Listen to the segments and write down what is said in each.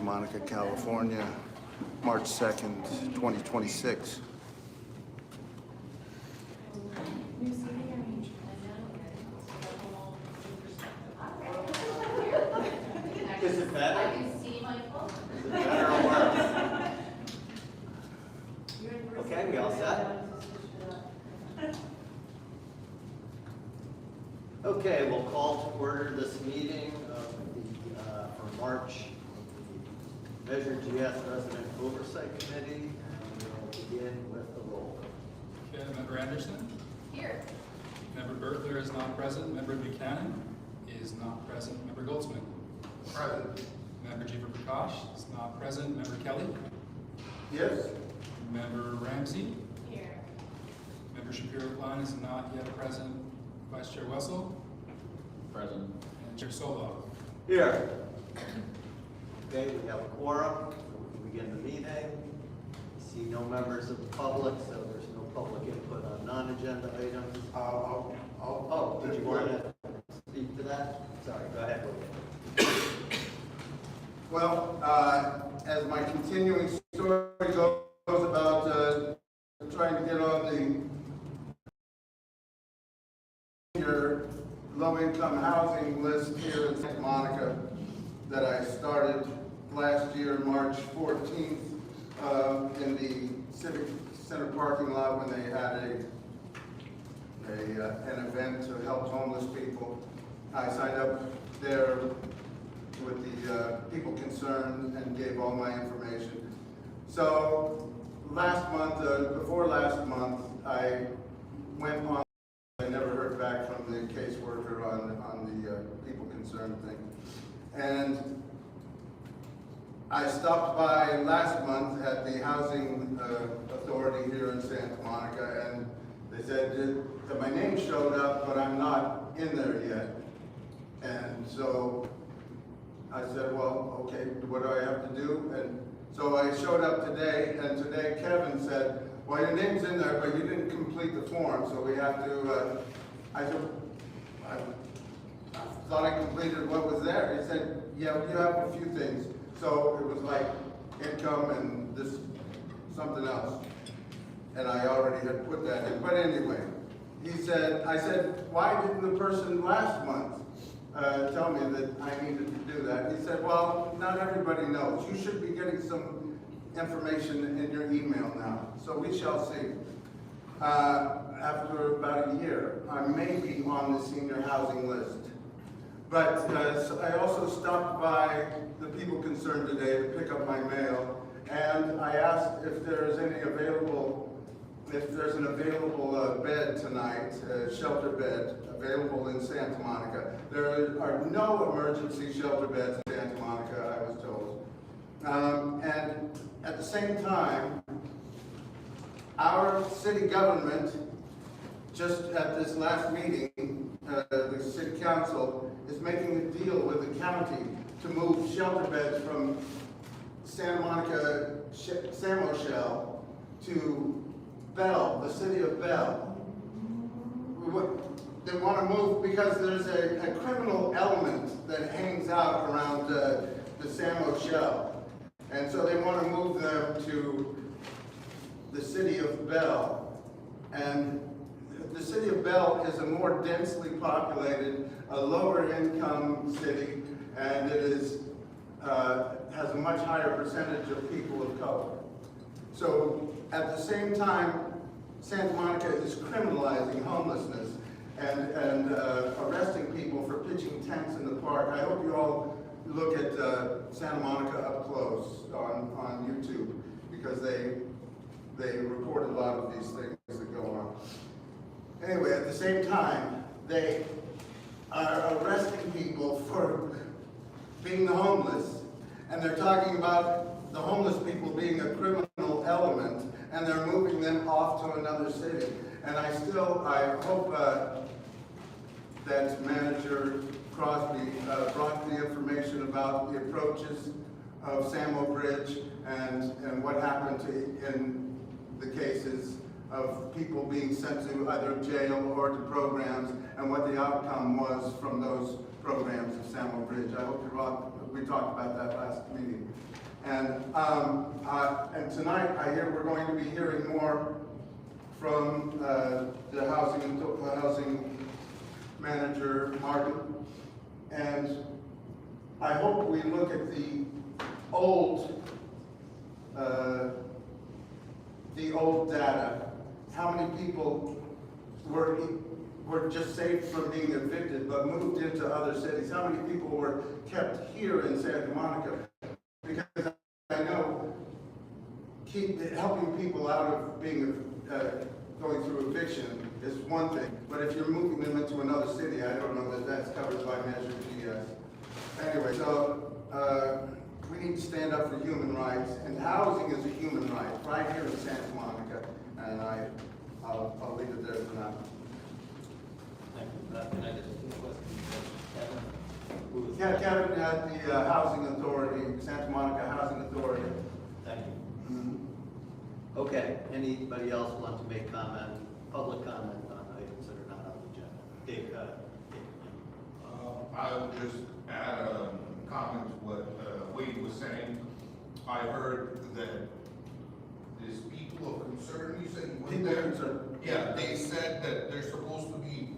Monica, California, March 2nd, 2026. Is it better? I can see my phone. Is it better or worse? Okay, we all set? Okay, we'll call to order this meeting of for March, the Measure GS Resident Oversight Committee, and we'll begin with the roll. Okay, Member Anderson? Here. Member Bertler is not present. Member Buchanan is not present. Member Goldsman? Present. Member Jeever Prakash is not present. Member Kelly? Yes. Member Ramsey? Here. Member Shapiro-Klein is not yet present. Vice Chair Wessel? Present. And Chair Solo? Here. Okay, we have a quorum, so we can begin the meeting. I see no members of the public, so there's no public input on non-agenda items. Oh, did you want to speak to that? Sorry, go ahead. Well, as my continuing story goes about trying to get on the low-income housing list here in Santa Monica that I started last year, March 14th, in the Civic Center parking lot when they had an event to help homeless people. I signed up there with the people concerned and gave all my information. So last month, before last month, I went on. I never heard back from the caseworker on the people concerned thing. And I stopped by last month at the housing authority here in Santa Monica, and they said that my name showed up, but I'm not in there yet. And so I said, well, okay, what do I have to do? And so I showed up today, and today Kevin said, well, your name's in there, but you didn't complete the form, so we have to, I said, I thought I completed what was there. He said, yeah, you have a few things. So it was like income and this, something else. And I already had put that in. But anyway, I said, why didn't the person last month tell me that I needed to do that? He said, well, not everybody knows. You should be getting some information in your email now. So we shall see. After about a year, I may be on the senior housing list. But so I also stopped by the people concerned today to pick up my mail, and I asked if there's an available bed tonight, shelter bed, available in Santa Monica. There are no emergency shelter beds in Santa Monica, I was told. And at the same time, our city government, just at this last meeting, the city council is making a deal with the county to move shelter beds from Santa Monica, San Michelle, to Bell, the city of Bell. They want to move because there's a criminal element that hangs out around the San Michelle. And so they want to move them to the city of Bell. And the city of Bell is a more densely populated, a lower income city, and it is, has a much higher percentage of people of color. So at the same time, Santa Monica is criminalizing homelessness and arresting people for pitching tents in the park. I hope you all look at Santa Monica up close on YouTube, because they report a lot of these things that go on. Anyway, at the same time, they are arresting people for being the homeless, and they're talking about the homeless people being a criminal element, and they're moving them off to another city. And I hope that Manager Crosby brought the information about the approaches of Samo Bridge and what happened in the cases of people being sent to either jail or to programs, and what the outcome was from those programs of Samo Bridge. I hope we talked about that last meeting. And tonight, I hear we're going to be hearing more from the housing manager, Martin. And I hope we look at the old data. How many people were just saved from being evicted but moved into other cities? How many people were kept here in Santa Monica? Because I know helping people out of being going through eviction is one thing, but if you're moving them into another city, I don't know that that's covered by Measure GS. Anyway, so we need to stand up for human rights, and housing is a human right right here in Santa Monica, and I'll leave it there for now. Thank you. Can I get a question? Kevin? Yeah, Kevin at the Housing Authority, Santa Monica Housing Authority. Thank you. Okay, anybody else want to make public comment on items that are not on the agenda? Dave, I would just add a comment to what Wade was saying. I heard that there's people of concern, you said? People of concern. Yeah, they said that there's supposed to be,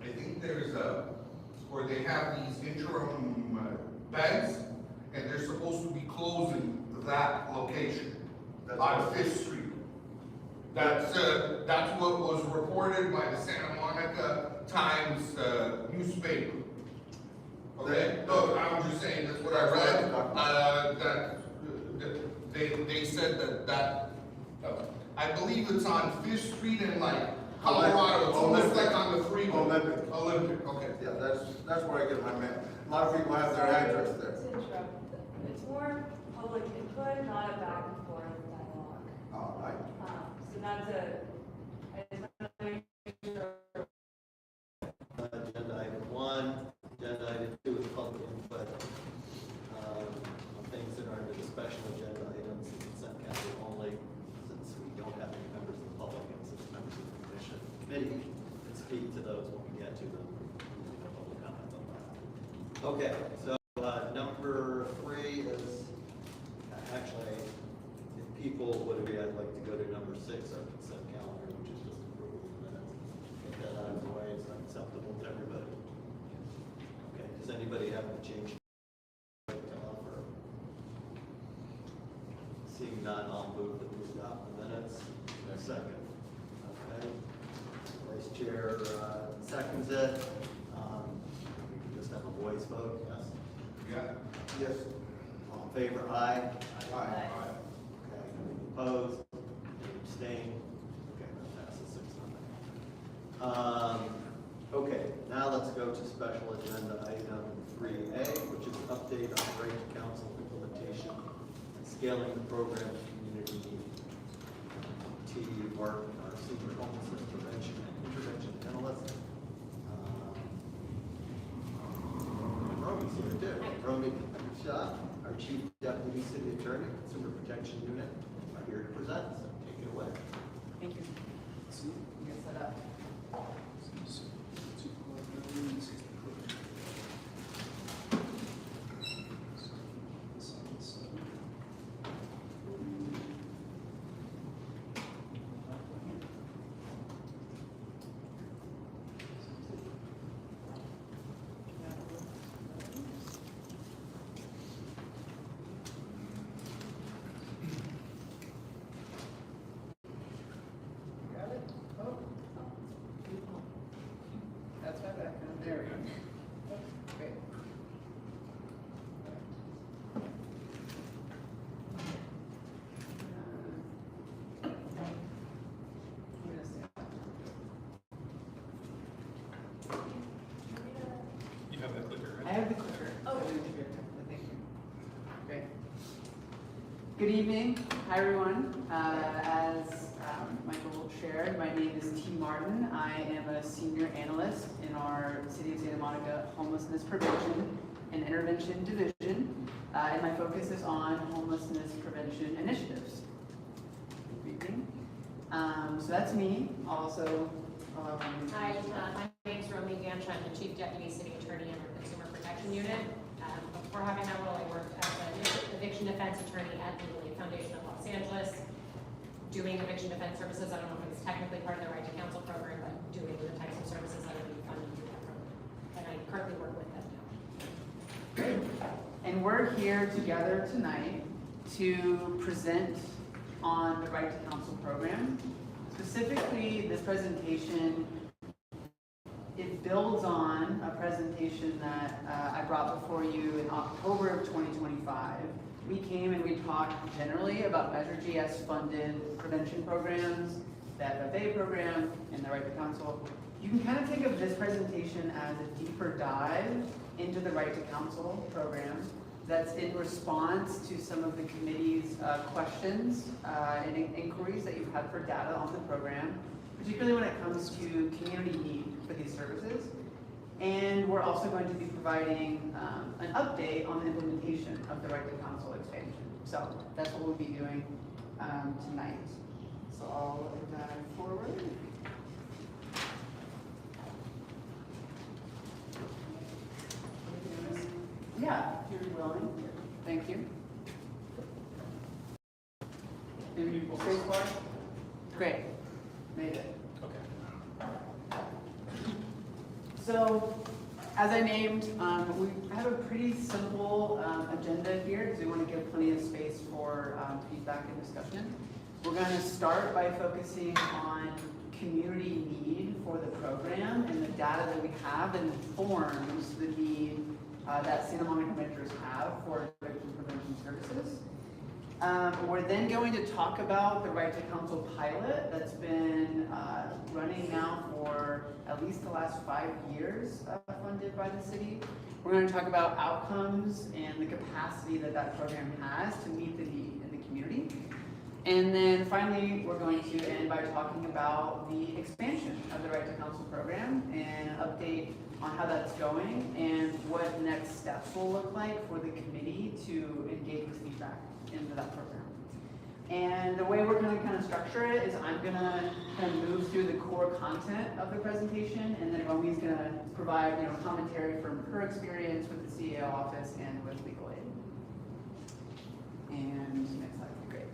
I think there's or they have these interim beds, and they're supposed to be closing that location on 5th Street. That's what was reported by the Santa Monica Times newspaper. Okay, no, I'm just saying, that's what I read, they said that I believe it's on 5th Street and like Colorado, it's almost like on the freeway. Olympic, okay. Yeah, that's where I get my mail. A lot of people have their address there. To interrupt, it's more public input, not a back and forth dialogue. All right. So not to, I just want to make sure. agenda item 1, agenda item 2 is public input. On things that are under the special agenda items, the consent calendar only, since we don't have any members of the public and since members of the committee can speak to those when we get to them. Public comment on that. Okay, so number 3 is actually, if people would agree, I'd like to go to number 6, our consent calendar, which is just approval of minutes. Get that out of the way, it's acceptable to everybody. Okay, does anybody have any change to offer? Seeing none, I'll move that we adopt the minutes. Second. Okay. Vice Chair seconds it. We can just have a voice vote, yes? Yeah. Yes. All in favor, aye? Aye. Okay, opposed? Abstain? Okay, that passes 6-0. Okay, now let's go to special agenda item 3A, which is update on right to council implementation and scaling the program to community need. T. Martin, our senior homelessness prevention and intervention analyst. Romy's here too. Romy Shaw, our chief deputy city attorney, consumer protection unit, are here to present, so take it away. Thank you. Get set up. Got it? Oh. That's my background. There we go. Great. You have that clicker, I right? have the clicker. Oh. Thank you. Great. Good evening. Hi, everyone. As Michael shared, my name is T. Martin. I am a senior analyst in our City of Santa Monica Homelessness Prevention and Intervention Division, and my focus is on homelessness prevention initiatives. Good evening. So that's me. Also, Hi, my name is Romy Gancha. I'm the Chief Deputy City Attorney under Consumer Protection Unit. Before having that role, I worked as an eviction defense attorney at the Legal Aid Foundation of Los Angeles, doing eviction defense services. I don't know if it's technically part of the Right to Counsel program, but doing the types of services that are being funded through that program. And I currently work with them now. Great. And we're here together tonight to present on the Right to Counsel program. Specifically, this presentation, it builds on a presentation that I brought before you in October of 2025. We came and we talked generally about Measure GS funded prevention programs, the FFA program, and the Right to Counsel. You can kind of think of this presentation as a deeper dive into the Right to Counsel program that's in response to some of the committee's questions and inquiries that you've had for data on the program, particularly when it comes to community need for these services. And we're also going to be providing an update on the implementation of the Right to Counsel expansion. So that's what we'll be doing tonight. So I'll dive forward. Yeah, if you're willing. Thank you. Maybe space bar? Great. Made it. Okay. So, as I named, we have a pretty simple agenda here because we want to give plenty of space for feedback and discussion. We're going to start by focusing on community need for the program and the data that we have that informs the need that Santa Monica Renters have for eviction prevention services. We're then going to talk about the Right to Counsel pilot that's been running now for at least the last 5 years, funded by the city. We're going to talk about outcomes and the capacity that that program has to meet the need in the community. And then finally, we're going to end by talking about the expansion of the Right to Counsel program and an update on how that's going and what next steps will look like for the committee to engage with feedback into that program. And the way we're going to kind of structure it is I'm going to kind of move through the core content of the presentation, and then Romi's going to provide commentary from her experience with the CEO office and with legal aid. And next slide would be great.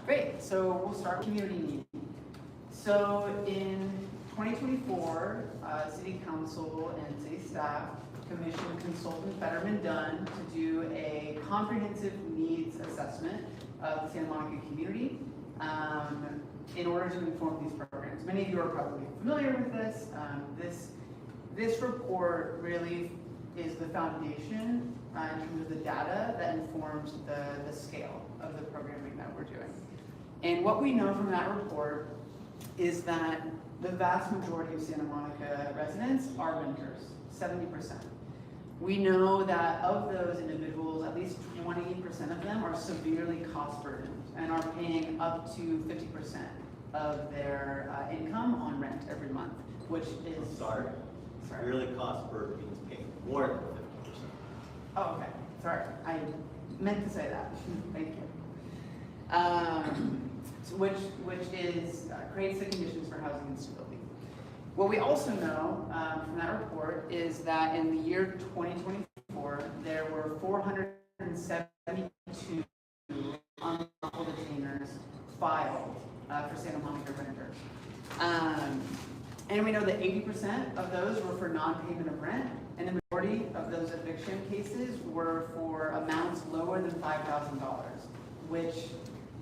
Great, so we'll start with community need. So in 2024, City Council and City staff commissioned consultant Fetterman Dunn to do a comprehensive needs assessment of the Santa Monica community in order to inform these programs. Many of you are probably familiar with this. This report really is the foundation in terms of the data that informs the scale of the programming that we're doing. And what we know from that report is that the vast majority of Santa Monica residents are renters, 70%. We know that of those individuals, at least 20% of them are severely cost burdened and are paying up to 50% of their income on rent every month, which is... Sorry. Severely cost burden means paying more than 50%. Oh, okay. Sorry. I meant to say that. Thank you. Which is creates the conditions for housing instability. What we also know from that report is that in the year 2024, there were 472 unlawful detainers filed for Santa Monica renters. And we know that 80% of those were for non-payment of rent, and the majority of those eviction cases were for amounts lower than $5,000, which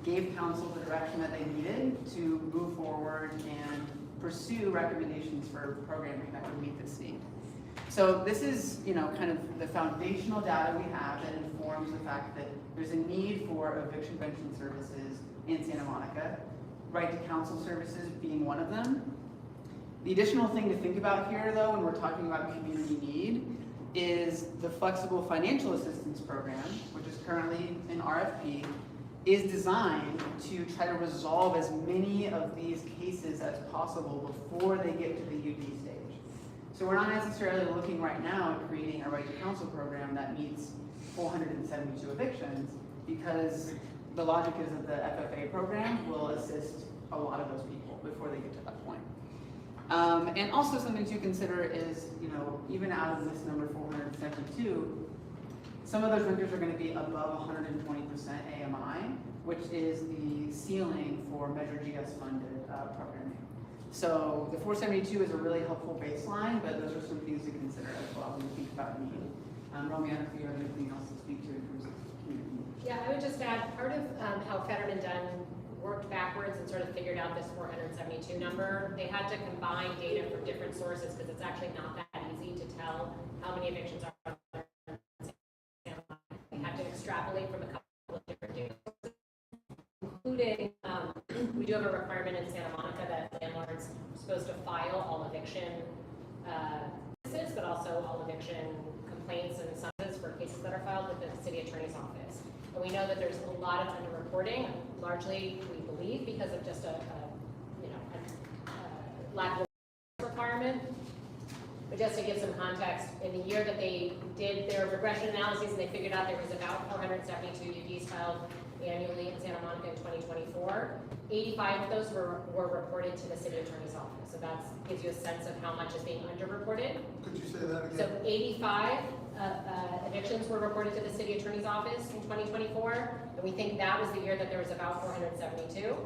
gave council the direction that they needed to move forward and pursue recommendations for programming that would meet this need. So this is, kind of the foundational data we have that informs the fact that there's a need for eviction prevention services in Santa Monica, Right to Counsel services being one of them. The additional thing to think about here, though, when we're talking about community need, is the flexible financial assistance program, which is currently in RFP, is designed to try to resolve as many of these cases as possible before they get to the UD stage. So we're not necessarily looking right now at creating a Right to Counsel program that meets 472 evictions, because the logic is that the FFA program will assist a lot of those people before they get to that point. And also something to consider is, even out of this number 472, Some of those renters are going to be above 120% AMI, which is the ceiling for Measure GS funded programming. So the 472 is a really helpful baseline, but those are some things to consider as well when you think about need. Romeo, if you have anything else to speak to in terms of community need. Yeah, I would just add, part of how Fetterman Dunn worked backwards and sort of figured out this 472 number, they had to combine data from different sources because it's actually not that easy to tell how many evictions are there. They had to extrapolate from a couple of different data sources, including, we do have a requirement in Santa Monica that landlords are supposed to file all eviction cases, but also all eviction complaints and summonses for cases that are filed with the city attorney's office. And we know that there's a lot of underreporting, largely we believe because of just a lack of requirement. But just to give some context, in the year that they did their regression analyses and they figured out there was about 472 UDs filed annually in Santa Monica in 2024, 85 of those were reported to the city attorney's office. So that gives you a sense of how much is being underreported. Could you say that again? So 85 evictions were reported to the city attorney's office in 2024, and we think that was the year that there was about 472.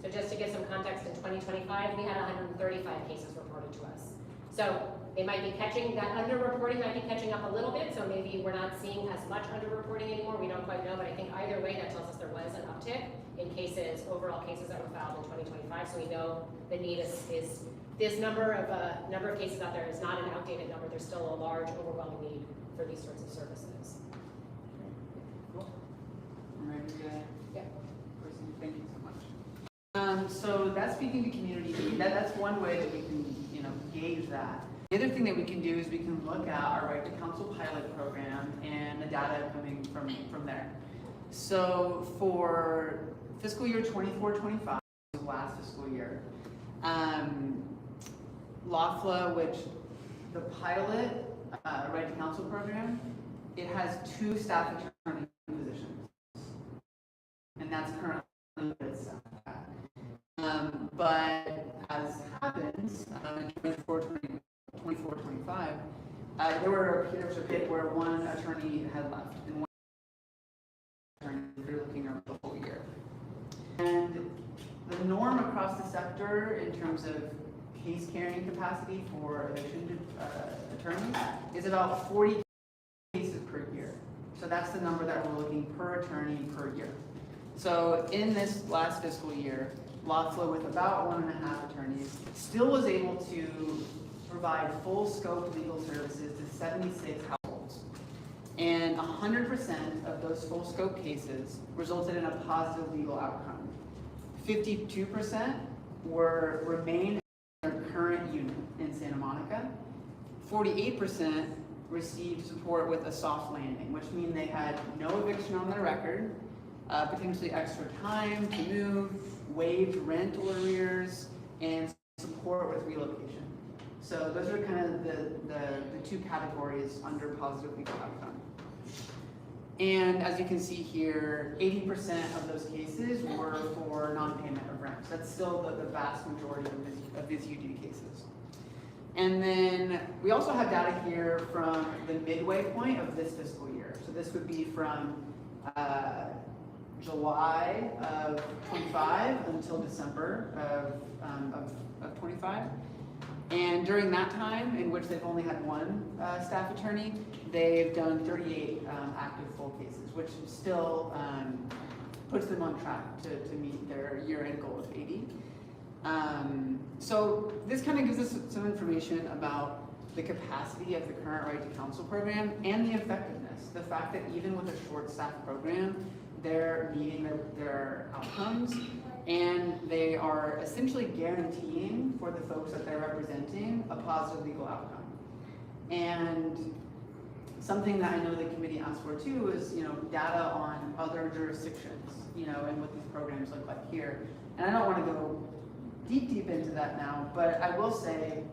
So just to give some context, in 2025, we had 135 cases reported to us. So they might be catching, that underreporting might be catching up a little bit, so maybe we're not seeing as much underreporting anymore, we don't quite know, but I think either way that tells us there was an uptick in cases, overall cases that were filed in 2025, so we know the need is this number of cases out there is not an outdated number, there's still a large, overwhelming need for these sorts of services. Cool. I'm ready to, Yeah. thank you so much. So that's speaking to community need. That's one way that we can, gauge that. The other thing that we can do is we can look at our Right to Counsel pilot program and the data coming from there. So for fiscal year 24-25, last fiscal year, LAFLA, which the pilot Right to Counsel program, it has 2 staff attorney positions, and that's currently what it's set at. But as happens in 24-25, there was a bit where one attorney had left and one attorney they're looking over the whole year. And the norm across the sector in terms of case carrying capacity for eviction attorneys is about 40 cases per year. So that's the number that we're looking per attorney per year. So in this last fiscal year, LAFLA, with about 1.5 attorneys, still was able to provide full scope legal services to 76 households. And 100% of those full scope cases resulted in a positive legal outcome. 52% remained in their current unit in Santa Monica. 48% received support with a soft landing, which means they had no eviction on their record, potentially extra time to move, waived rental arrears, and support with relocation. So those are kind of the 2 categories under positive legal outcome. And as you can see here, 80% of those cases were for non-payment of rent. So that's still the vast majority of these UD cases. And then we also have data here from the midway point of this fiscal year. So this would be from July of 25 until December of 25. And during that time, in which they've only had 1 staff attorney, they've done 38 active full cases, which still puts them on track to meet their year-end goal of 80. So this kind of gives us some information about the capacity of the current Right to Counsel program and the effectiveness. The fact that even with a short staff program, they're meeting their outcomes, and they are essentially guaranteeing for the folks that they're representing a positive legal outcome. And something that I know the committee asked for too is, data on other jurisdictions, and what these programs look like here. And I don't want to go deep into that now, but I will say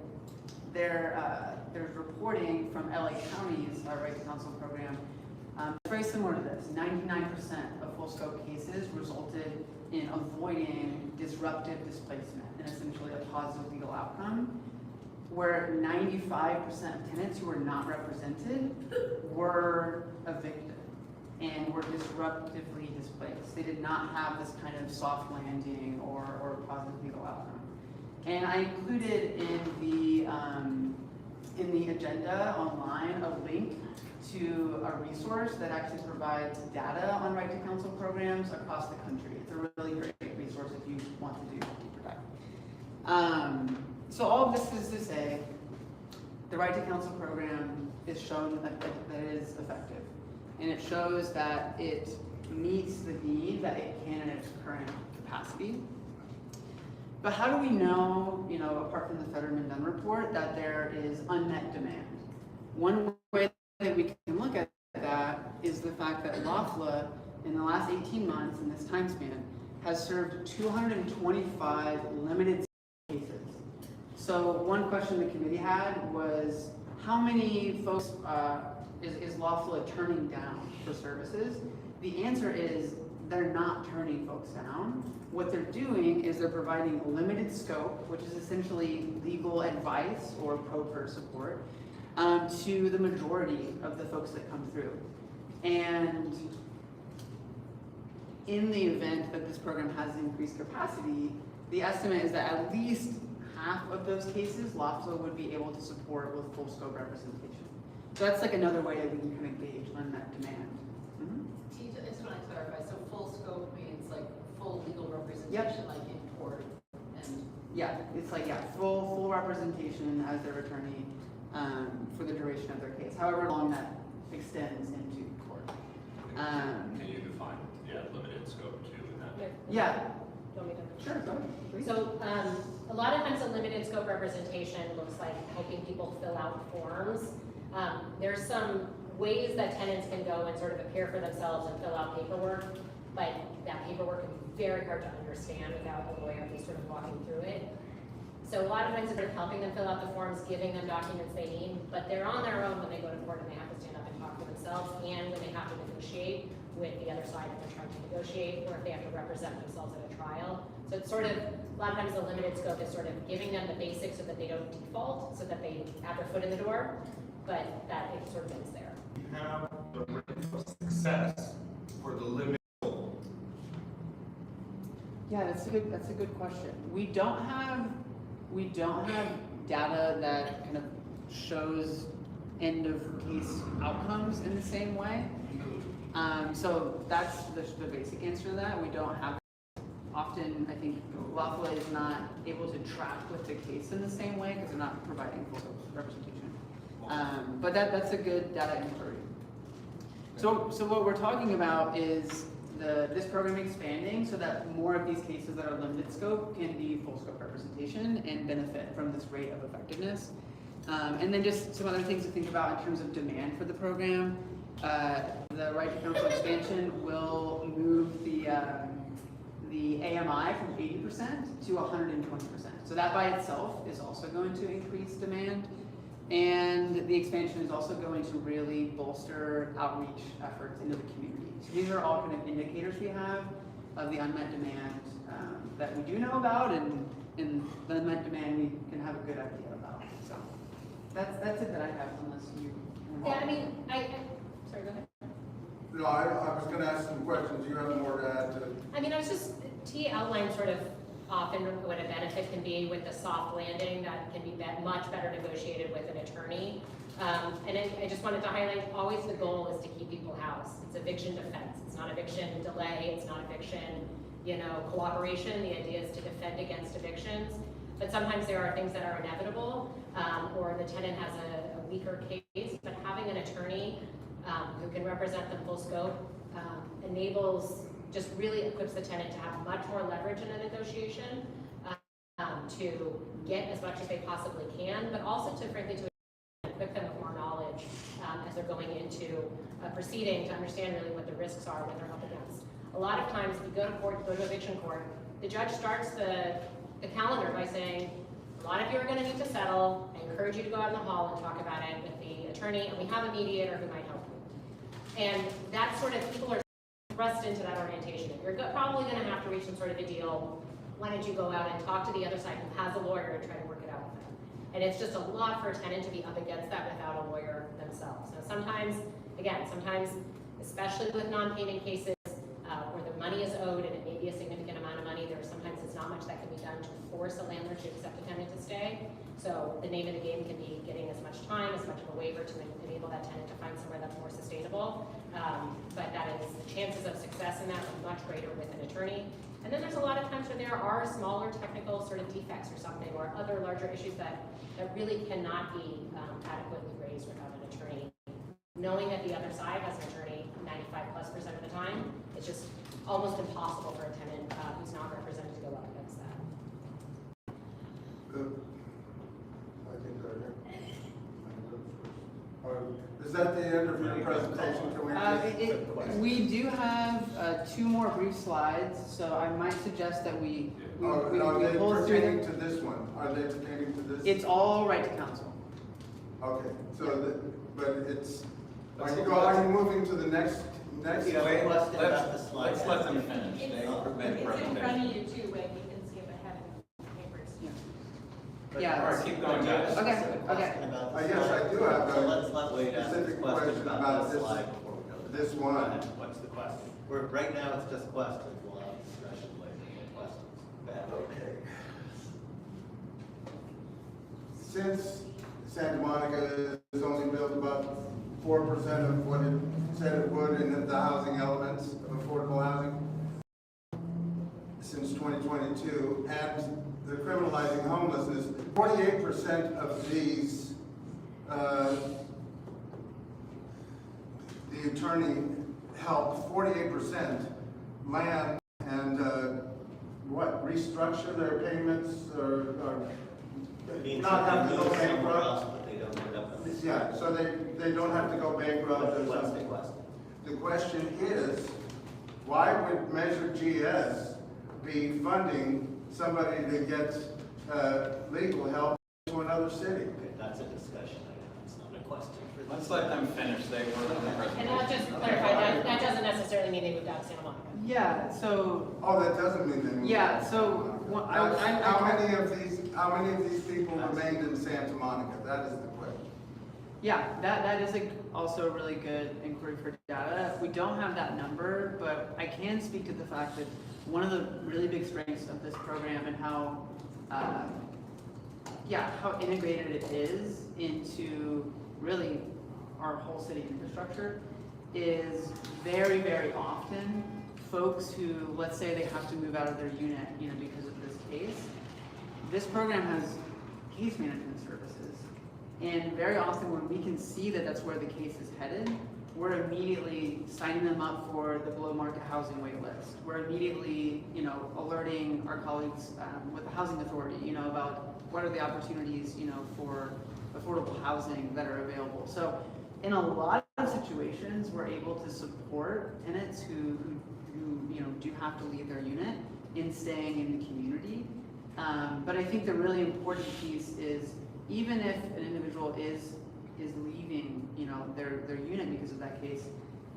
there's reporting from LA County's Right to Counsel program. Very similar to this. 99% of full scope cases resulted in avoiding disruptive displacement and essentially a positive legal outcome, where 95% of tenants who were not represented were evicted. and were disruptively displaced. They did not have this kind of soft landing or positive legal outcome. And I included in the agenda online a link to a resource that actually provides data on right to counsel programs across the country. It's a really great resource if you want to do deeper dive. So all of this is to say, the right to counsel program is shown that it is effective. And it shows that it meets the need that it can in its current capacity. But how do we know, apart from the Fetterman-Dunn report, that there is unmet demand? One way that we can look at that is the fact that LAFLA, in the last 18 months, in this time span, has served 225 limited cases. So one question the committee had was, how many folks is LAFLA turning down for services? The answer is they're not turning folks down. What they're doing is they're providing limited scope, which is essentially legal advice or pro per support, to the majority of the folks that come through. And in the event that this program has increased capacity, the estimate is that at least half of those cases, LAFLA would be able to support with full scope representation. So that's like another way that we can kind of gauge unmet demand. I just want to clarify, so full scope means like full legal representation, like in court, and Yeah, it's like, full representation as their attorney for the duration of their case, however long that extends into court. Can you define, limited scope too in that? Yeah, Do you want me to? sure, go ahead, please. So a lot of times a limited scope representation looks like helping people fill out forms. There's some ways that tenants can go and sort of appear for themselves and fill out paperwork, but that paperwork can be very hard to understand without a lawyer at least sort of walking through it. So a lot of times it's sort of helping them fill out the forms, giving them documents they need, but they're on their own when they go to court and they have to stand up and talk for themselves, and when they have to negotiate with the other side if they're trying to negotiate, or if they have to represent themselves at a trial. So it's sort of, a lot of times the limited scope is sort of giving them the basics so that they don't default, so that they have their foot in the door, but that it sort of ends there. You have the rate of success for the limit. Yeah, that's a good question. We don't have data that kind of shows end of case outcomes in the same way. So that's the basic answer to that. We don't have often. I think LAFLA is not able to track with the case in the same way because they're not providing full representation. But that's a good data inquiry. So what we're talking about is this program expanding so that more of these cases that are limited scope can be full scope representation and benefit from this rate of effectiveness. And then just some other things to think about in terms of demand for the program. The right to counsel expansion will move the AMI from 80% to 120%. So that by itself is also going to increase demand. And the expansion is also going to really bolster outreach efforts into the community. So these are all kind of indicators we have of the unmet demand that we do know about, and the unmet demand we can have a good idea about. So that's it that I have, unless you. Yeah, I mean, sorry, go ahead. No, I was gonna ask some questions. You have more to add to. I mean, T outlined sort of often what a benefit can be with the soft landing that can be much better negotiated with an attorney. And I just wanted to highlight, always the goal is to keep people housed. It's eviction defense. It's not eviction delay. It's not eviction, cooperation. The idea is to defend against evictions. But sometimes there are things that are inevitable, or the tenant has a weaker case. But having an attorney who can represent them full scope just really equips the tenant to have much more leverage in a negotiation, to get as much as they possibly can, but also to, frankly, to equip them with more knowledge as they're going into a proceeding to understand really what the risks are, what they're up against. A lot of times, if you go to court, go to eviction court, the judge starts the calendar by saying, a lot of you are going to need to settle. I encourage you to go out in the hall and talk about it with the attorney, and we have a mediator who might help you. And that sort of, people are thrust into that orientation. If you're probably going to have to reach some sort of a deal, why don't you go out and talk to the other side who has a lawyer and try to work it out with them? And it's just a lot for a tenant to be up against that without a lawyer themselves. So sometimes, especially with non-payment cases where the money is owed and it may be a significant amount of money. Sometimes there's not much that can be done to force a landlord to accept a tenant to stay. So the name of the game can be getting as much time, as much of a waiver to enable that tenant to find somewhere that's more sustainable. But that is, the chances of success in that are much greater with an attorney. And then there's a lot of times where there are smaller technical sort of defects or something, or other larger issues that really cannot be adequately raised without an attorney. Knowing that the other side has an attorney 95+% of the time, it's just almost impossible for a tenant who's not represented to go up against that. Good. I think they're here. Is that the end of your presentation? Can we We do have 2 more brief slides, so I might suggest that we are they pull through pertaining them. to this one? Are they pertaining to this? It's all right to counsel. Okay, so, but it's, are you moving to the next? You have a question about the slide. Let's let them finish. It's They all permit in presentation. front of you too, Wade, you can skip ahead in papers. But Yeah. Mark, All right, keep going, guys. Okay, specific okay. question about the Yes, I slide. do have So a let's let Wade ask a specific question question about about that this- slide before we go to this Go one. ahead. What's the question? Right now, it's just questions. We'll have discussion later. Any questions? Bad. Okay. Since Santa Monica has only built about 4% of what it said it would in the housing elements of affordable housing since 2022, and the criminalizing homelessness, 48% of these, the attorney helped 48% land and, restructure their payments or It means not that have they to go move somewhere else, bankrupt. but they don't end up in this. Yeah, so they don't have to go bankrupt or What's the something. question? The question is, why would Measure GS be funding somebody to get legal help to another city? Okay, that's a discussion item. It's not a question for this. Let's let them finish. They were on the presentation. And I'll just clarify, that doesn't necessarily mean they moved out of Santa Monica. Yeah, so, Oh, that doesn't mean they moved. yeah, so, How many of these people remained in Santa Monica? That is the question. yeah, that is also a really good inquiry for data. We don't have that number, but I can speak to the fact that one of the really big strengths of this program and how integrated it is into really our whole city infrastructure is very, very often folks who, let's say they have to move out of their unit, because of this case. This program has case management services. And very often when we can see that that's where the case is headed, we're immediately signing them up for the below market housing wait list. We're immediately, alerting our colleagues with the housing authority, about what are the opportunities, for affordable housing that are available. So in a lot of situations, we're able to support tenants who do have to leave their unit in staying in the community. But I think the really important piece is even if an individual is leaving, their unit because of that case,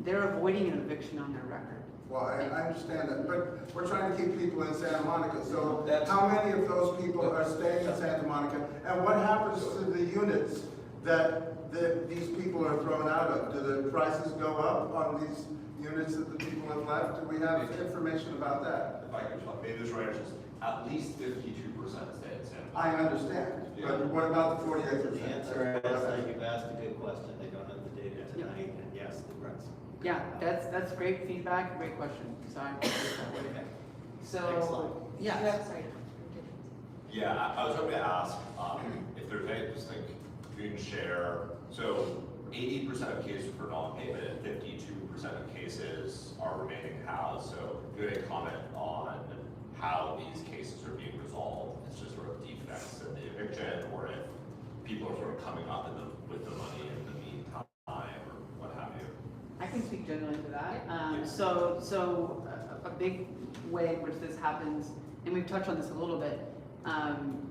they're avoiding an eviction on their record. Well, I understand that, but we're trying to keep people in Santa Monica, so That's- how many of those people are staying in Santa Monica? And what happens to the units that these people are thrown out of? Do the prices go up on these units that the people have left? Do we have information about that? If I could, maybe this right, is at least 52% stay in Santa Monica. I understand, but what about the 48%? The answer is that you've asked a good question. They don't have the data tonight, and yes, the rest. Yeah, that's great feedback, great question. So I appreciate that. Okay. So, Excellent. yeah. Sorry. Yeah, I was hoping to ask if there's any, just like, you can share, so 80% of cases for non-payment and 52% of cases are remaining housed. So do you have a comment on how these cases are being resolved? It's just sort of defects in the eviction, or if people are sort of coming up with the money in the meantime, or what have you? I can speak generally to that. So a big way in which this happens, and we've touched on this a little bit,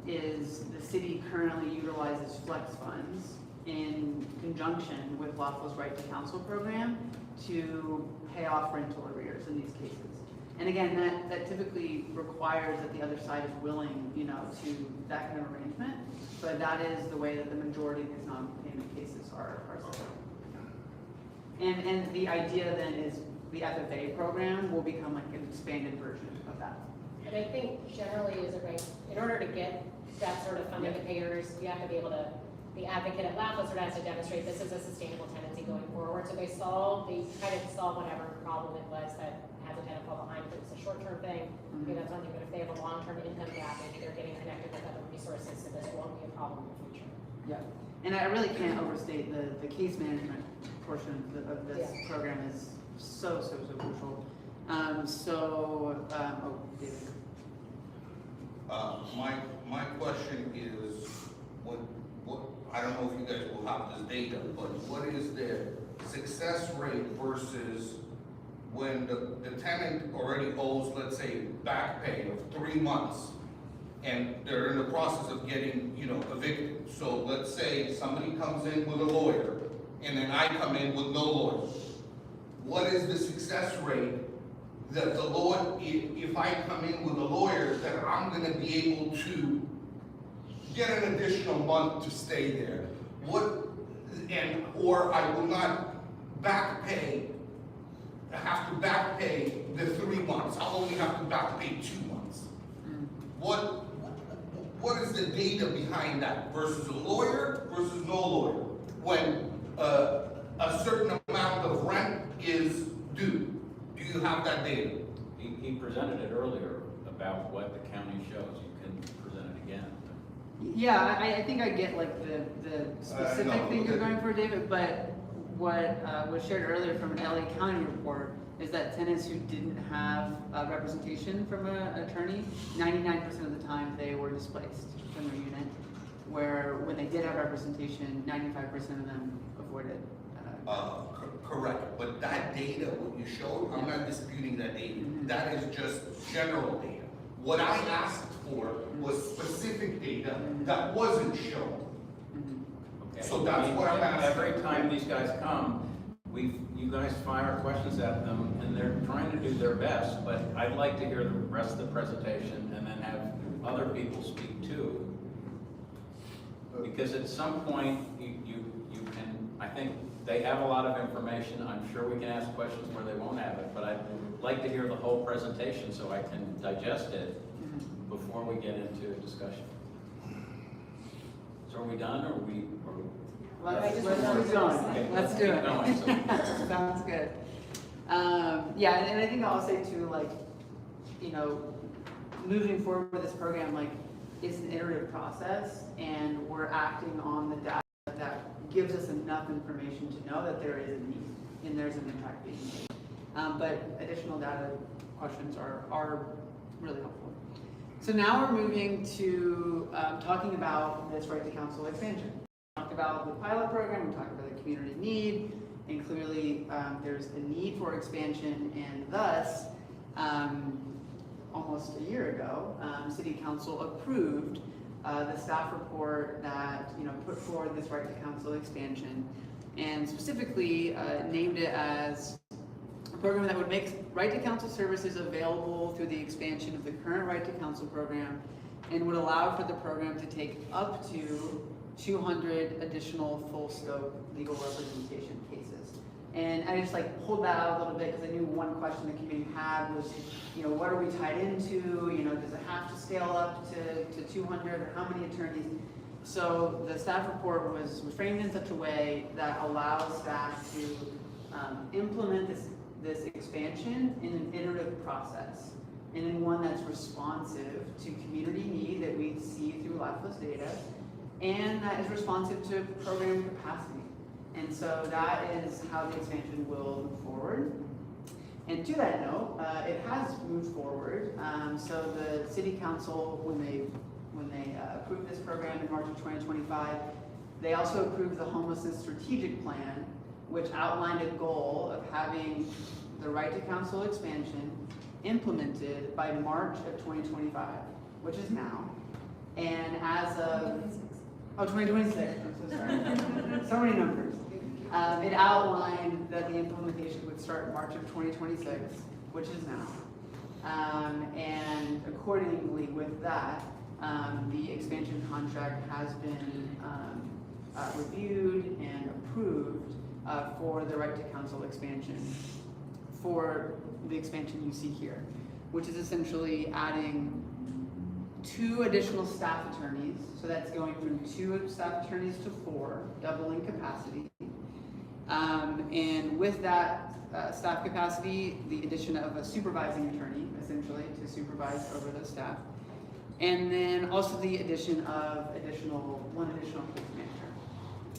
is the city currently utilizes flex funds in conjunction with Lawful's Right to Counsel program to pay off rental arrears in these cases. And again, that typically requires that the other side is willing, to that kind of arrangement. But that is the way that the majority of these non-payment cases are set up. And the idea then is the FFA program will become like an expanded version of that. And I think generally is a right, in order to get that sort of funding to payers, you have to be able to, the advocate at LAFLA sort of has to demonstrate this is a sustainable tenancy going forward. So they try to solve whatever problem it was that has a tenant fall behind. If it's a short-term thing, maybe that's one thing, but if they have a long-term income gap, maybe they're getting connected with other resources, so this won't be a problem in the future. Yeah, and I really can't overstate the case management portion of this program is so crucial. Oh, David. My question is, what, I don't know if you guys will have this data, but what is the success rate versus when the tenant already owes, let's say, back pay of 3 months, and they're in the process of getting, evicted. So let's say somebody comes in with a lawyer, and then I come in with no lawyer. What is the success rate that the lawyer, if I come in with a lawyer, that I'm gonna be able to get an additional month to stay there? Or I will not have to back pay the 3 months. I'll only have to back pay 2 months. What is the data behind that versus a lawyer versus no lawyer? When a certain amount of rent is due, do you have that data? He presented it earlier about what the county shows. You can present it again. Yeah, I think I get like the specific thing you're going for, David, but what was shared earlier from an LA County report is that tenants who didn't have representation from an attorney, 99% of the time they were displaced from their unit, where when they did have representation, 95% of them avoided. Correct, but that data, what you showed, I'm not disputing that data. That is just general data. What I asked for was specific data that wasn't shown. Okay. So that's what I'm asking. Every time these guys come, you guys fire questions at them, and they're trying to do their best, but I'd like to hear the rest of the presentation and then have other people speak too. Because at some point, you can, I think they have a lot of information. I'm sure we can ask questions where they won't have it, but I'd like to hear the whole presentation so I can digest it before we get into a discussion. So are we done, or are we? Let's keep going. Okay, Let's do it. going, so. Sounds good. Yeah, and I think I'll say too, like, moving forward with this program, like, it's an iterative process, and we're acting on the data that gives us enough information to know that there is a need and there's an impact being made. But additional data questions are really helpful. So now we're moving to talking about this right to counsel expansion. We talked about the pilot program, we talked about the community need, and clearly there's a need for expansion, and thus, almost a year ago, City Council approved the staff report that put forward this right to counsel expansion, and specifically named it as a program that would make right to counsel services available through the expansion of the current right to counsel program, and would allow for the program to take up to 200 additional full scope legal representation cases. And I just pulled that out a little bit because I knew one question the community had was, what are we tied into? Does it have to scale up to 200, or how many attorneys? So the staff report was framed in such a way that allows staff to implement this expansion in an iterative process, and in one that's responsive to community need that we see through LAFLA's data, and that is responsive to program capacity. And so that is how the expansion will move forward. And to that note, it has moved forward. So the City Council, when they approved this program in March of 2025, they also approved the Homelessness Strategic Plan, which outlined a goal of having the right to counsel expansion implemented by March of 2025, which is now. And as of 2026, I'm so sorry. So many numbers. It outlined that the implementation would start in March of 2026, which is now. And accordingly with that, the expansion contract has been reviewed and approved for the right to counsel expansion, for the expansion you see here, which is essentially adding 2 additional staff attorneys. So that's going from 2 staff attorneys to 4, doubling capacity. And with that staff capacity, the addition of a supervising attorney, essentially, to supervise over the staff. And then also the addition of one additional case manager.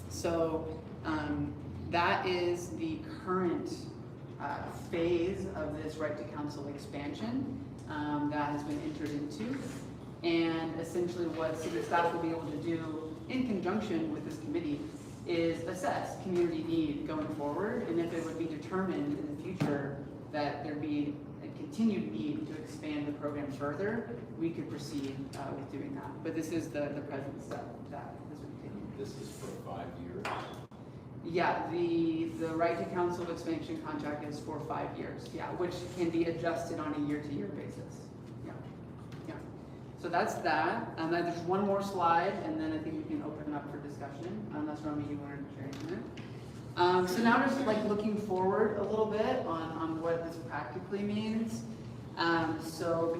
So that is the current phase of this right to counsel expansion that has been entered into. And essentially what city staff will be able to do in conjunction with this committee is assess community need going forward, and if it would be determined in the future that there be a continued need to expand the program further, we could proceed with doing that. But this is the present step that has been taken. This is for 5 years. Yeah, the right to counsel expansion contract is for 5 years, yeah, which can be adjusted on a year-to-year basis. Yeah, yeah. So that's that. There's one more slide, and then I think we can open up for discussion, unless Romy, you wanted to share anything. So now just like looking forward a little bit on what this practically means. So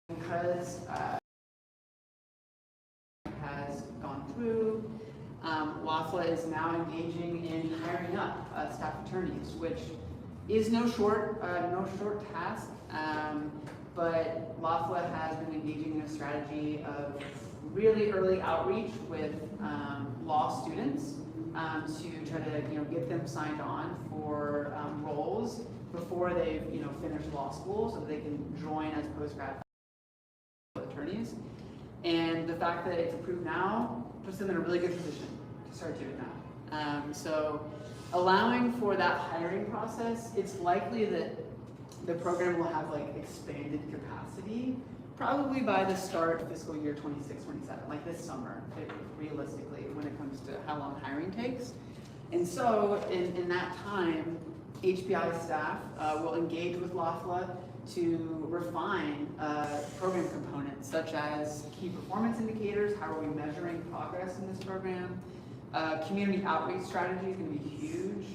because has gone through, WAFLA is now engaging in hiring up staff attorneys, which is no short task. But WAFLA has been engaging in a strategy of really early outreach with law students to try to get them signed on for roles before they've finished law school, so that they can join as postgrad attorneys. And the fact that it's approved now puts them in a really good position to start doing that. So allowing for that hiring process, it's likely that the program will have like expanded capacity probably by the start of fiscal year 26-27, like this summer, realistically, when it comes to how long hiring takes. And so in that time, HPI staff will engage with LAFLA to refine program components such as key performance indicators, how are we measuring progress in this program. Community outreach strategy is going to be huge.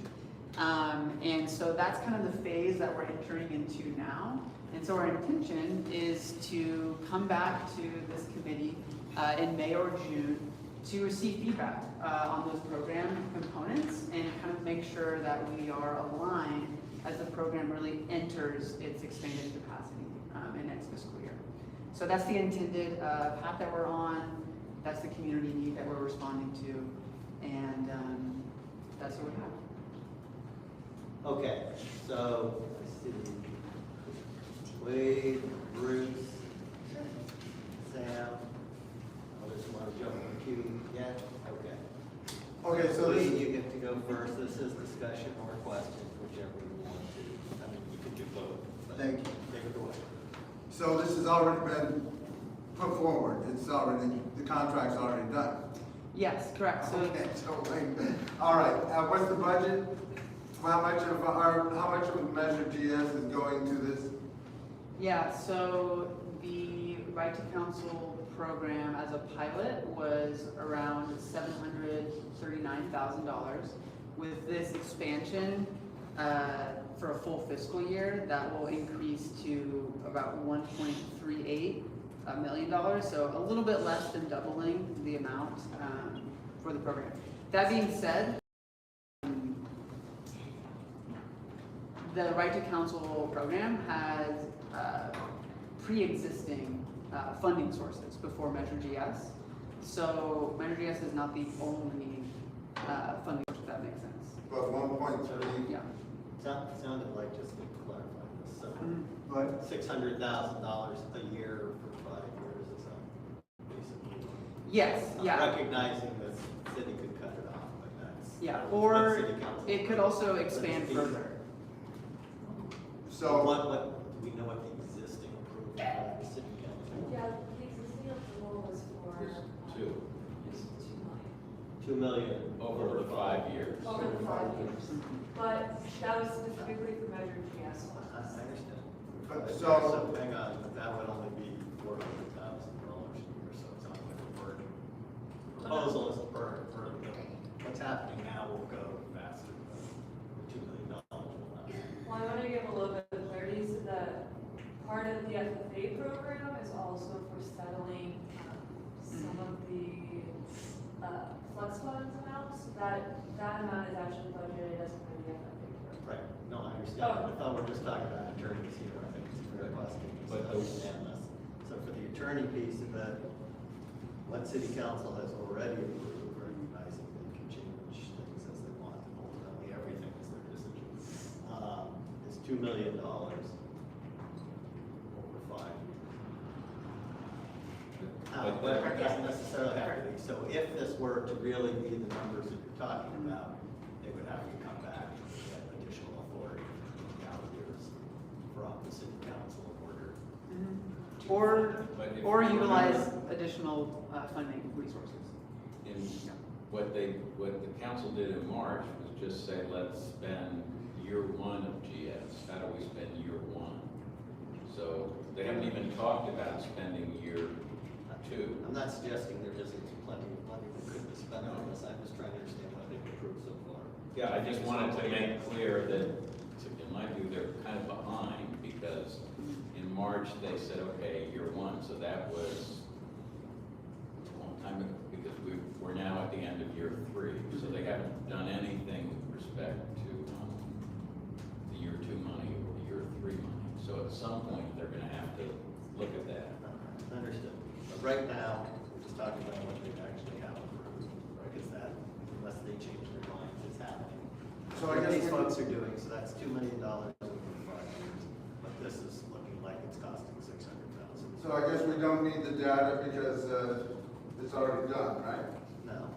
And so that's kind of the phase that we're entering into now. And so our intention is to come back to this committee in May or June to receive feedback on those program components and kind of make sure that we are aligned as the program really enters its expanded capacity in next fiscal year. So that's the intended path that we're on. That's the community need that we're responding to. And that's what we have. Okay, so I see Wade, Bruce, Sam. Others want to jump in the queue yet? Okay. Okay, so Wade, this, you get to go first. This is discussion or questions, whichever you want to. I mean, you can do both. But thank you. Take it away. So this has already been put forward. It's already, the contract's already done. Yes, correct. So Okay, so wait. All right, what's the budget? How much of Measure GS is going to this? yeah, so the right to counsel program as a pilot was around $739,000. With this expansion for a full fiscal year, that will increase to about $1.38 million. So a little bit less than doubling the amount for the program. That being said, the right to counsel program has pre-existing funding sources before Measure GS. So Measure GS is not the only funding source, if that makes sense. But 1.3. Yeah. Sounded like, just to clarify this, so But $600,000 a year for 5 years is basically. Yes, yeah. Recognizing that the city could cut it off, but that's. Yeah, that's or what city council- it could also expand further. so What, do we know what the existing approved by the city council? Yeah, the existing approval was for. Two. Is 2 million. Over 5 years. Over the 5 years. But that was specifically for Measure GS. I understand. But So hang on, that would only be $400,000 a year, so it's not like a burden. Proposal is a burden, what's happening now will go faster. pay program is also for settling some of the flex funds amounts. That amount is actually budgeted as part of the FFA program. Right, no, I understand, I thought we were just talking about attorneys here, I think it's very costly. But So for the attorney piece of it, what city council has already approved, recognizing they can change things as they want, and ultimately everything is their decision, is $2 million over 5 years. But it doesn't necessarily have to be, so if this were to really be the numbers that you're talking about, they would have to come back and get additional authority from the out years from the city council in order. Or utilize additional funding resources. In what the council did in March was just say, let's spend year 1 of GS. How do we spend year 1? So they haven't even talked about spending year 2. I'm not suggesting there isn't plenty of money that could be spent on this, I'm just trying to understand what they've approved so far. Yeah, I just wanted to make clear that, in my view, they're kind of behind because in March they said, okay, year 1, so that was a long time ago because we're now at the end of year 3, so they haven't done anything with respect to the year 2 money or the year 3 money. So at some point they're going to have to look at that. Understood. But right now, we're just talking about what they actually have approved, right? Because that, unless they change their minds, it's happening. So I What guess these we- folks are doing, so that's $2 million over 5 years, but this is looking like it's costing $600,000. So I guess we don't need the data because it's already done, right? No.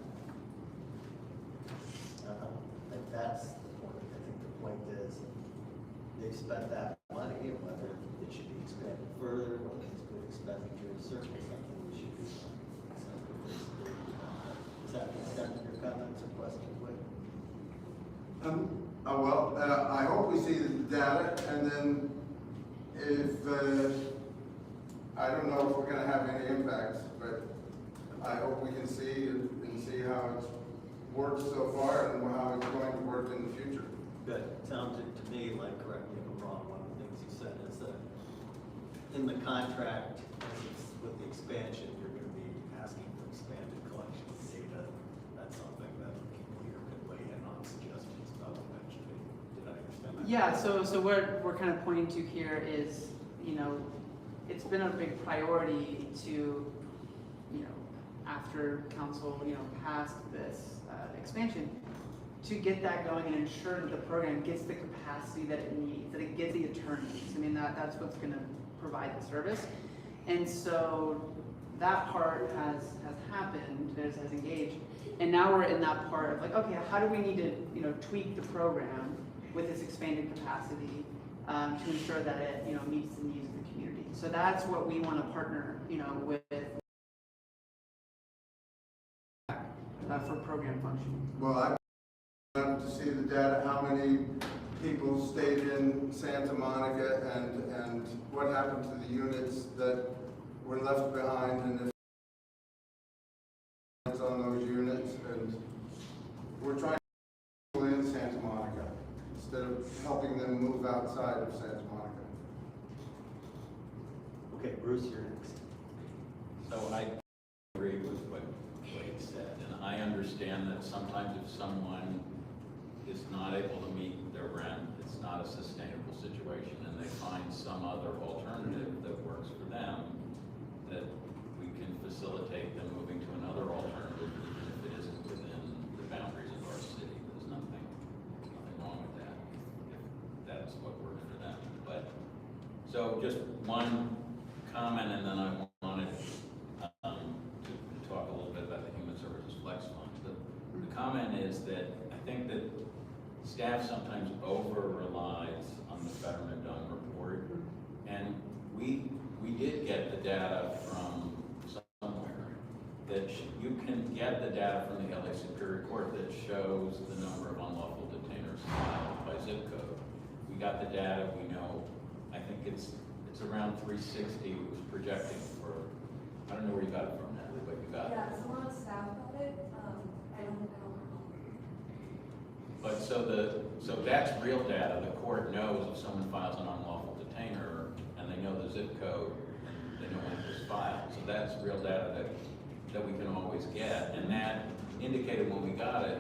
I think that's the point. I think the point is, they've spent that money, and whether it should be expanded further, whether it's good expenditure, is certainly something we should do. Is that the extent of your comments or questions, Wade? Well, I hope we see the data, and then if, I don't know if we're gonna have any impacts, but I hope we can see and see how it's worked so far and how it's going to work in the future. Good. It sounded to me like, correct me if I'm wrong, one of the things you said is that in the contract with the expansion, you're going to be asking for expanded collection of data. That's something that people here could weigh in on suggestions about eventually. Did I understand that? Yeah, so what we're kind of pointing to here is, it's been a big priority to, after council, passed this expansion, to get that going and ensure that the program gets the capacity that it needs, that it gets the attorneys. I mean, that's what's going to provide the service. And so that part has happened, has engaged. And now we're in that part of like, okay, how do we need to, tweak the program with this expanded capacity to ensure that it, meets the needs of the community. So that's what we want to partner, with for program function. Well, I want to see the data, how many people stayed in Santa Monica and what happened to the units that were left behind and if it's on those units. And we're trying to people in Santa Monica instead of helping them move outside of Santa Monica. Okay, Bruce, you're next. So I agree with what Wade said, and I understand that sometimes if someone is not able to meet their rent, it's not a sustainable situation, and they find some other alternative that works for them, that we can facilitate them moving to another alternative, even if it isn't within the boundaries of our city. There's nothing wrong with that, if that's what works for them. But, so just one comment, and then I wanted to talk a little bit about the Human Services Flex Fund. The comment is that I think that staff sometimes over-relies on the Fetterman-Dunn report, and we did get the data from somewhere that you can get the data from the LA Superior Court that shows the number of unlawful detainers filed by zip code. We got the data, we know, I think it's around 360, it was projecting for, I don't know where you got it from, Natalie, but you got it. Yeah, someone on staff got it, I don't know. But so that's real data. The court knows if someone files an unlawful detainer and they know the zip code, So that's real data that we can always get, and that indicated when we got it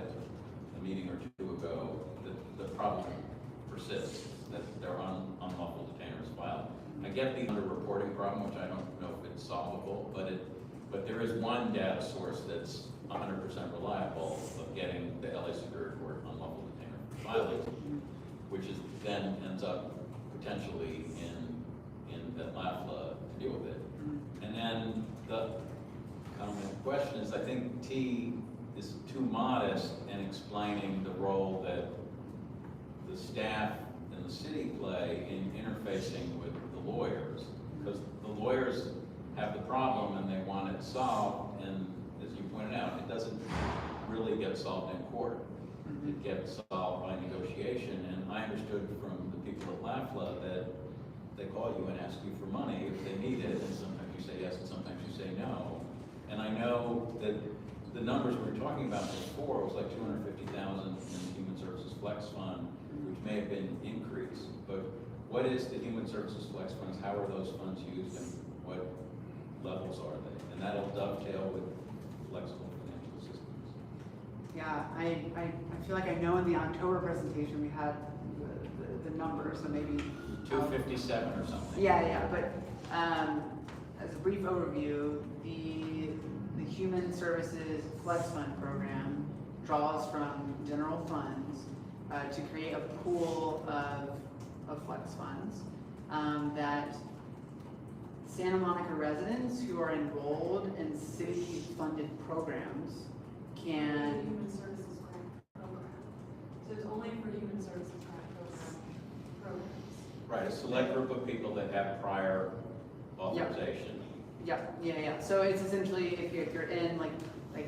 a meeting or two ago that the problem persists, that there are unlawful detainers filed. I get the underreporting problem, which I don't know if it's solvable, but there is one data source that's 100% reliable of getting the LA Superior Court unlawful detainer filed, which is then ends up potentially in LAFLA to deal with it. And then the question is, I think T is too modest in explaining the role that the staff and the city play in interfacing with the lawyers, because the lawyers have the problem and they want it solved, and as you pointed out, it doesn't really get solved in court. It gets solved by negotiation, and I understood from the people at LAFLA that they call you and ask you for money if they need it, and sometimes you say yes and sometimes you say no. And I know that the numbers we were talking about before was like 250,000 in the Human Services Flex Fund, which may have been increased. But what is the Human Services Flex Funds? How are those funds used, and what levels are they? And that'll dovetail with flexible financial assistance. Yeah, I feel like I know in the October presentation we had the numbers, so maybe 257 or something. Yeah, but as a brief overview, the Human Services Flex Fund program draws from general funds to create a pool of flex funds that Santa Monica residents who are enrolled in city-funded programs can. Human Services Grant Program. So it's only for Human Services Grant programs. Right, a select group of people that have prior authorization. Yeah. So it's essentially if you're in like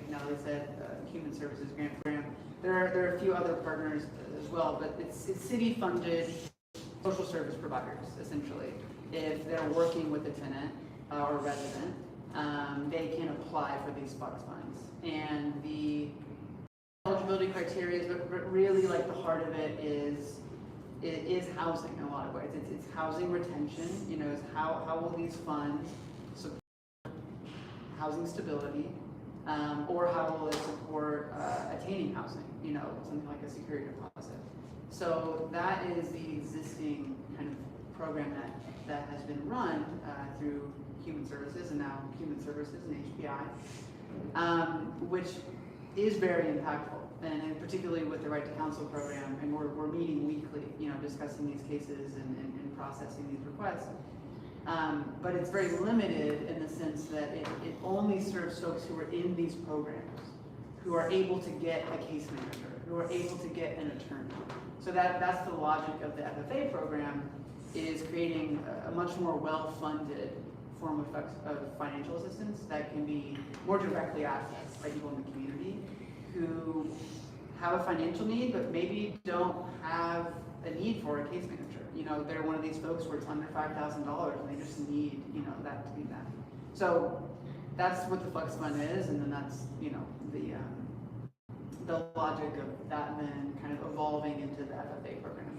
Natalie said, Human Services Grant Program. There are a few other partners as well, but it's city-funded social service providers essentially. If they're working with a tenant or resident, they can apply for these flex funds. And the eligibility criteria, but really like the heart of it is housing in a lot of ways. It's housing retention. Is how will these funds support housing stability, or how will it support attaining housing? Something like a security deposit. So that is the existing kind of program that has been run through Human Services and now Human Services and HPI, which is very impactful, and particularly with the Right to Counsel program, and we're meeting weekly, discussing these cases and processing these requests. But it's very limited in the sense that it only serves folks who are in these programs, who are able to get a case manager, who are able to get an attorney. So that's the logic of the FFA program, is creating a much more well-funded form of financial assistance that can be more directly accessed by people in the community who have a financial need but maybe don't have a need for a case manager. They're one of these folks where it's under $5,000 and they just need, that to be met. So that's what the Flex Fund is, and then that's, the logic of that then kind of evolving into the FFA program.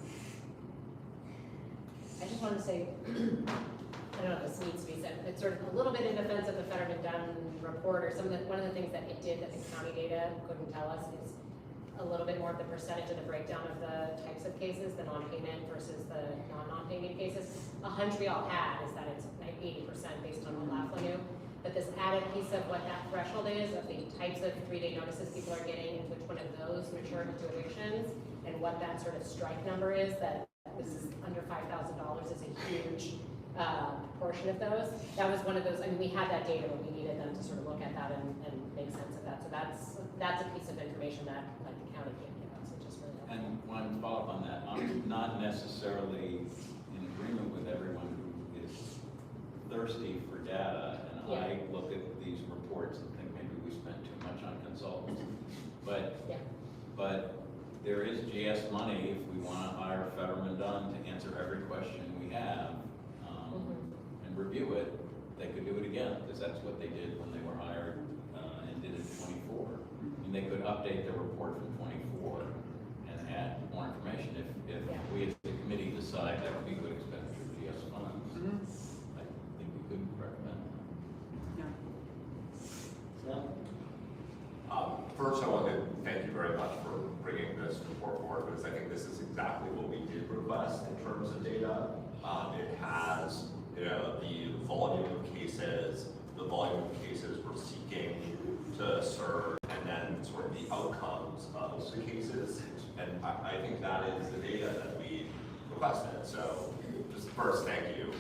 I just want to say, I don't know if this needs to be said, it's sort of a little bit in defense of the Fetterman Dunn report, or one of the things that it did that the county data couldn't tell us is a little bit more of the percentage of the breakdown of the types of cases, the non-payment versus the non-payment cases. A hunch we all had is that it's like 80% based on what LAFLA knew. But this added piece of what that threshold is, of the types of 3-day notices people are getting, and which one of those mature into evictions, and what that sort of strike number is, that this is under $5,000 is a huge portion of those. That was one of those, we had that data, but we needed them to sort of look at that and make sense of that. So that's a piece of information that like the county can't give us, which is really helpful. And one follow-up on that, I'm not necessarily in agreement with everyone who is thirsty for data, and I look at these reports and think maybe we spent too much on consultants. But there is GS money if we want to hire Fetterman Dunn to answer every question we have and review it. They could do it again, because that's what they did when they were hired and did it in 24. And they could update their report from 24 and add more information if we as the committee decide that would be good expenditure of GS funds. I think we could recommend that. Yeah. first I want to thank you very much for bringing this report forward, because I think this is exactly what we did request in terms of data. It has, you know, the volume of cases, the volume of cases we're seeking to serve, and then sort of the outcomes of the cases. And I think that is the data that we requested. So just first, thank you.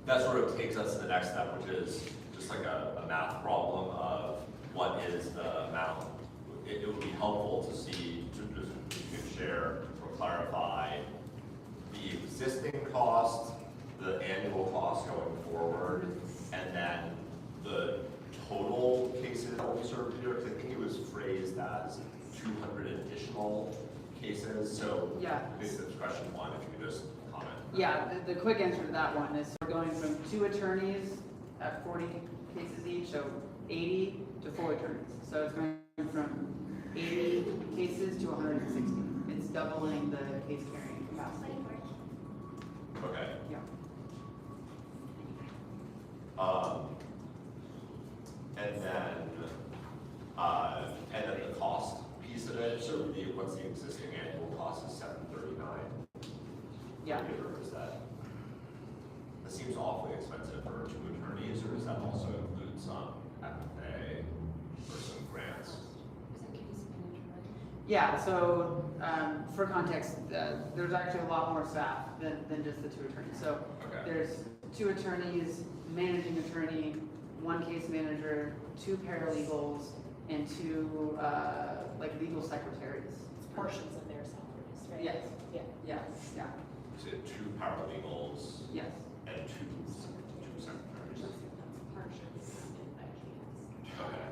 That sort of takes us to the next step, which is just like a math problem of what is the amount. It would be helpful to see, to just you could share or clarify the existing cost, the annual cost going forward, and then the total cases that we served here, because I think it was phrased as 200 additional cases. So Yeah. this is question one, if you could just comment. Yeah, the quick answer to that one is we're going from 2 attorneys at 40 cases each, so 80 to 4 attorneys. So it's going from 80 cases to 160. It's doubling the case carrying capacity. Okay. Yeah. And then the cost piece of it. So what's the existing annual cost is $739. Yeah. Or is that seems awfully expensive for 2 attorneys, or does that also include some FFA or some grants? Yeah, so for context, there's actually a lot more staff than just the 2 attorneys. So Okay. there's 2 attorneys, managing attorney, 1 case manager, 2 paralegals, and 2 like legal secretaries. It's portions of their salaries, right? Yes. Yeah. Yes. Yeah. So 2 paralegals Yes. and 2 secretaries. Okay.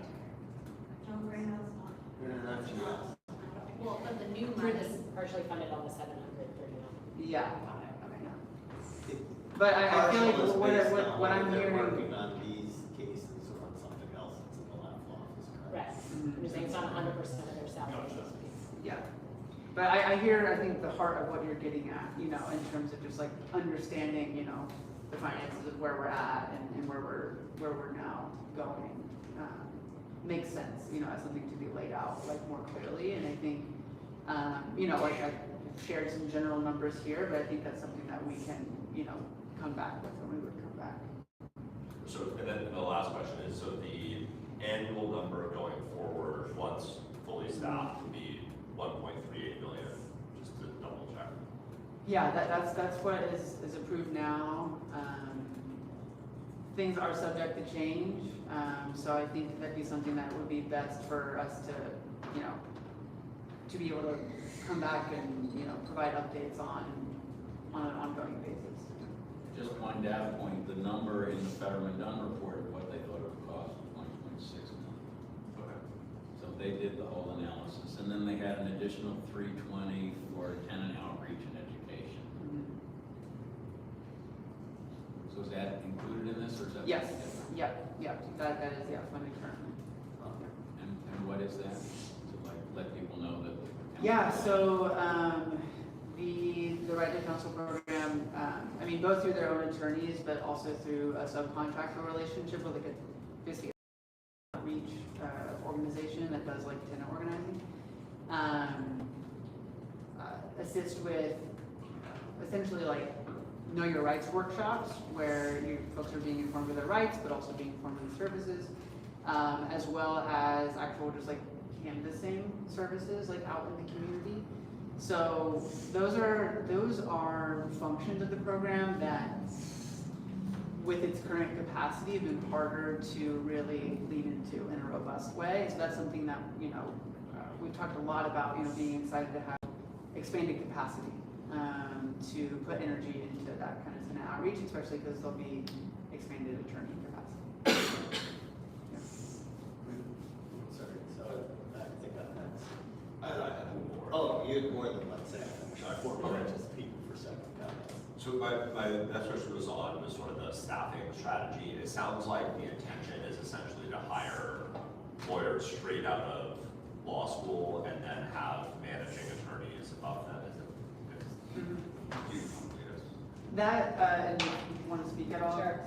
Well, but the new one is partially funded on the 739. Yeah. But I feel like Partial is based on what I'm whether they're hearing. working on these cases or on something else that's in the left office, correct? Right. I'm just saying it's not 100% of their salary. Yeah, but I hear, I think the heart of what you're getting at, you know, in terms of just like understanding, you know, the finances of where we're at and where we're now going, makes sense, you know, as something to be laid out like more clearly. And I think, you know, like I've shared some general numbers here, but I think that's something that we can, you know, come back with when we would come back. So, and then the last question is, so the annual number going forward, once fully staffed, would be 1.38 million, just to double check. Yeah, that's what is approved now. Things are subject to change, so I think that'd be something that would be best for us to, you know, to be able to come back and, you know, provide updates on an ongoing basis. Just one data point, the number in the Fetterman Dunn report, what they thought it would cost was 1.6 million. Okay. So they did the whole analysis, and then they had an additional 320 for tenant outreach and education. So is that included in this, or is that? Yes, yep, that is, yeah, funding currently. And what is that? To like let people know that. Yeah, so, the Right to Counsel program, I mean, both through their own attorneys, but also through a subcontractor relationship with like a basically outreach organization that does like tenant organizing. Assist with essentially like know your rights workshops where you folks are being informed of their rights, but also being informed of the services, as well as actual just like canvassing services like out in the community. So those are functions of the program that, with its current capacity, have been harder to really lean into in a robust way. So that's something that, you know, we've talked a lot about, you know, being excited to have expanded capacity to put energy into that kind of tenant outreach, especially because there'll be expanded attorney capacity. Sorry, so I think I have more. Oh, you had more than one second. Four minutes people for second comments. So my next question was on the sort of the staffing strategy. It sounds like the intention is essentially to hire lawyers straight out of law school and then have managing attorneys above them. That, and if you want to speak at all? Sure.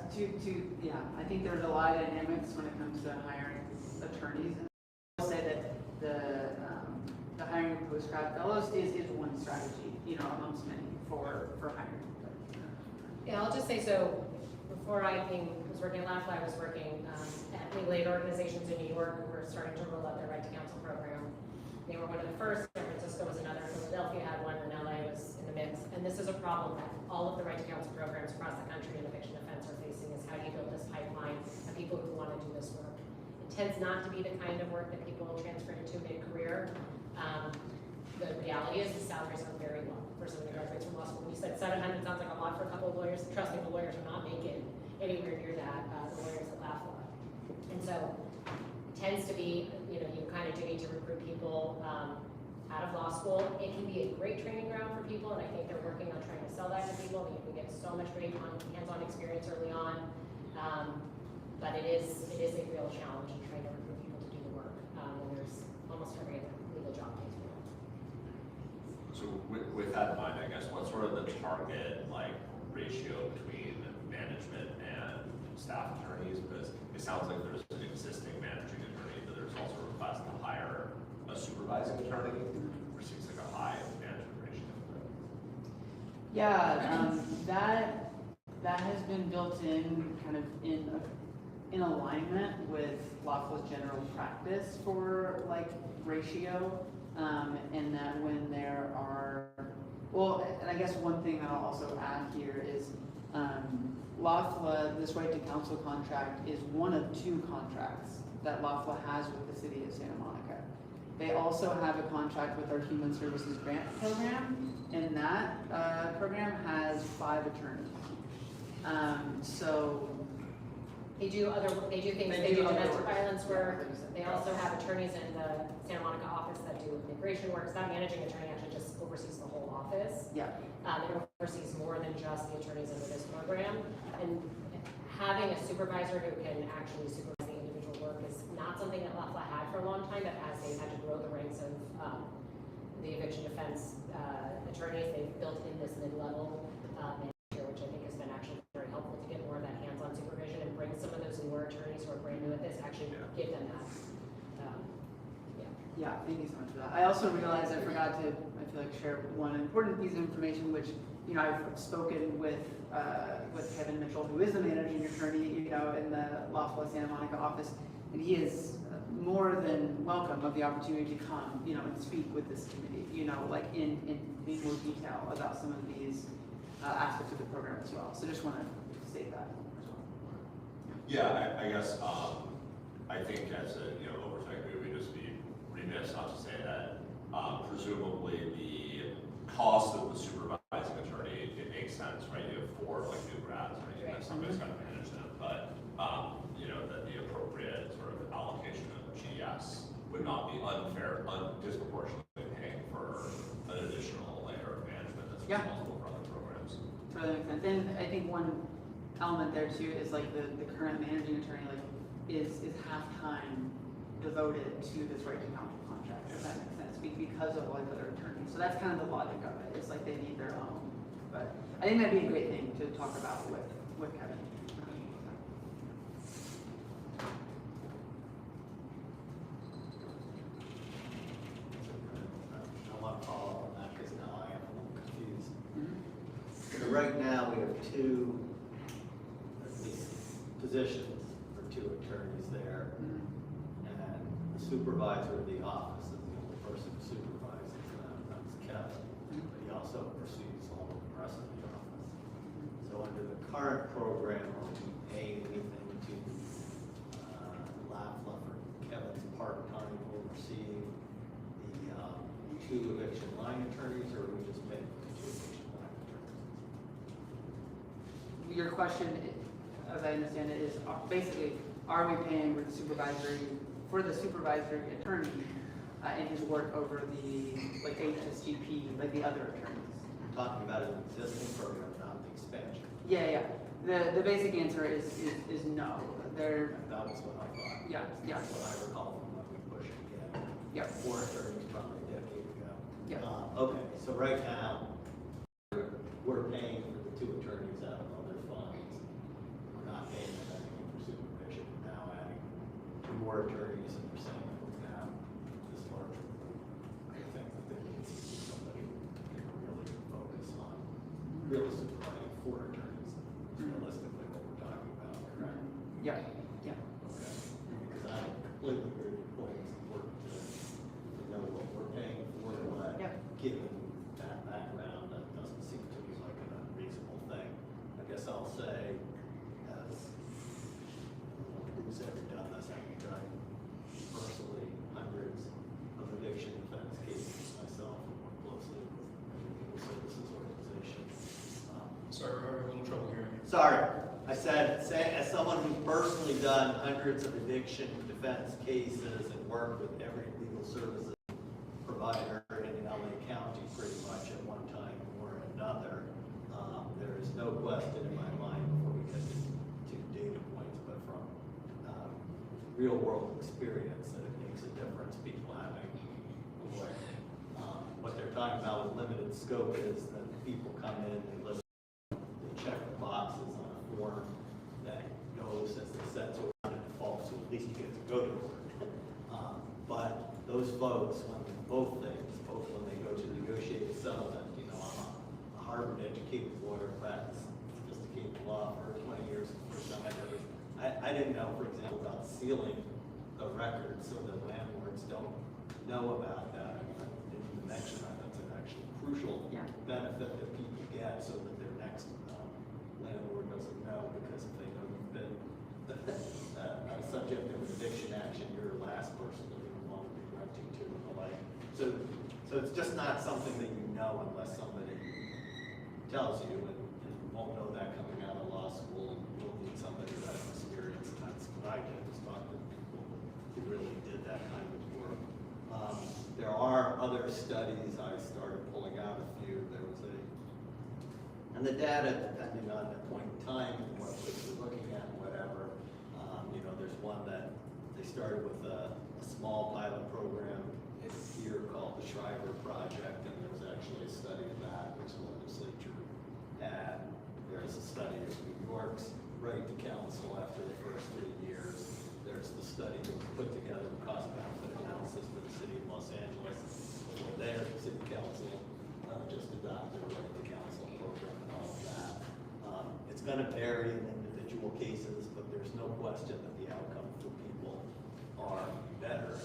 Yeah, I think there's a lot of dynamics when it comes to hiring attorneys say that the hiring of post-grad fellows is one strategy, you know, amongst many for hiring. Yeah, I'll just say, so before I was working at LAFLA, I was working at legal aid organizations in New York who were starting to roll out their right to counsel program. They were one of the first, San Francisco was another, Philadelphia had one, and LA was in the mix. And this is a problem that all of the right to counsel programs across the country in eviction defense are facing, is how do you build this pipeline of people who want to do this work. It tends not to be the kind of work that people will transfer into mid-career. The reality is the salaries are very low for some of the graduates from law school. You said 700 sounds like a lot for a couple of lawyers. Trust me, the lawyers are not making anywhere near that, the lawyers at LAFLA. And so it tends to be, you know, you kind of do need to recruit people out of law school. It can be a great training ground for people, and I think they're working on trying to sell that to people. I mean, you can get so much great hands-on experience early on. But it is a real challenge in trying to recruit people to do the work when there's almost every other legal job pays more. So with that in mind, I guess, what's sort of the target like ratio between management and staff attorneys? Because it sounds like there's an existing managing attorney, but there's also a request to hire a supervising attorney, which seems like a high management ratio. Yeah, that has been built in kind of in alignment with LAFLA's general practice for like ratio, and that when there are, well, and I guess one thing that I'll also add here is LAFLA, this right to counsel contract is one of 2 contracts that LAFLA has with the city of Santa Monica. They also have a contract with our Human Services Grant Program, and that program has 5 attorneys. So They do things, they do domestic violence work. They also have attorneys in the Santa Monica office that do immigration work. So that managing attorney actually just oversees the whole office. yeah, It oversees more than just the attorneys under this program. And having a supervisor who can actually supervise the individual work is not something that LAFLA had for a long time, but as they've had to grow the ranks of the eviction defense attorneys, they've built in this mid-level manager, which I think has been actually very helpful to get more of that hands-on supervision and bring some of those newer attorneys who are brand new at this, actually give them that. yeah, thank you so much for that. I also realized I forgot to, I feel like, share one important piece of information, which, you know, I've spoken with Kevin Mitchell, who is the managing attorney, you know, in the LAFLA Santa Monica office, and he is more than welcome of the opportunity to come, you know, and speak with this committee, you know, like in more detail about some of these aspects of the program as well. So just want to state that as well. Yeah, I guess I think as a oversight, we would just be remiss not to say that presumably the cost of the supervising attorney, it makes sense, right? You have 4 like new grads, right? You have somebody's got to manage them, but that the appropriate sort of allocation of GS would not be unfair, disproportionately paying for an additional layer of management that's responsible for other programs. Totally makes sense. And I think one element there too is like the current managing attorney like is half time devoted to this right to counsel contract, if that makes sense, because of like other attorneys. So that's kind of the logic of it. It's like they need their own. But I think that'd be a great thing to talk about with Kevin. I want to follow up on that because now I am a little confused. So right now, we have 2 positions for 2 attorneys there, and the supervisor of the office is the only person who supervises them, that's Kevin, but he also oversees all of the rest of the office. So under the current program, are we paying anything to LAFLA for Kevin's part-time overseeing the 2 eviction line attorneys, or are we just paying for the 2 eviction line attorneys? Your question, as I understand it, is basically, are we paying for the supervisory attorney in his work over the like HSGP, like the other attorneys? I'm talking about an existing program, not the expansion. Yeah. The basic answer is no. They're That was what I thought. yeah. That's what I recall from when we pushed again. Yep. 4 attorneys probably a decade ago. Yeah. Okay, so right now, we're paying for the 2 attorneys out of other funds. We're not paying them anything for supervision. We're now adding 2 more attorneys, and we're saying we're going to have Yeah, yeah. Because I completely agree with your point, it's important to know what we're paying for, but Yep. given that background, that doesn't seem to me like an unreasonable thing. I guess I'll say, as who's ever done this, I've done personally hundreds of eviction defense cases myself, and work closely with legal services organizations. Sorry, we're having a little trouble hearing you. Sorry, I said, as someone who's personally done hundreds of eviction defense cases and worked with every legal services provider in LA County pretty much at one time or another, there is no question in my mind before we get to data points, but from real world experience that it makes a difference people having a lawyer. What they're talking about with limited scope is that people come in, they listen, they check the boxes on a form that goes, as they said, so on a default, so at least you get to go to court. But those folks, when both things, both when they go to negotiate a settlement, you know, I'm a Harvard-educated lawyer, practiced sophisticated law for 20 years. First time I didn't know, for example, about sealing the record so that landlords don't know about that. I didn't even mention that. That's an actually crucial benefit that people get so that their next landlord doesn't know, because if they know you've been subject of an eviction action, you're the last person that you want to be renting to and the like. So it's just not something that you know unless somebody tells you, and you won't know that coming out of law school. You'll need somebody who has experience, and that's what I did, was talk to people who really did that kind of work. There are other studies. I started pulling out a few. There was and the data, depending on the point in time and what you're looking at and whatever, you know, there's one that they started with a small pilot program here called the Shriver Project, and there was actually a study of that which the legislature had. There's a study of New York's right to counsel after the first 3 years. There's the study that was put together, the cost benefit analysis for the city of Los Angeles. Where their city council just adopted a right to counsel program and all of that. It's going to vary in individual cases, but there's no question that the outcome for people are better.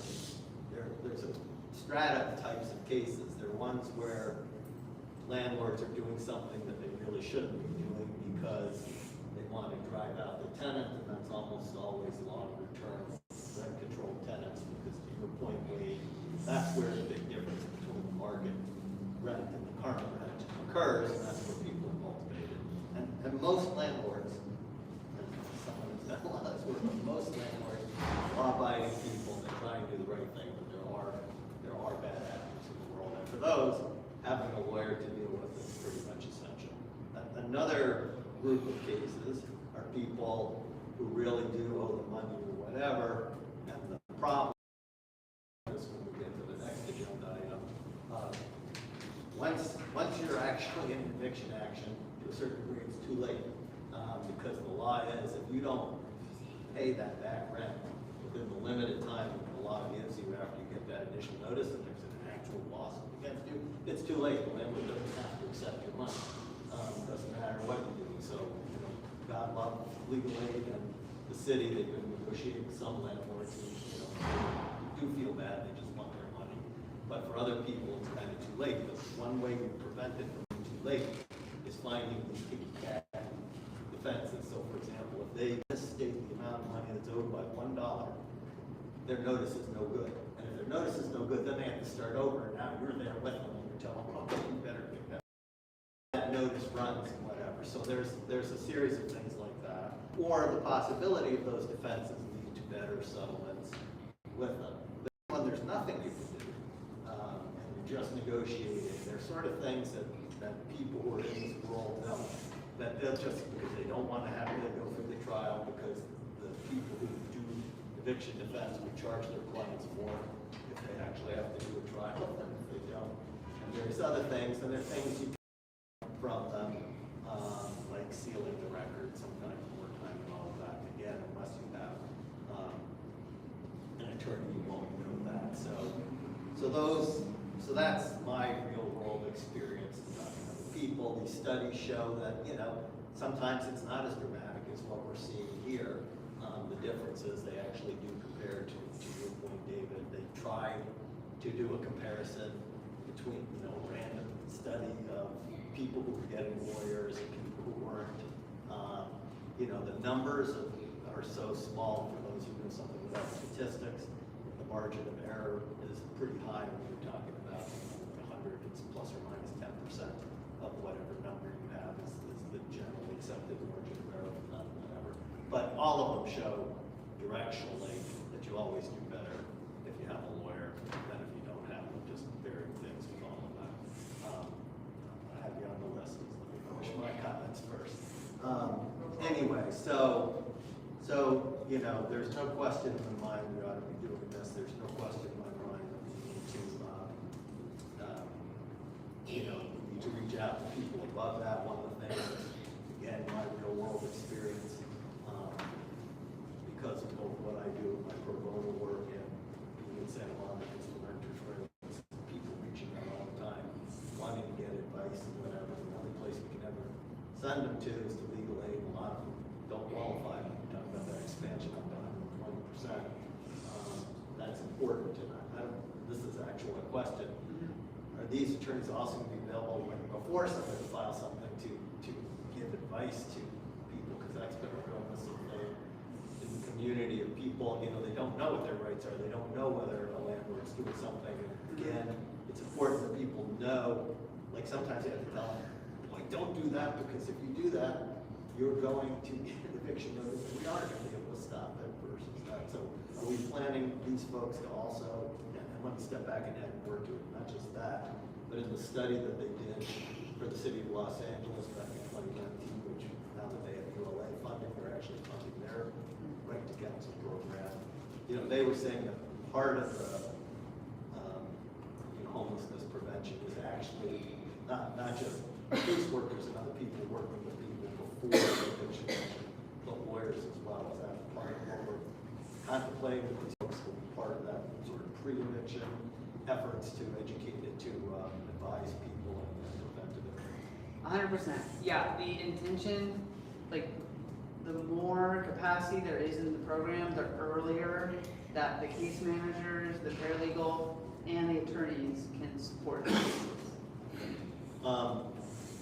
There's a strata of types of cases. There are ones where landlords are doing something that they really shouldn't be doing because they want to drive out their tenant, and that's almost always longer term rent control tenants, because to your point, Wade, that's where the big difference between the market rent and the current rent occurs, and that's where people are motivated. And most landlords, and someone who's done a lot of this work, most landlords are law-abiding people that try and do the right thing, but there are bad actors in the world, and for those, having a lawyer to deal with is pretty much essential. Another group of cases are people who really do owe the money or whatever, and the problem is when we get to the next agenda item. Once you're actually in eviction action, to a certain degree, it's too late, because the law is if you don't pay that back rent within the limited time that the law gives you after you get that initial notice and there's an actual lawsuit against you, it's too late. The landlord doesn't have to accept your money. Doesn't matter what you do. So, you know, God love legal aid and the city. They've been negotiating with some landlords who, you know, do feel bad. They just want their money. But for other people, it's kind of too late. But one way you prevent it from being too late is finding these ticky-tack defenses. So, for example, if they misstate the amount of money that's owed by $1, their notice is no good. And if their notice is no good, then they have to start over. And now you're there with them and you're telling them, okay, you better pick that. That notice runs and whatever. So there's a series of things like that. Or the possibility of those defenses lead to better settlements with them. But when there's nothing you can do, and you're just negotiating, there's sort of things that people who are in this world know, that they'll just, because they don't want to have to go through the trial, because the people who do eviction defense would charge their clients more if they actually have to do a trial than if they don't. And there's other things, and there are things you can from them, like sealing the record, sometimes more time and all of that. Again, unless you have an attorney, you won't know that. So that's my real world experience. People, these studies show that, you know, sometimes it's not as dramatic as what we're seeing here. The difference is they actually do compare to your point, David. They try to do a comparison between, random study of people who were getting lawyers and people who weren't. The numbers are so small for those who know something about statistics. The margin of error is pretty high when you're talking about 100, it's plus or minus 10% of whatever number you have is the generally accepted margin of error, not whatever. But all of them show directionally that you always do better if you have a lawyer than if you don't have them, just varying things with all of that. I have you on the list, let me finish my comments first. Anyway, so there's no question in my mind we ought to be doing this. There's no question in my mind that we need to, we need to reach out to people above that. One of the things, again, my real world experience, because of both what I do, my pro bono work, and being in Santa Monica as the renters residence, people reaching out all the time, wanting to get advice and whatever. The only place we can ever send them to is to legal aid. A lot of them don't qualify. We're talking about that expansion up to 120%. That's important, and this is actually a question. Are these attorneys also going to be available before somebody files something to give advice to people? Because that's been a real missing thing in the community of people. They don't know what their rights are. They don't know whether a landlord's doing something. And again, it's important that people know. Like sometimes you have to tell them, boy, don't do that, because if you do that, you're going to get an eviction notice. We are going to be able to stop it versus that. So are we planning these folks to also, and let me step back and add more to it, not just that, but in the study that they did for the city of Los Angeles back in 2019, which now that they have ULA funding, they're actually funding their right to counsel program. They were saying that part of the homelessness prevention is actually not just caseworkers and other people working with people before the eviction, but lawyers as well. Is that part of what we're contemplating with these folks will be part of that sort of pre-eviction efforts to educate it, to advise people and preventative? 100%. Yeah, the intention, like, the more capacity there is in the program, the earlier that the case managers, the paralegal, and the attorneys can support this.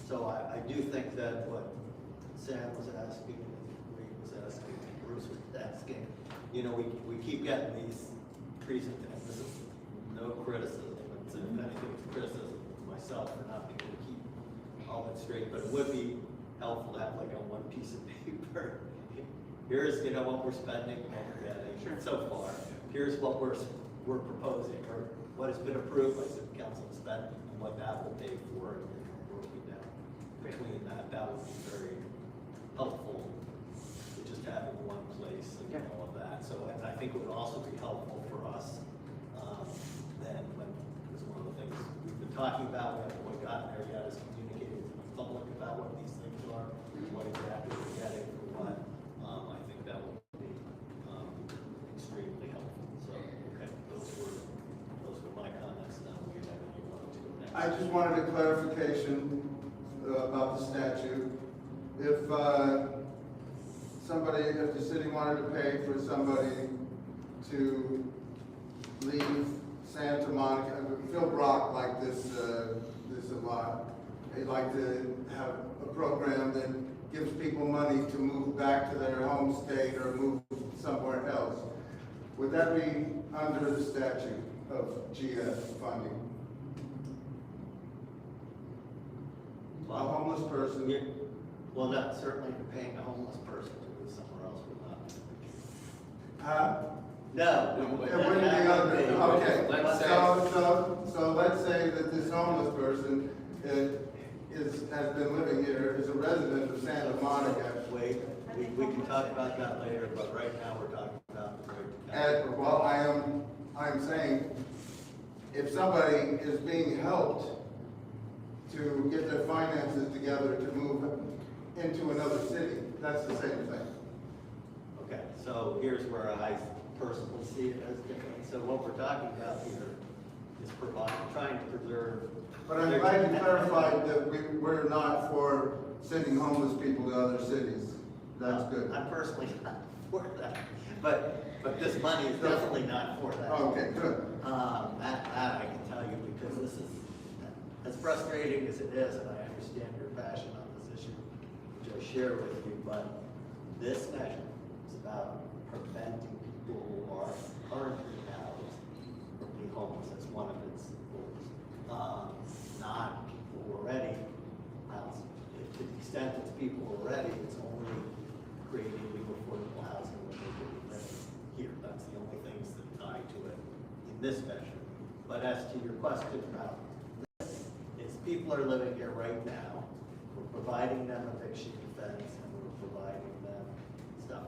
So I do think that what Sam was asking, Reed was asking, Bruce was asking, we keep getting these presentations. This is no criticism, it's if anything, it's criticism of myself for not being able to keep all that straight, but it would be helpful to have like on one piece of paper. Here's, what we're spending, what we're getting so far. Here's what we're proposing, or what has been approved by city council and spent, and what that will pay for, and working down between that. That would be very helpful, just having one place and all of that. So, and I think it would also be helpful for us then, because one of the things we've been talking about, we haven't gotten there yet, is communicating to the public about what these things are, what exactly we're getting for what. I think that would be extremely helpful. So, okay, those were my comments. Now we have any you wanted to go next. I just wanted a clarification about the statute. If if the city wanted to pay for somebody to leave Santa Monica, Phil Brock liked this a lot. They'd like to have a program that gives people money to move back to their home state or move somewhere else. Would that be under the statute of GS funding? A homeless person. Yeah. Well, not certainly paying a homeless person to move somewhere else would not. No. It wouldn't be under, okay. Let's say- So let's say that this homeless person has been living here, is a resident of Santa Monica. Wait, we can talk about that later, but right now we're talking about the right to counsel. And, well, I am saying, if somebody is being helped to get their finances together to move into another city, that's the same thing. Okay, so here's where I personally see it as different. So what we're talking about here is trying to preserve. But I'm glad you clarified that we're not for sending homeless people to other cities. That's good. I'm personally not for that, but this money is definitely not for that. Okay, good. That I can tell you, because this is, as frustrating as it is, and I understand your passion on this issue, which I share with you, but this measure is about preventing people who are currently housed from being homeless. That's one of its goals. Not people who are already housed. To the extent it's people already, it's only creating legal affordable housing when they can live here. That's the only things that tie to it in this measure. But as to your question about this, it's people are living here right now. We're providing them eviction defense, and we're providing them stuff.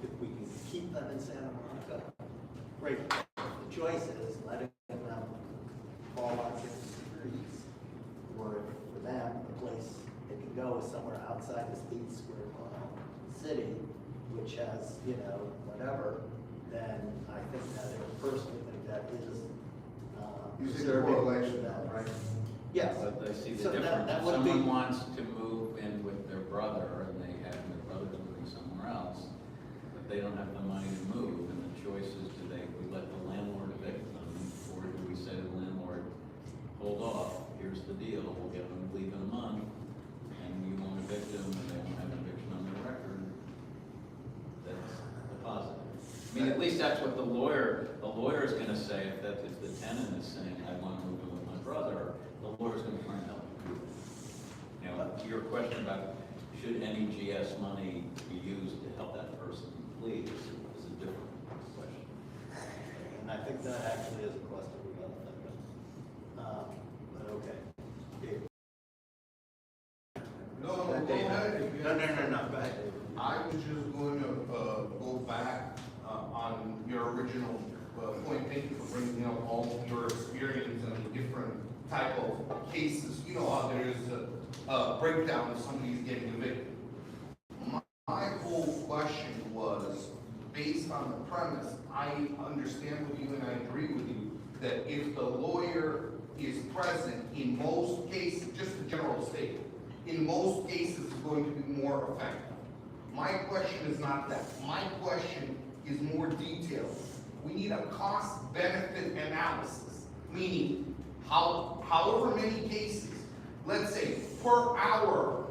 If we can keep them in Santa Monica, great. The choice is letting them fall onto the streets, or for them, the place they can go is somewhere outside this 8 square mile city, which has, whatever, then I think that, I personally think that is You see the preserving correlation, that. right? Yes. But they see the So difference. that If would be- someone wants to move in with their brother and they have their brother living somewhere else, but they don't have the money to move, and the choice is, we let the landlord evict them, or do we say to the landlord, hold off, here's the deal, we'll get them to leave in a month, and you won't evict them, and they won't have an eviction on their record. That's the positive. I mean, at least that's what the lawyer is gonna say, if the tenant is saying, I want to move in with my brother, the lawyer's gonna try and help you do that. To your question about should any GS money be used to help that person leave is a different question. And I think that actually is a question we got to think of. But okay. Dave. No, go ahead. No, go ahead, David. I was just going to go back on your original point. Thank you for bringing up all your experience and the different type of cases. You know how there is a breakdown if somebody's getting evicted. My whole question was based on the premise. I understand with you and I agree with you that if the lawyer is present in most cases, just a general statement, in most cases is going to be more effective. My question is not that. My question is more detailed. We need a cost-benefit analysis, meaning however many cases, let's say per hour,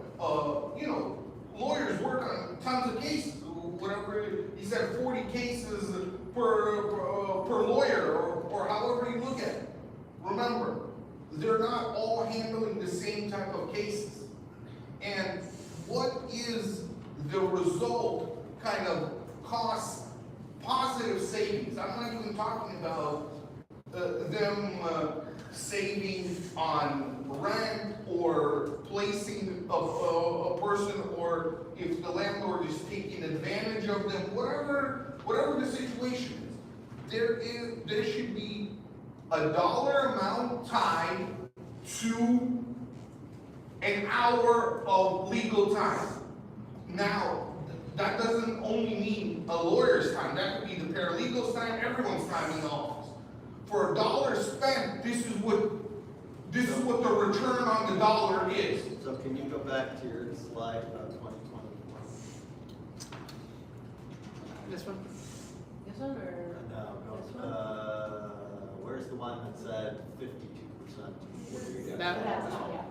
lawyers work on tons of cases, whatever, he said 40 cases per lawyer, or however you look at it. Remember, they're not all handling the same type of cases. And what is the result kind of cost positive savings? I'm not even talking about them saving on rent or placing a person, or if the landlord is taking advantage of them, whatever the situation is, there should be a dollar amount tied to an hour of legal time. Now, that doesn't only mean a lawyer's time, that could be the paralegal's time, everyone's time in the office. For a dollar spent, this is what the return on the dollar is. So can you go back to your slide about 2024? This one? This one or? No, where's the one that said 52%? That That's one? not,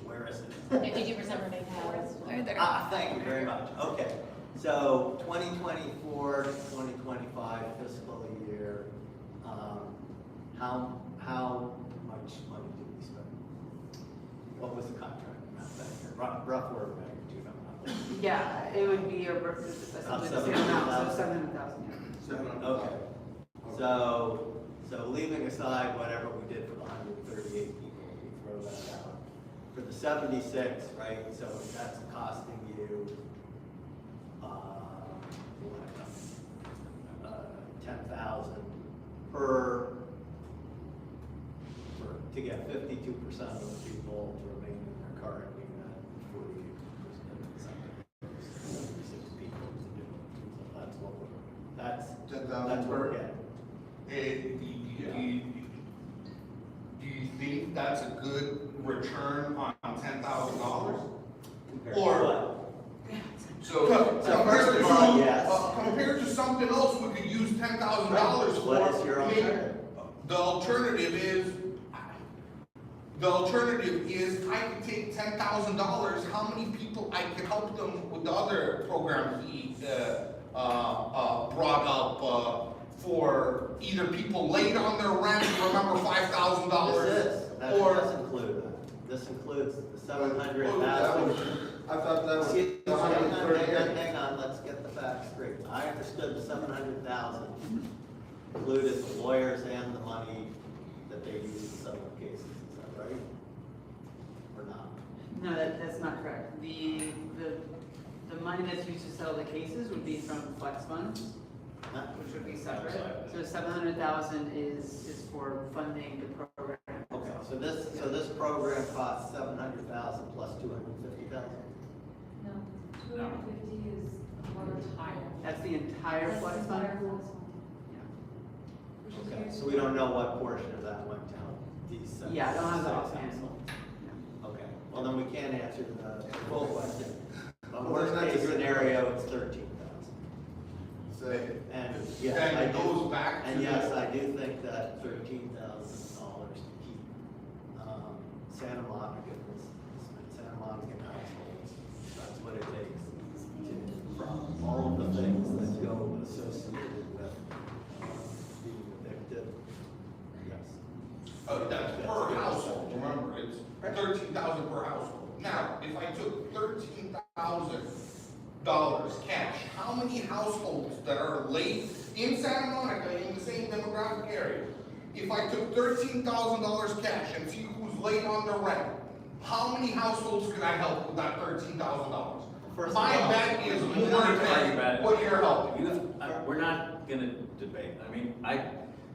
Where is it? yeah. 52% remain hours. Right there. Thank you very much. Okay, so 2024 to 2025 fiscal year, how much money did we spend? What was the contract amount back here? Rough word magnitude, I'm not. Yeah, it would be essentially the same amount, so 700,000. Okay, so leaving aside whatever we did for the 138 people, we throw that out. For the 76, right, so that's costing you, 10,000 to get 52% of the people to remain in their current unit, 48%, 76 people to do it. So that's what that's 10,000 what we're per. getting. Do you think that's a good return on $10,000? Compared to Or what? The alternative is I could take $10,000, how many people I could help them with the other program he brought up for either people late on their rent, remember $5,000? That or does include that. This includes the 700,000. I thought that was Excuse me, hang 138. on, let's get the facts straight. I understood the 700,000 included the lawyers and the money that they used in some of the cases, is that right? Or not? No, that's not correct. The money that's used to settle the cases would be from flex funds, which would be separate. So 700,000 is for funding the program. Okay, so this program costs 700,000 plus 250,000? No, 250 is one higher. That's the entire That's flex the fund? entire flex fund. Yeah. Which is Okay, usually- so we don't know what portion of that went down. These Yeah, I don't have that six offhand. households. Yeah. Okay, well then we can't answer the full question. But Well, worst then that's a case good scenario, it's 13,000. Say, And yes, Then I it goes do, back to and yes, the- I do think that $13,000 to keep Santa Monica, Santa Monica households, that's what it takes to, from all of the things that go associated with being evicted. Yes. That's per household, remember, it's 13,000 per household. Now, if I took $13,000 cash, how many households that are late in Santa Monica in the same demographic area? If I took $13,000 cash and see who's late on their rent, how many households could I help with that $13,000? First of My all- bet is more We don't need to argue than about it. what you're helping. We're not gonna debate. I mean,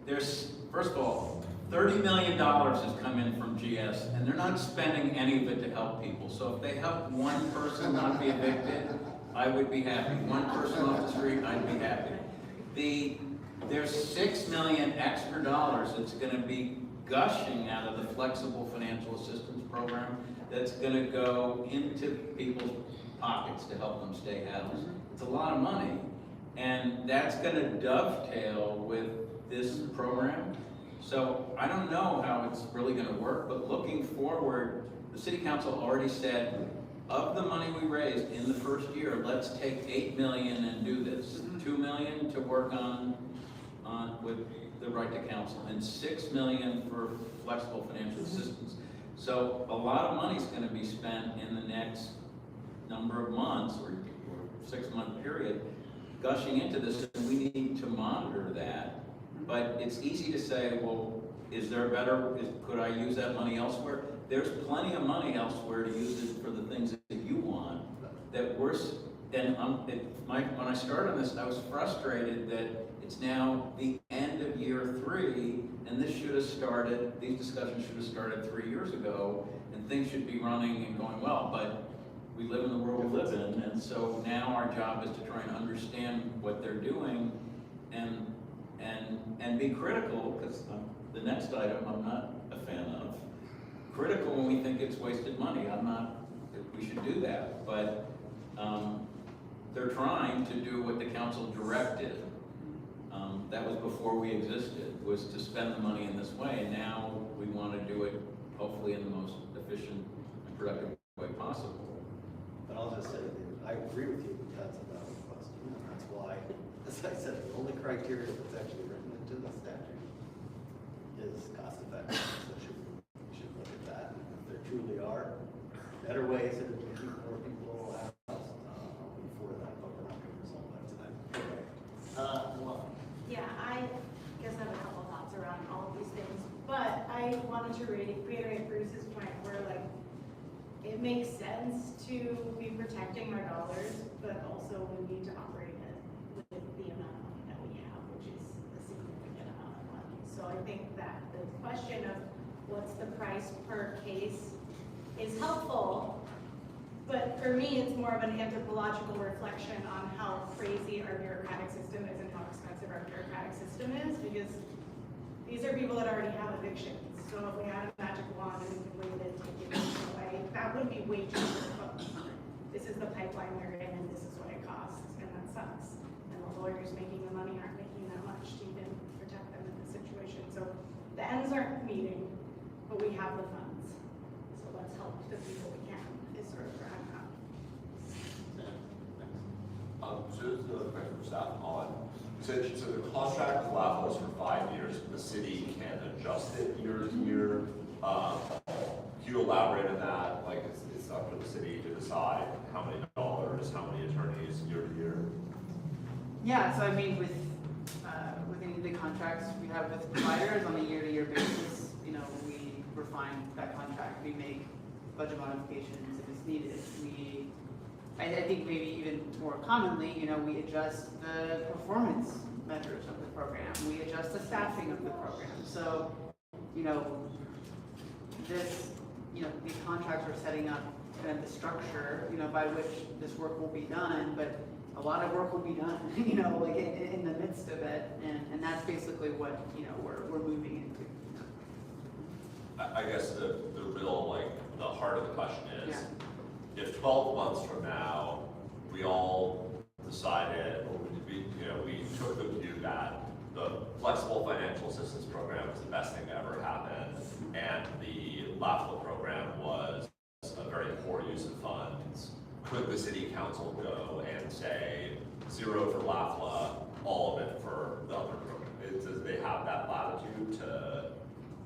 there's, first of all, $30 million has come in from GS, and they're not spending any of it to help people. So if they help one person not be evicted, I would be happy. One person off the street, I'd be happy. There's $6 million extra dollars that's gonna be gushing out of the flexible financial assistance program that's gonna go into people's pockets to help them stay housed. It's a lot of money, and that's gonna dovetail with this program. So I don't know how it's really gonna work, but looking forward, the city council already said, of the money we raised in the first year, let's take 8 million and do this. 2 million to work on with the right to counsel, and 6 million for flexible financial assistance. So a lot of money's gonna be spent in the next number of months or 6-month period gushing into this, and we need to monitor that. But it's easy to say, well, could I use that money elsewhere? There's plenty of money elsewhere to use it for the things that you want, that when I started on this, I was frustrated that it's now the end of year 3, and these discussions should have started 3 years ago, and things should be running and going well, but we live in the world we live in, and so now our job is to try and understand what they're doing and be critical, because the next item I'm not a fan of. Critical when we think it's wasted money. We should do that, but they're trying to do what the council directed. That was before we existed, was to spend the money in this way, and now we want to do it hopefully in the most efficient and productive way possible. But I'll just say, I agree with you that that's a valid question, and that's why, as I said, the only criteria that's actually written into the statute is cost effective. So we should look at that, and if there truly are better ways that we can keep more people out, I'll be for that, but we're not going to resolve that tonight. Luana. Yeah, I guess I have a couple thoughts around all of these things, but I wanted to reiterate Bruce's point where it makes sense to be protecting our dollars, but also we need to operate it with the amount of money that we have, which is a significant amount of money. So I think that the question of what's the price per case is helpful, but for me, it's more of an anthropological reflection on how crazy our bureaucratic system is and how expensive our bureaucratic system is, because these are people that already have evictions. So if we had a magic wand and we could wave it, take eviction away, that would be way too much. This is the pipeline they're in, and this is what it costs, and that sucks. And the lawyers making the money aren't making that much to even protect them in this situation. So the ends aren't meeting, but we have the funds. the people we can, is sort of where I'm at. So this is another question for staff on, so the contract with LAFO is for 5 years, the city can adjust it year to year. Can you elaborate on that? Like, it's up to the city to decide how many dollars, how many attorneys, year to year? Yeah, so I mean, with any of the contracts we have with providers on a year-to-year basis, you know, we refine that contract, we make budget modifications if it's needed. I think maybe even more commonly, you know, we adjust the performance measures of the program, we adjust the staffing of the program. So, you know, these contracts are setting up kind of the structure, you know, by which this work will be done, but a lot of work will be done, you know, like in the midst of it, and that's basically what, you know, we're moving into. I guess the real, like, the heart of the question is, if 12 months from now, we all decided, or we took the view that the flexible financial assistance program was the best thing to ever happen, and the LAFLA program was a very poor use of funds, could the city council go and say 0 for LAFLA, all of it for the other program? Does they have that latitude to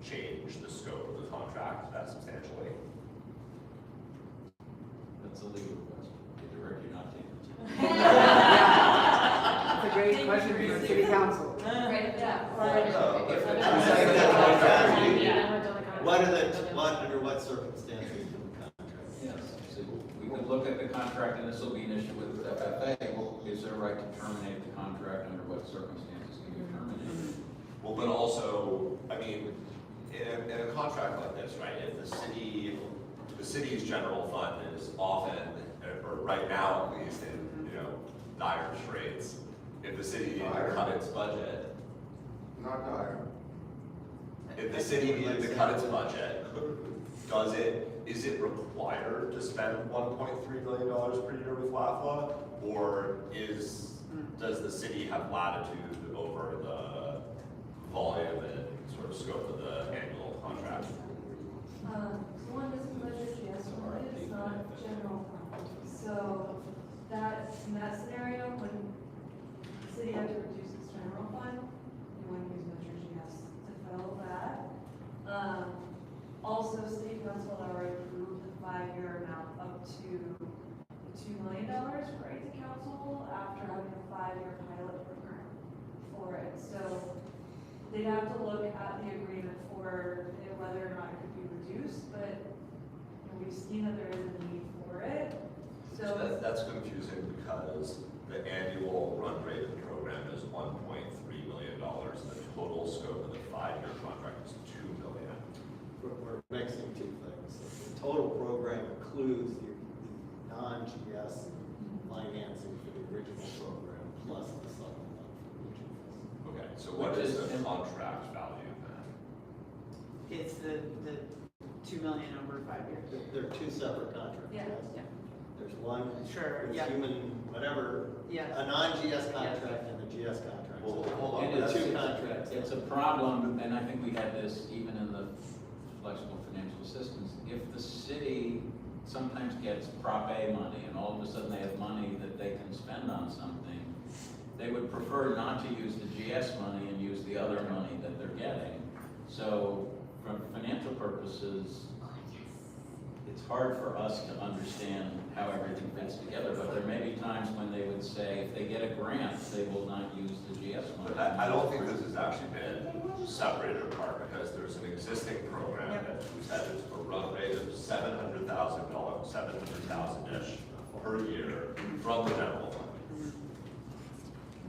change the scope of the contract that substantially? That's a legal question. I direct you not to That's a great question for the city council. Right, yeah. Under what circumstances do the contract? Yes, so we could look at the contract, and this will be an issue with FFA. Well, is there a right to terminate the contract? Under what circumstances can you terminate? Well, but also, I mean, in a contract like this, right, if the city's general fund is often, or right now at least, in, dire straits, if the city needed to cut its budget, Not dire. if the city needed to cut its budget, is it required to spend $1.3 million per year with LAFLA? Or does the city have latitude over the volume and sort of scope of the annual contract? One is budget, yes, one is not general fund. So in that scenario, when the city had to reduce its general fund, you want to use measures, yes, to fill that. Also, city council already approved the 5-year amount up to $2 million for the council after having a 5-year pilot program for it. So they'd have to look at the agreement for whether or not it could be reduced, but we've seen that there is a need for it. So that's confusing because the annual run rate of the program is $1.3 million. The total scope of the 5-year contract is $2 million. We're mixing two things. The total program includes the non-GS financing for the original program plus the supplemental for the regional. Okay, so what is the contract value then? It's the 2 million over 5 years. They're two separate contracts. Yeah. yes? Yeah. There's one Sure, with yeah. human, whatever, Yeah. a non-GS contract and a GS contract. Well, So hold on, they're that's- two contracts. It's a problem, and I think we had this even in the flexible financial assistance. If the city sometimes gets Prop A money, and all of a sudden they have money that they can spend on something, they would prefer not to use the GS money and use the other money that they're getting. So, from financial purposes, it's hard for us to understand how everything fits together, but there may be times when they would say, if they get a grant, they will not use the GS money. But I don't think this has actually been separated apart because there's an existing program that has a run rate of $700,000, 700,000-ish per year from the general fund.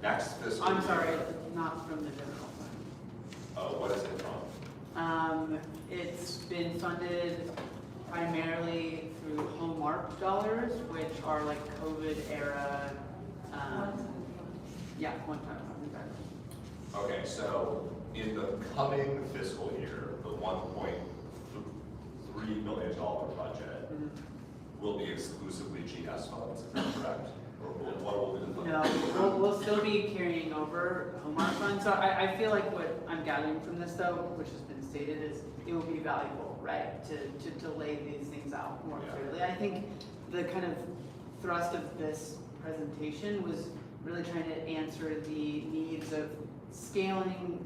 Next fiscal year. I'm sorry, not from the general fund. Oh, what is it from? It's been funded primarily through Hallmark dollars, which are like COVID era, one-time fund. Okay, so in the coming fiscal year, the $1.3 million budget will be exclusively GS funds, is that correct? Or what will be the fund? No, we'll still be carrying over Hallmark funds. So I feel like what I'm gathering from this though, which has been stated, is it will be valuable, right, to lay these things out more clearly. I think the kind of thrust of this presentation was really trying to answer the needs of scaling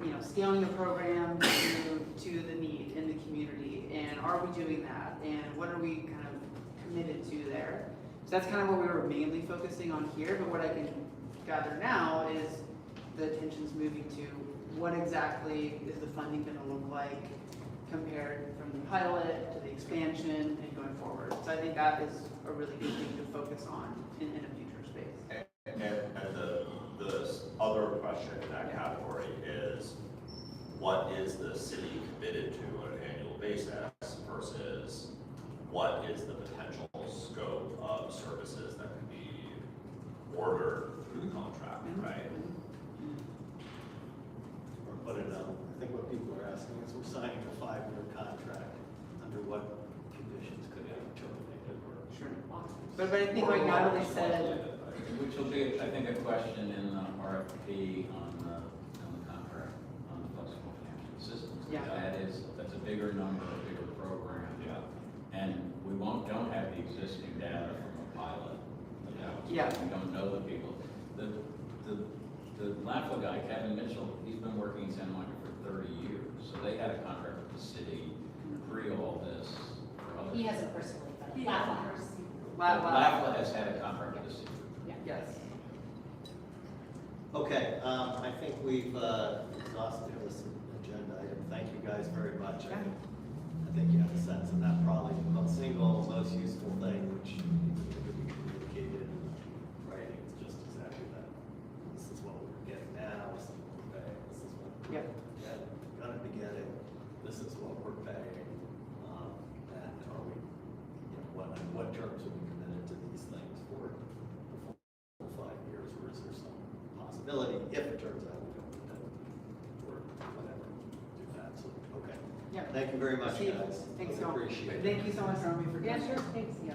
the program to the need in the community, and are we doing that, and what are we kind of committed to there? So that's kind of what we were mainly focusing on here, but what I can gather now is the attention's moving to what exactly is the funding going to look like compared from the pilot to the expansion and going forward. So I think that is a really good thing to focus on in a future space. And the other question in that category is, what is the city committed to on an annual basis versus what is the potential scope of services that can be ordered through the contract, right? Or put it on, I think what people are asking is, we're signing a 5-year contract, under what conditions could it be terminated or? Sure. But I think like Natalie said, Which will be, I think, a question in the RFP on the contract, on the flexible financial systems. Yeah. That's a bigger number, a bigger program. Yeah. And we don't have the existing data from a pilot. Yeah. We don't know the people. The LAFLA guy, Kevin Mitchell, he's been working in Santa Monica for 30 years. So they had a contract with the city pre all this. For other He hasn't personally, but He LAFLA. LAFLA has had a contract with the city. yes. Okay, I think we've exhausted this agenda item. Thank you guys very much. I think you have a sense of that, probably the most single, most useful thing, which needs to be communicated in writing. It's just exactly that. This is what we're getting now, this is what we're paying, this is what Yep. we're gonna be getting, this is what we're paying. And are we, what terms are we committed to these things for the full 5 years, or is there some possibility, if it turns out we don't need to, or whatever, do that, so, okay. Yeah. Thank you very much, Steve, guys. thanks I so much. appreciate it. Thank you so much, Romy, for doing Yeah, this. sure, thanks. Yeah.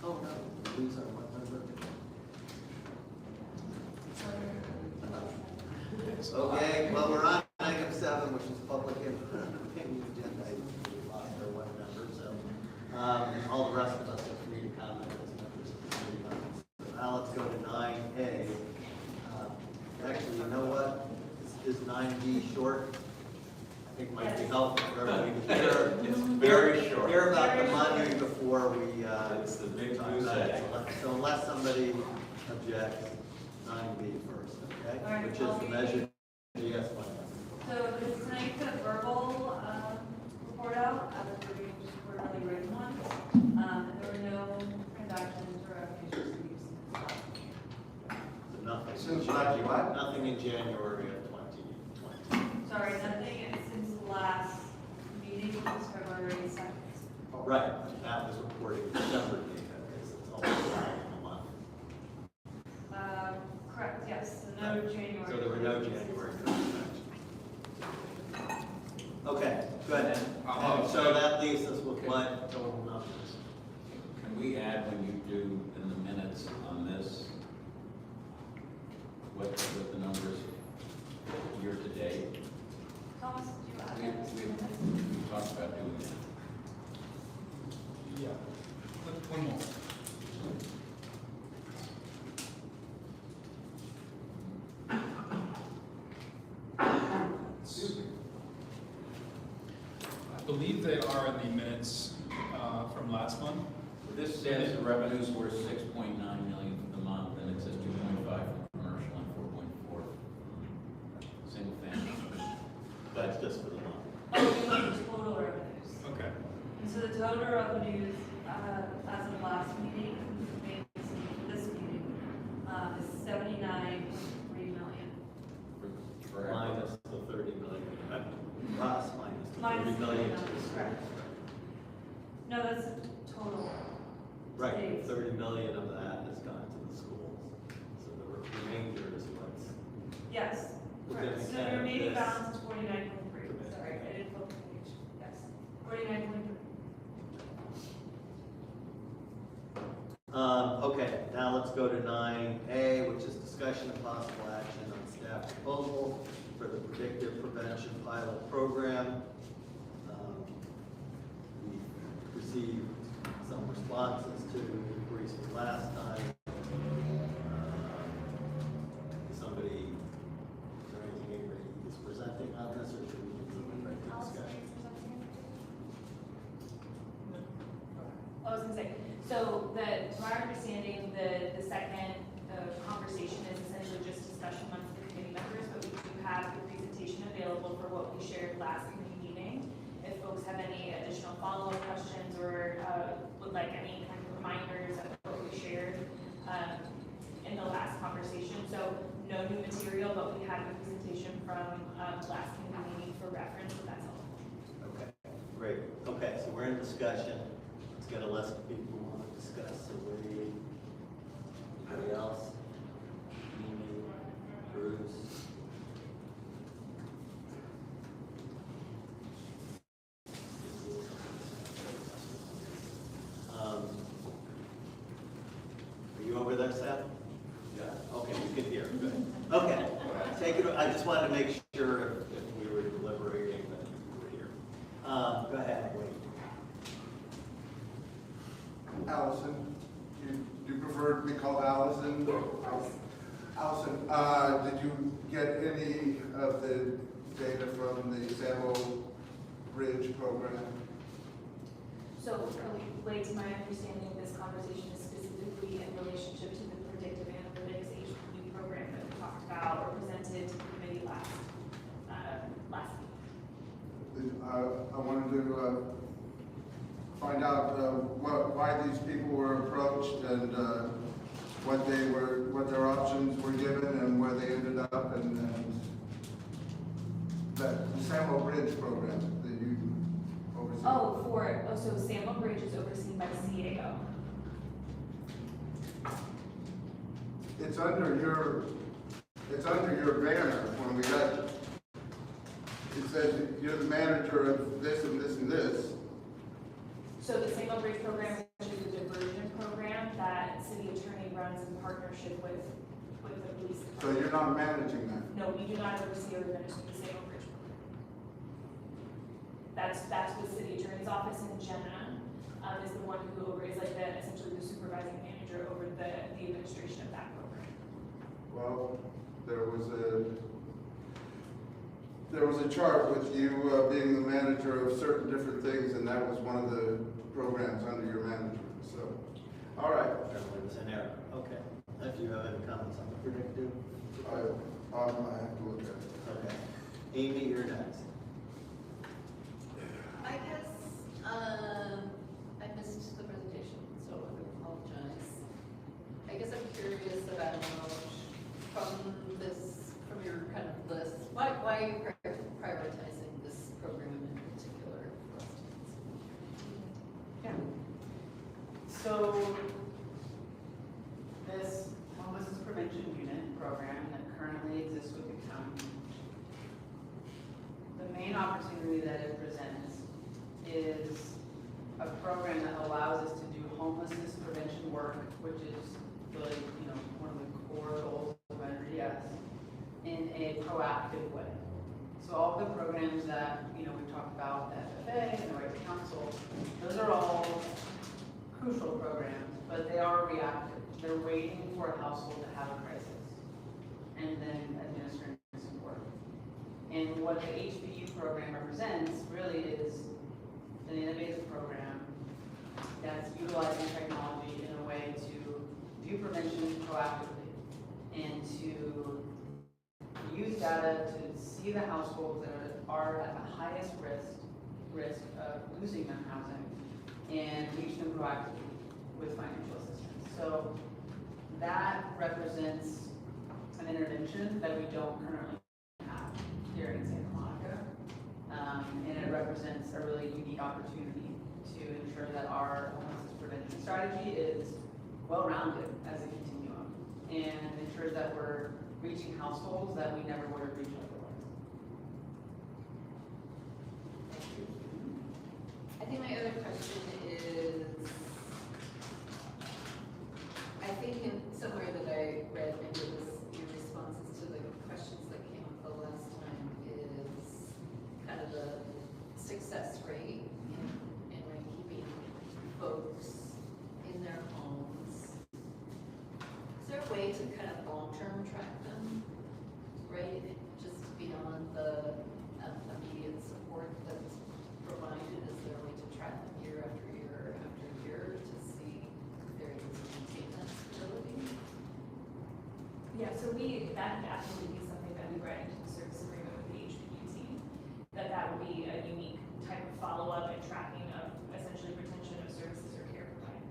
Oh, no. Who's our what number? Okay, well, we're on item 7, which is public opinion agenda. We lost our one member, so all the rest of us are free to comment as members of the committee. So now let's go to 9A. Actually, you know what? Is 9B short? I think might be helpful for everybody to hear. It's very short. Hear about the money before we, It's the big talk goose about it. egg. So unless somebody objects, 9B first, okay? All right, Which is I'll the be- measure GS one. So this tonight put a verbal report out, we're doing just quarterly written ones. And there were no transactions or revenues received. So nothing. Since what? Nothing in January of 2020. Sorry, nothing since the last meeting, which was February 2nd. Right, that was reported December data, because it's all in a month. Correct, yes, so no January. So there were no January transactions. Okay, good. And so that leaves us with what total numbers? Can we add, when you do in the minutes on this, what the numbers year to date? Thomas, did you add We that? talked about doing that. Yeah. One more. I believe they are in the minutes from last month. This says the revenues were 6.9 million for the month, and it says 2.5 for commercial and 4.4 for single family. That's just for the month. Oh, you want the total revenues. Okay. And so the total revenues, as of last meeting, this meeting, is 79.3 million. For Minus the 30 million. Plus minus the Minus 30 million. the to the schools. correct. No, that's total. Right, States. 30 million of that has gone to the schools. So the remainder is what's, Yes, Within correct. the So cap, the remaining yes. balance is 49.3. Sorry, I didn't flip the page. Yes, 49.3. Okay, now let's go to 9A, which is discussion of possible action on staff proposal for the predictive prevention pilot program. We received some responses to inquiries from last time. Somebody, is there anything anybody is presenting on this, or should we move right to discussion? I was gonna say, so to my understanding, the second conversation is essentially just discussion amongst the committee members, but we do have the presentation available for what we shared last committee meeting. If folks have any additional follow-up questions or would like any kind of reminders of what we shared in the last conversation. So no new material, but we have the presentation from last committee meeting for reference, if that's all. Okay, great. Okay, so we're in discussion. Let's get a list of people who want to discuss. So anybody else? Mimi, Bruce? Are you over there, Seth? Yeah. Okay, you can hear. Good. Okay, take it. I just wanted to make sure if we were deliberating that you were here. Go ahead, wait. Allison, you prefer to be called Allison? Allison, did you get any of the data from the Samuel Bridge program? So, Blake, to my understanding, this conversation is specifically in relationship to the predictive analytics HPU program that we talked about or presented to the committee last week. I wanted to find out why these people were approached and what their options were given and where they ended up, and that the Samuel Bridge program that you oversee. So Samuel Bridge is overseen by CAO. It's under your banner when we got it. It says that you're the manager of this and this and this. So the Samuel Bridge program is a diversion program that city attorney runs in partnership with the police. So you're not managing that. No, we do not oversee or administer the Samuel Bridge program. That's with city attorney's office, and Jenna is the one who is like essentially the supervising manager over the administration of that program. Well, there was a chart with you being the manager of certain different things, and that was one of the programs under your management. So, all right. Apparently it was an error. Okay. If you have any comments on the predictive? I have to look at it. Okay. Amy, you're next. I guess, I missed the presentation, so I apologize. I guess I'm curious about from your kind of list, why are you prioritizing this program in particular for us? Yeah. So this homelessness prevention unit program that currently exists with the county, the main opportunity that it presents is a program that allows us to do homelessness prevention work, which is really, one of the core goals of NRDS, in a proactive way. So all of the programs that, we've talked about, the FFA and the right to counsel, those are all crucial programs, but they are reactive. They're waiting for a household to have a crisis and then administering support. And what the HPU program represents really is an innovative program that's utilizing technology in a way to do prevention proactively and to use data to see the households that are at the highest risk of losing their housing and reach them proactively with financial assistance. So that represents an intervention that we don't currently have here in Santa Monica. And it represents a really unique opportunity to ensure that our homelessness prevention strategy is well-rounded as a continuum and ensures that we're reaching households that we never would have reached otherwise. I think my other question is, I think somewhere that I read, maybe it was your responses to the questions that came up the last time, way to kind of long-term track them, right? Just beyond the immediate support that's provided, is there a way to track them year after year after year to see if they're able to maintain that stability? Yeah, so that would absolutely be something that we write into the service agreement with the HPU team, that would be a unique type of follow-up and tracking of essentially retention of services or care provided.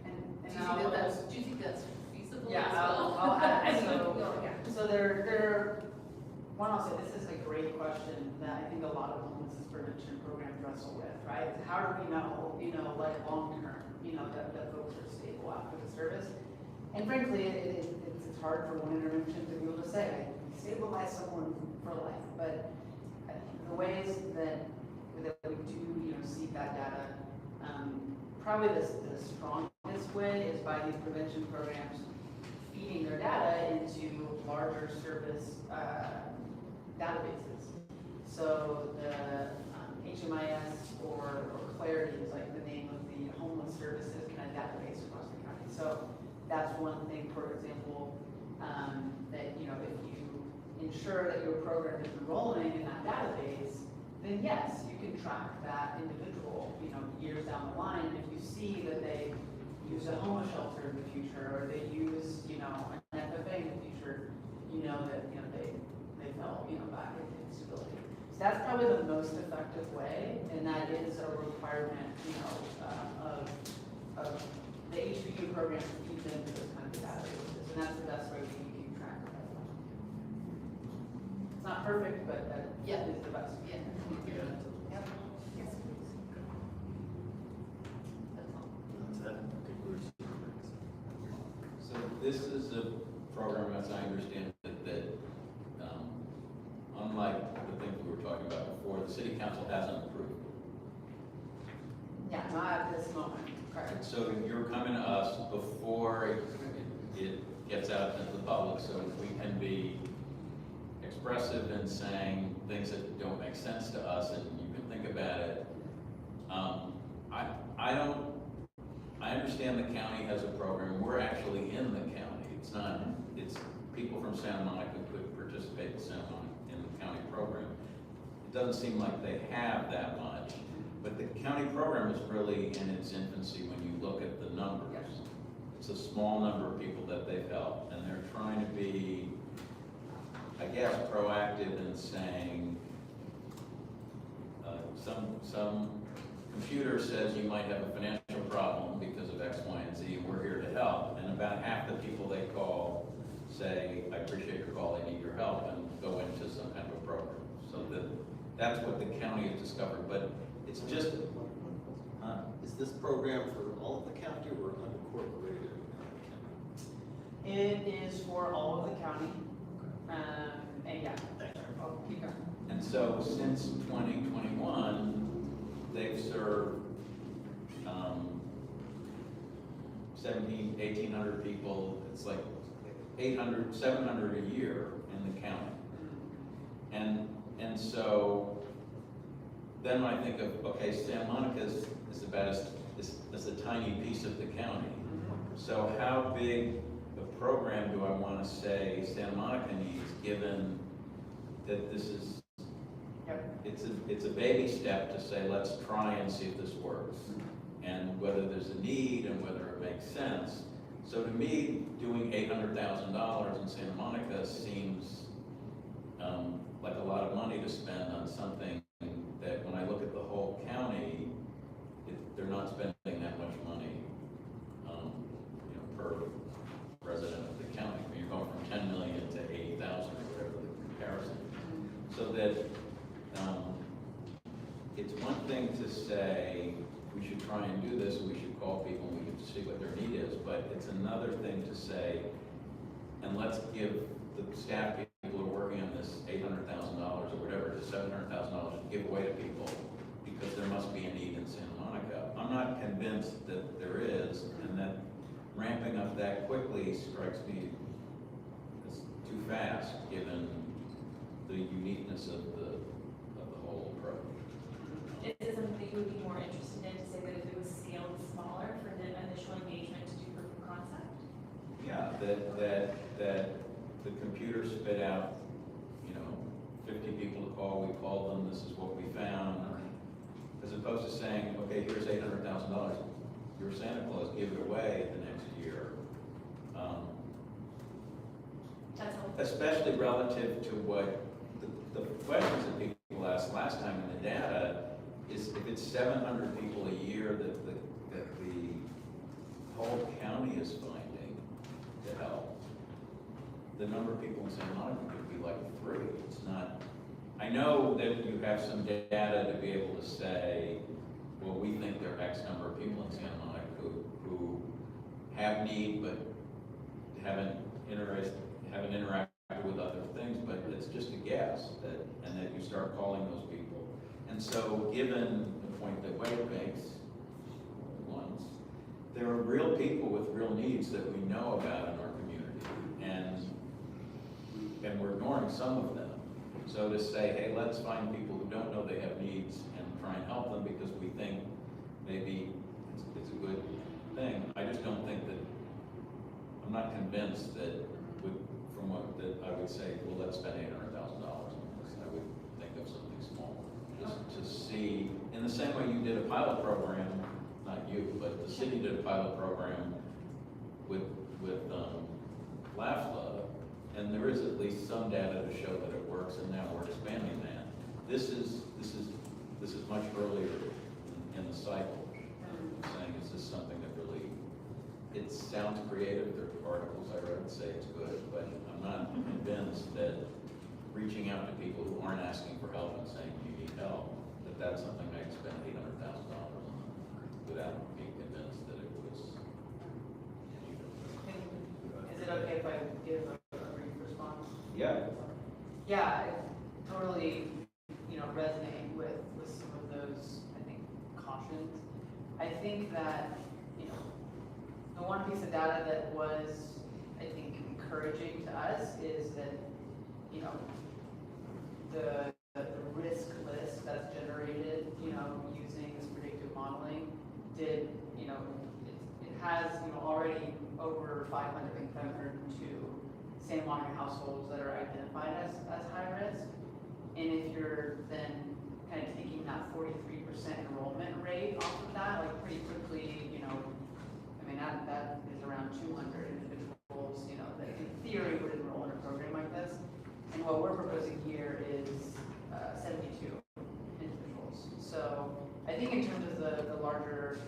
And Do you think that's feasible yeah, as well? I'll add, I mean, so, well, yeah. so there, one, I'll say, this is a great question that I think a lot of homelessness prevention programs wrestle with, right? How do we know, like long-term, that folks are stable after the service? And frankly, it's hard for one intervention to be able to say, I stabilize someone for life, but the ways that we do, seek that data, probably the strongest way is by these prevention programs feeding their data into larger service databases. So the HMIS or Clarity is like the name of the homeless services kind of database across the county. So that's one thing, for example, that if you ensure that your program is enrolling in that database, then yes, you can track that individual, years down the line. And if you see that they use a homeless shelter in the future, or they use, an FFA in the future, they fell, back into stability. So that's probably the most effective way, and that is a requirement, of the HPU program to feed into those kinds of databases, and that's the best way we can keep track of that. It's not perfect, but that is the best. Yeah. Yep. Yes, please. That's all. That's it. So this is a program, as I understand it, that unlike the things we were talking about before, the city council hasn't approved. Yeah, not at this moment, correct. So you're coming to us before it gets out into the public, so we can be expressive in saying things that don't make sense to us, and you can think about it. I understand the county has a program. We're actually in the county. It's people from Santa Monica could participate in the county program. It doesn't seem like they have that much, but the county program is really in its infancy when you look at the numbers. It's a small number of people that they've helped, and they're trying to be, I guess, proactive in saying, some computer says you might have a financial problem because of X, Y, and Z, and we're here to help. And about half the people they call say, I appreciate your call, I need your help, and go into some kind of a program. So that's what the county has discovered, but it's just, Is this program for all of the county or unincorporated? It is for all of the county, and yeah, I'll keep going. and so since 2021, they've served 1,800 people. It's like 800, 700 a year in the county. And so then when I think of, okay, Santa Monica is about is a tiny piece of the county. So how big a program do I want to say Santa Monica needs, given that this is, it's a baby step to say, let's try and see if this works, and whether there's a need and whether it makes sense. So to me, doing $800,000 in Santa Monica seems like a lot of money to spend on something that, when I look at the whole county, they're not spending that much money, per resident of the county. I mean, you're going from 10 million to 80,000 or whatever the comparison. So that it's one thing to say we should try and do this, we should call people and we can see what their need is, but it's another thing to say, and let's give the staff people who are working on this $800,000 or whatever, to $700,000 to give away to people because there must be a need in Santa Monica. I'm not convinced that there is, and that ramping up that quickly strikes me as too fast, given the uniqueness of the whole approach. Is it something that you would be more interested in, to say that if it was scaled smaller for the initial engagement to do proof of concept? Yeah, that the computer spit out, 50 people to call, we called them, this is what we found. As opposed to saying, okay, here's $800,000, you're Santa Claus, give it away the next year. That's helpful. Especially relative to what the questions that people asked last time in the data is if it's 700 people a year that the whole county is finding to help, the number of people in Santa Monica could be like 3. It's not, I know that you have some data to be able to say, well, we think there are X number of people in Santa Monica who have need but haven't interacted with other things, but it's just a guess and that you start calling those people. And so given the point that Wade makes once, there are real people with real needs that we know about in our community, and we're ignoring some of them. So to say, hey, let's find people who don't know they have needs and try and help them because we think maybe it's a good thing. I just don't think that, I'm not convinced that that I would say, well, let's spend $800,000 on this. I would think of something small. Just to see, in the same way you did a pilot program, not you, but the city did a pilot program with LAFLA, and there is at least some data to show that it works, and now we're expanding that. This is much earlier in the cycle. I'm saying, is this something that really, it sounds creative. There are articles I read that say it's good, but I'm not convinced that reaching out to people who aren't asking for help and saying you need help, that's something I could spend $800,000 on without being convinced that it was. Is it okay if I give a brief response? Yeah. Yeah, I totally, resonate with some of those, I think, cautions. I think that, the one piece of data that was, I think, encouraging to us is that, the risk list that's generated, using this predictive modeling did, it has, already over 502 Santa Monica households that are identified as high risk. And if you're then kind of taking that 43% enrollment rate off of that, like pretty quickly, that is around 200 individuals, that in theory would enroll in a program like this. And what we're proposing here is 72 individuals. So I think in terms of the larger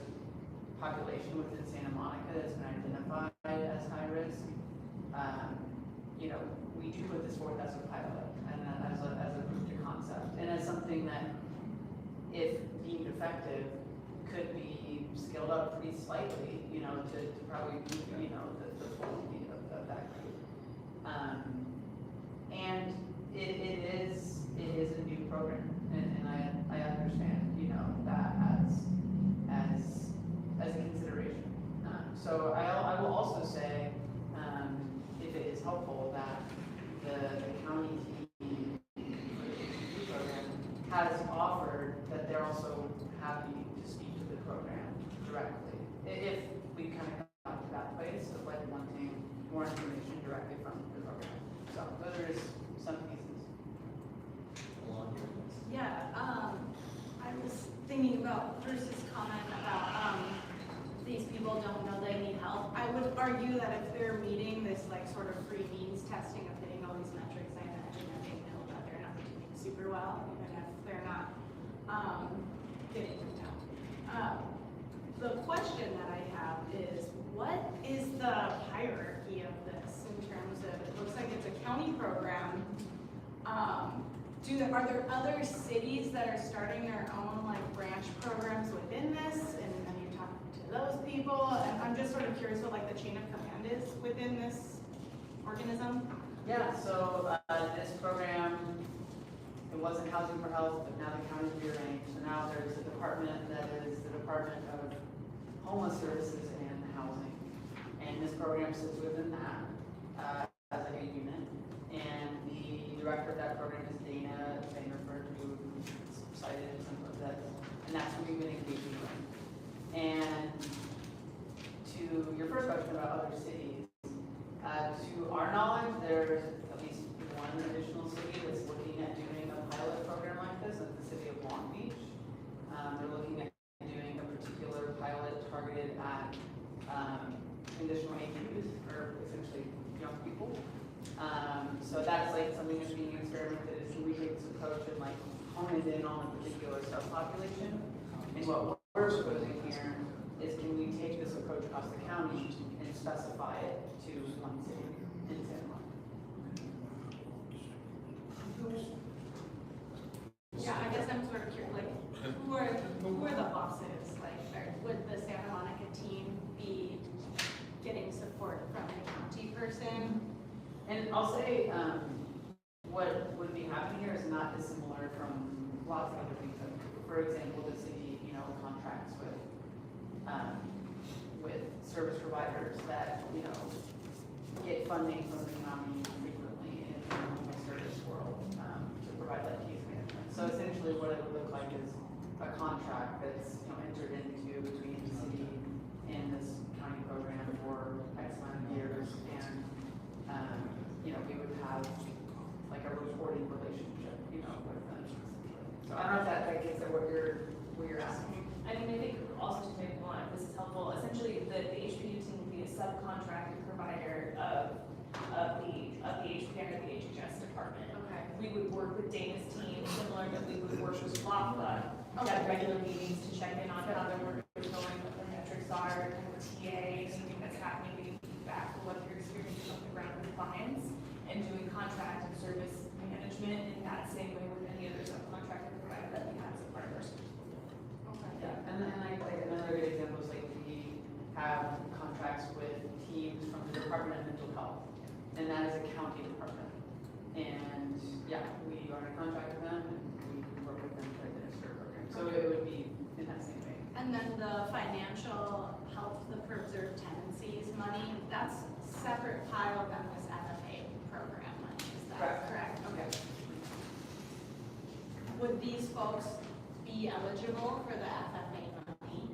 population within Santa Monica that's been identified as high risk, we do put this forth as a pilot and as a proof of concept, and as something that, if deemed effective, could be scaled up pretty slightly, to probably meet, the full need of that group. And it is a new program, and I understand, that as a consideration. So I will also say, if it is helpful, that the county team for the program has offered that they're also happy to speak to the program directly, if we kind of got to that place of wanting more information directly from the program. So those are just some pieces. Yeah, I was thinking about Bruce's comment about these people don't know they need help. I would argue that if they're meeting this sort of free means testing of hitting all these metrics, I imagine that they know that they're not doing super well, even if they're not getting them down. The question that I have is, what is the hierarchy of this in terms of, it looks like it's a county program. Are there other cities that are starting their own branch programs within this? And you talk to those people? And I'm just sort of curious what the chain of command is within this organism. Yeah, so this program, it wasn't Housing for Health, but now the county's rearranged. So now there's a department that is the Department of Homeless Services and Housing. And this program sits within that as a unit. And the director of that program is Dana Vanderford, who cited some of that. And that's what we've been engaging with. And to your first question about other cities, additional APUs for essentially young people. So that's like something that's being experimented is, can we take this approach and like hone it in on a particular subpopulation? And what we're proposing here is, can we take this approach across the county and specify it to one city in San Juan? Yeah, I guess I'm sort of curious, like, who are the bosses? Like, would the Santa Monica team be getting support from a county person? And I'll say, what would be happening here is not dissimilar from lots of other things. For example, the city, contracts with service providers that, get funding from the county frequently in the service world, to provide that case management. So essentially what it would look like is a contract that's, entered into between the city and this county program for X amount of years, and we would have like a reporting relationship, with them. So I don't know if that gets at what you're asking. I mean, I think also to make one, this is helpful, essentially the HPU team would be a subcontracted provider of the HPN or the HHS department. Okay. We would work with Dana's team, similar that we would work with WAFA, to have regular meetings to check in on how their work is going, what their metrics are, kind of TA, anything that's happening, getting feedback for what they're experiencing on the ground with clients, and doing contract and service management in that same way with any other subcontractor provider that we have as a part of our service. Yeah, and then like another good example is like we have contracts with teams from the Department of Mental Health, and that is a county department. And yeah, we are in contract with them, and we work with them to administer programs. So it would be in that same way. And then the financial help, the preserved tenancies money, that's separate pile than this FFA program money, is that correct? Okay. Would these folks be eligible for the FFA money?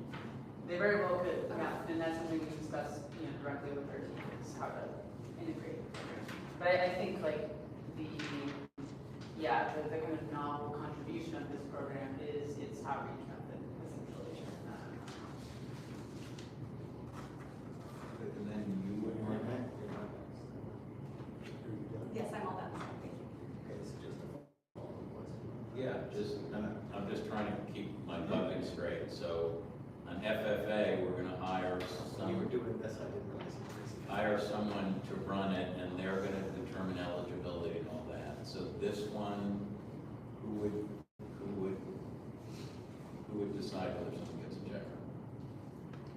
They very well could, yeah, and that's something we discuss, directly with their team, is how to integrate the program. But I think like the kind of novel contribution of this program is its outreach method, essentially. And then you would run that? Yes, I'm all done, thank you. Okay, so just a follow-up question. Yeah, I'm just trying to keep my bucket straight. So an FFA, we're gonna hire You were doing this, I didn't realize you were busy. hire someone to run it, and they're gonna determine eligibility and all that. So this one, who would decide whether someone gets a check?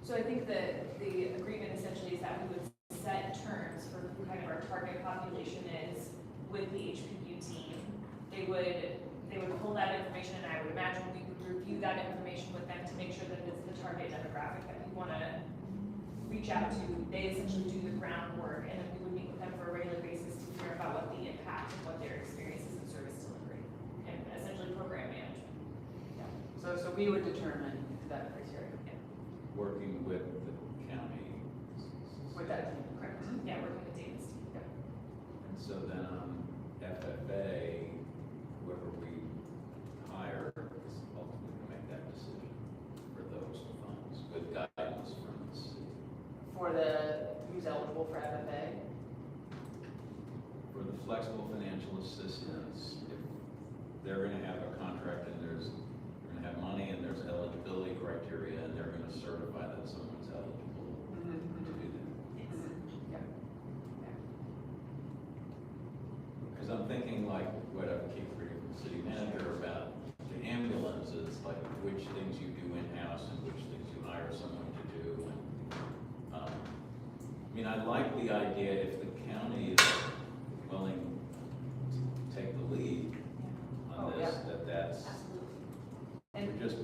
So I think that the agreement essentially is that we would set terms for who kind of our target population is with the HPU team. They would pull that information, and I would imagine we would review that information with them to make sure that it's the target demographic that we want to reach out to. They essentially do the groundwork, and then we would meet with them for a regular basis to hear about what the impact of what their experiences in service delivery and essentially program management. So we would determine that criteria Working with the county. with that team. Correct. Yeah, working with David's team. And so then on FFA, whoever we hire is ultimately gonna make that decision for those funds with guidance from the city. For who's eligible for FFA. For the flexible financial assistance, if they're gonna have a contract and they're gonna have money and there's eligibility criteria, and they're gonna certify that someone's eligible to do that. Yeah. Because I'm thinking like what I keep reading from the city manager about the ambulances, like which things you do in-house and which things you hire someone to do. And, I like the idea if the county is willing to take the lead on this, that's, And we're just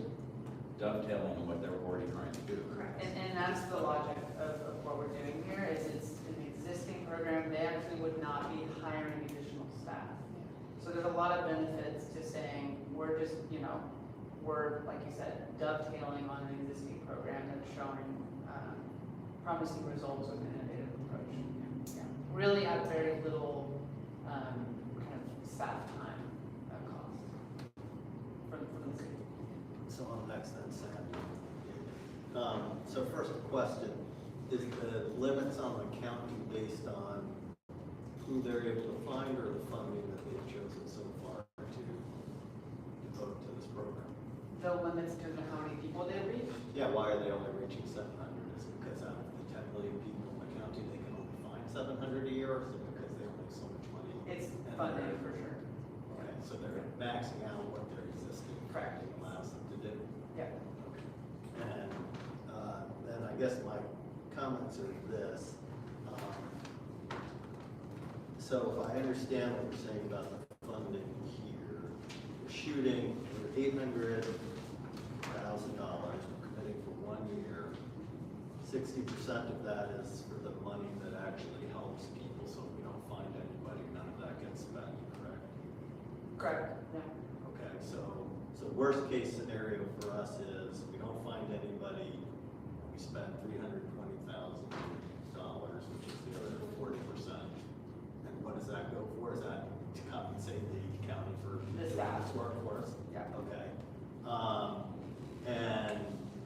dovetailing on what they're already trying to do. And that's the logic of what we're doing here, is it's an existing program. They actually would not be hiring additional staff. So there's a lot of benefits to saying, we're just, we're, like you said, dovetailing on an existing program that's showing promising results with an innovative approach. Yeah. Really at very little kind of staff time cost from the city. So on next then, Sam. So first question, is the limits on the county based on who they're able to find or the funding that they've chosen so far to devote to this program? The limits to how many people they reach? Yeah, why are they only reaching 700? Is it because out of the 10 million people in the county, they can only find 700 a year, or is it because they only have so much money? It's And funding they're- for sure. Okay, so they're maxing out what their existing practice allows them to do. Yeah. And then I guess my comments are this. So if I understand what you're saying about the funding here, we're shooting for $800,000, we're committing for 1 year. 60% of that is for the money that actually helps people, so if we don't find anybody, none of that gets spent, correct? Correct. Yeah. Okay, so worst case scenario for us is we don't find anybody, we spend $320,000, which is the other 40%. And what does that go for? Is that to compensate the county for The staff. its workforce? Yeah. Okay. And,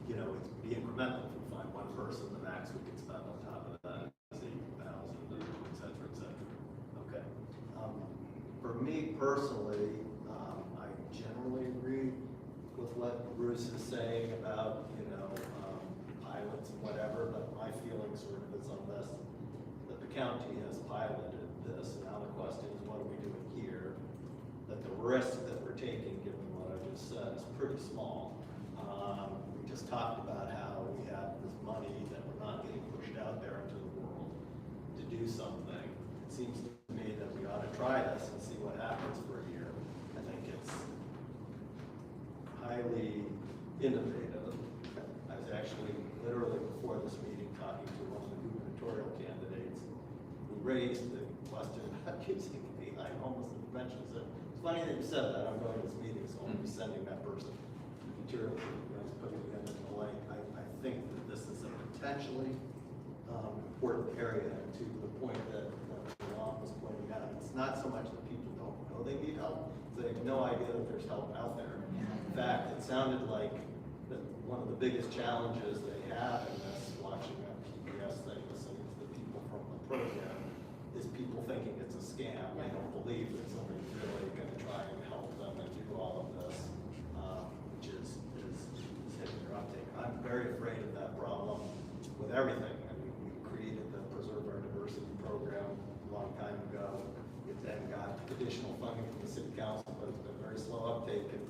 you know, it's be incremental. If we find one person, the max we can spend on top of that is 80,000, et cetera, et cetera. Okay. For me personally, I generally agree with what Bruce is saying about, you know, pilots and whatever, but my feeling sort of is on this, that the county has piloted this, and now the question is, what are we doing here? That the risk that we're taking, given what I just said, is pretty small. We just talked about how we have this money that we're not getting pushed out there into the world to do something. It seems to me that we ought to try this and see what happens for a year. I think it's highly innovative. I was actually literally before this meeting talking to one of the gubernatorial candidates who raised the question about using AI homeless intervention. So it's funny that you said that. I'm going to this meeting, so I'll be sending that person material that you guys put together in the link. I think that this is a potentially important area to the point that Ron was pointing out. It's not so much that people don't know they need help, it's they have no idea that there's help out there. In fact, it sounded like that one of the biggest challenges they have in this, watching that PBS thing, listening to the people from the program, is people thinking it's a scam. They don't believe that somebody's really going to try and help them and do all of this, which is hitting their uptake. I'm very afraid of that problem with everything. I mean, we created the Preserve Our Diversity program a long time ago. It then got additional funding from the city council, but it's been very slow uptake. And,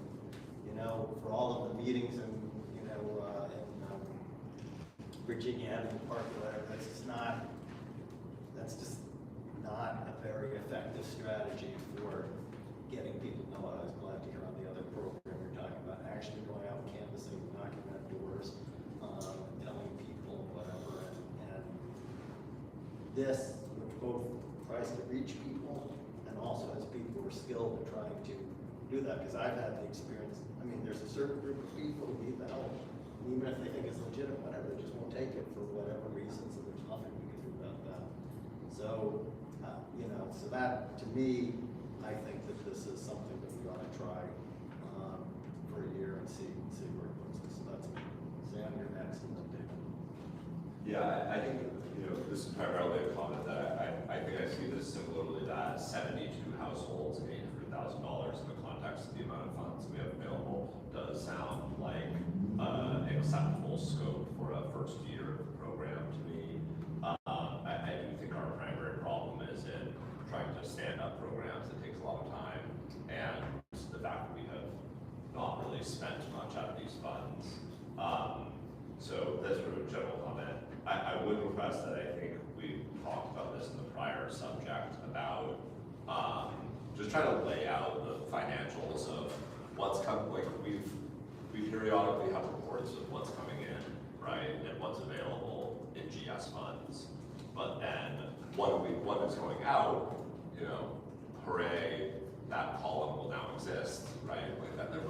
you know, for all of the meetings and, you know, in Virginia and Park, whatever, that's just not a very effective strategy for getting people to know. I was glad to hear on the other program you're talking about actually going out and canvassing, knocking on doors, telling people whatever, and this both tries to reach people and also has people who are skilled at trying to do that, because I've had the experience. I mean, there's a certain group of people who need the help, and even if they think it's legitimate, whatever, they just won't take it for whatever reasons, and there's nothing we can do about that. So, you know, so that, to me, I think that this is something that we ought to try for a year and see where it puts us. So that's Sam, you're next, and then David. Yeah, I think, you know, this is primarily a comment that I think I see this similarly, that 72 households and $800,000 in the context of the amount of funds we have available does sound like an acceptable scope for a first year of the program to me. I do think our primary problem is in trying to stand up programs. It takes a lot of time, and the fact that we have not really spent much out of these funds. So that's sort of a general comment. I would request that I think we talked about this in the prior subject about just trying to lay out the financials of what's coming. Like we periodically have reports of what's coming in, right, and what's available in GS funds. But then what is going out, you know, hooray, that column will now exist, right? Like that there's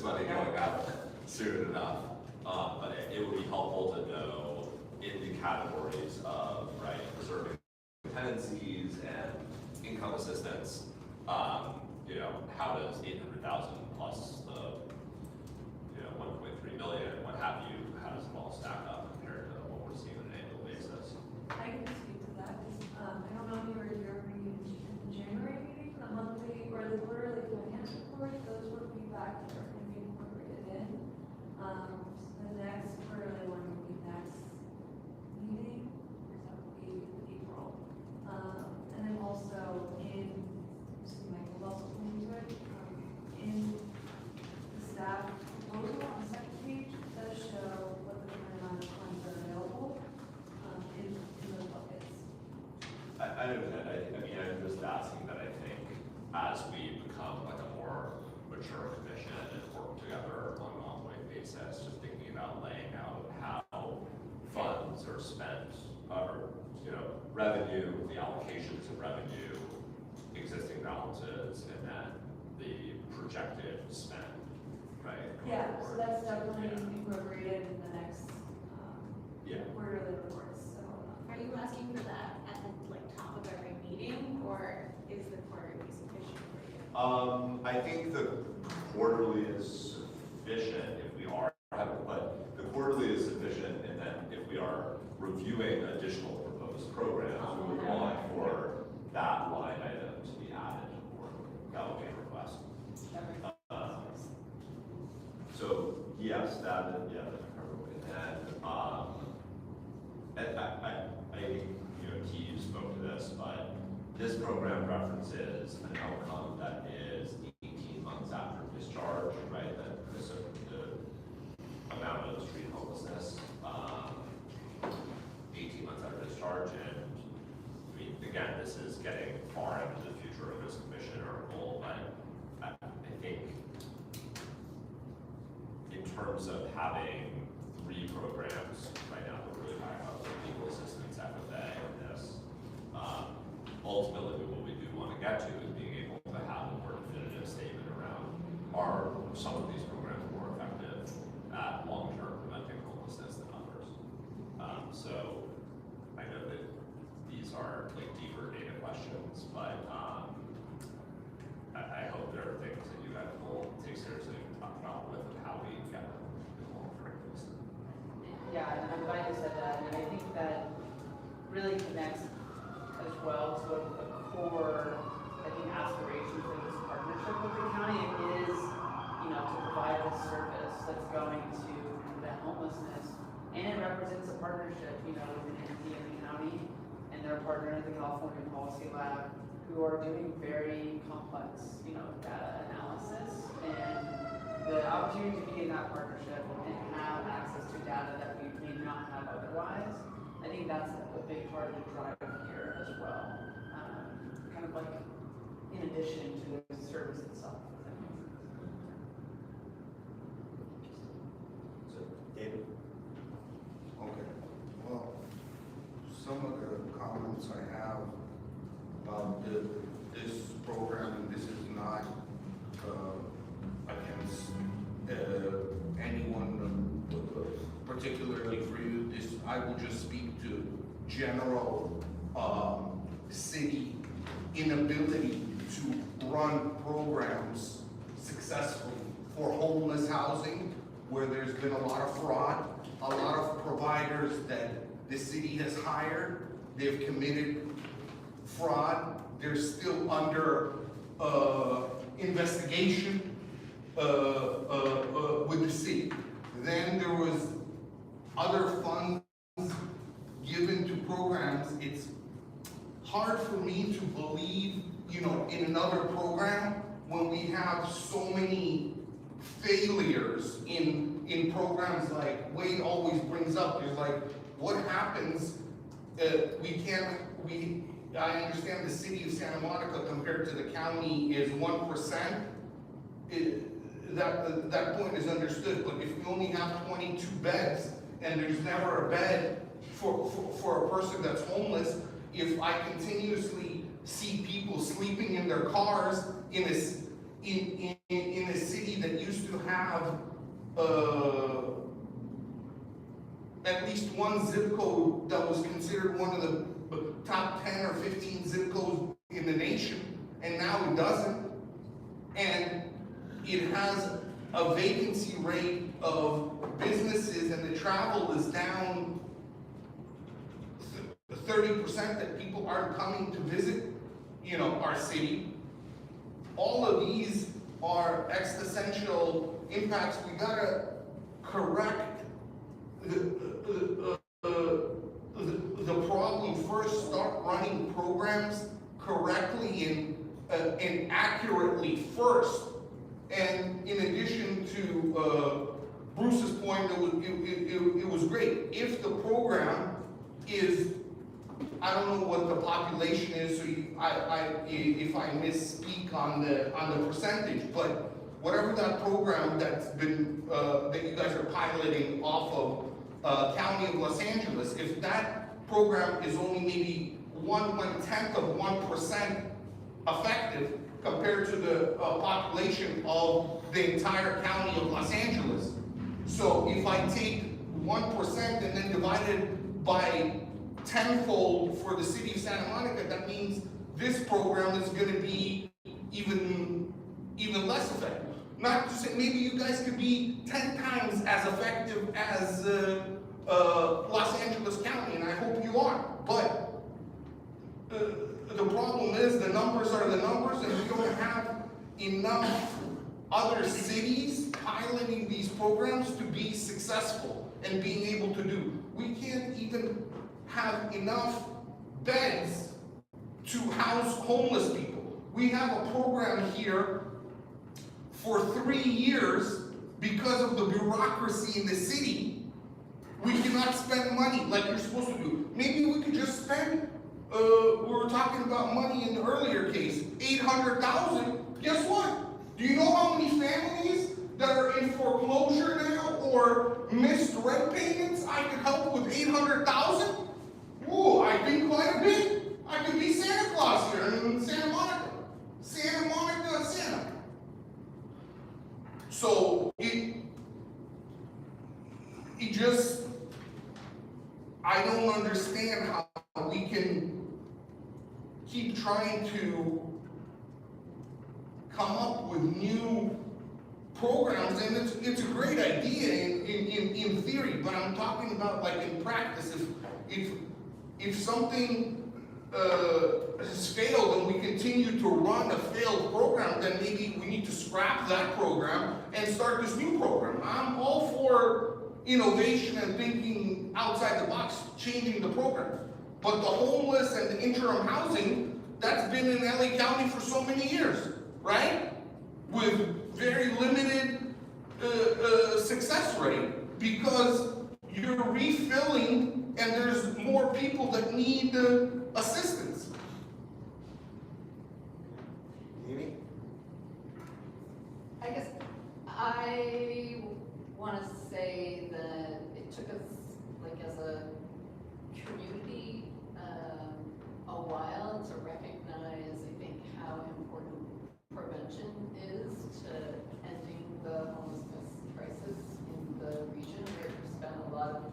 money going out soon enough. But it would be helpful to know in the categories of, right, preserving tenancies and income assistance, you know, how does 800,000 plus the, you know, 1.3 million, what have you, how does it all stack up compared to what we're seeing on an annual basis? understand. I mean, I'm just asking that I think as we become like a more mature commission and work together on an ongoing basis, just thinking about laying out how funds are spent, or, you know, revenue, the allocations of revenue, existing balances, and then the projected spend, right? going Yeah, so forward. that's definitely Yeah. incorporated in the next, Yeah. quarterly reports, so. Are you asking for that at the top of every meeting, or is the quarterly sufficient for you? I think the quarterly is sufficient if we are having, but the quarterly is sufficient, and then if we are reviewing additional proposed programs, we would want for that line item to be added, or that would be a request. So, yes, that, yeah, that's probably, and I think, you know, T, you spoke to this, but this program references an outcome that is 18 months after discharge, right? That the amount of street homelessness, 18 months after discharge, and I mean, again, this is getting far into the future of this commission or goal, but I think in terms of having 3 programs right now, we're really talking about the legal assistance, FFA, and this. Ultimately, what we do want to get to is being able to have a more definitive statement around, are some of these programs more effective at long-term preventing homelessness than others? So I know that these are like deeper data questions, but I hope there are things that you guys will take seriously and talk about with how we get the long-term fix. Yeah, and I'm glad you said that, and I think that really connects as well to a core, I think, aspiration for this partnership with the county. It is, you know, to provide this service that's going to prevent homelessness, and it represents a partnership, you know, with an entity in the county and their partner, the California Policy Lab, who are doing very complex, you know, data analysis, and the opportunity to be in that partnership and have access to data that we may not have otherwise, I think that's a big part of the drive here as well. Kind of like in addition to the service itself. So, David? Okay, well, some of the comments I have about this program, and this is not against anyone particularly for you. This, I will just speak to general city inability to run programs successfully for homeless housing, where there's been a lot of fraud, a lot of providers that the city has hired, they've committed fraud, they're still under investigation with the city. Then there was other funds given to programs. It's hard for me to believe, you know, in another program when we have so many failures in programs. Like Wade always brings up, is like, what happens, I understand the city of Santa Monica compared to the county is 1%. That point is understood, but if we only have 22 beds and there's never a bed for a person that's homeless, if I continuously see people sleeping in their cars in a city that used to have at least one zip code that was considered one of the top 10 or 15 zip codes in the nation, and now it doesn't, and it has a vacancy rate of businesses, and the travel is down 30%, that people aren't coming to visit, you know, our city. All of these are existential impacts. We gotta correct the problem first, start running programs correctly and accurately first. And in addition to Bruce's point, it was great. If the program is I don't know what the population is, so if I misspeak on the percentage, but whatever that program that's been, that you guys are piloting off of, County of Los Angeles, if that program is only maybe 1/10 of 1% effective compared to the population of the entire County of Los Angeles. So if I take 1% and then divide it by tenfold for the city of Santa Monica, that means this program is gonna be even less effective. Not to say, maybe you guys could be 10 times as effective as Los Angeles County, and I hope you are, but the problem is the numbers are the numbers, and we don't have enough other cities piloting these programs to be successful and being able to do. We can't even have enough beds to house homeless people. We have a program here for 3 years because of the bureaucracy in the city. We cannot spend money like you're supposed to do. Maybe we could just spend, we were talking about money in the earlier case, 800,000. Guess what? Do you know how many families that are in foreclosure now or missed rent payments I could help with 800,000? Ooh, I think quite a bit. I could be Santa Claus here in Santa Monica. Santa Monica, Santa. So it just, I don't understand how we can keep trying to come up with new programs, and it's a great idea in theory, but I'm talking about like in practice. If something has failed and we continue to run a failed program, then maybe we need to scrap that program and start this new program. I'm all for innovation and thinking outside the box, changing the program. But the homeless and the interim housing, that's been in LA County for so many years, right? With very limited success rate, because you're refilling and there's more people that need assistance. Amy? I guess I want to say that it took us, like, as a community, a while to recognize, I think, how important prevention is to ending the homelessness crisis in the region. We've spent a lot of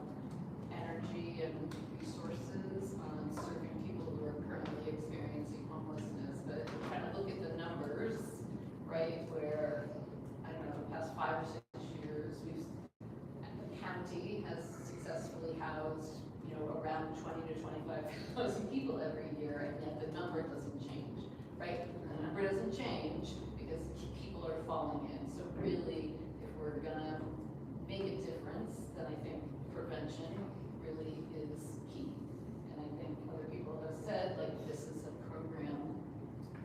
energy and resources on serving people who are currently experiencing homelessness, but kind of look at the numbers, right, where, I don't know, the past 5 or 6 years, the county has successfully housed, around 20 to 25,000 people every year, and yet the number doesn't change, right? The number doesn't change because people are falling in. So really, if we're gonna make a difference, then I think prevention really is key. And I think other people have said, like, this is a program.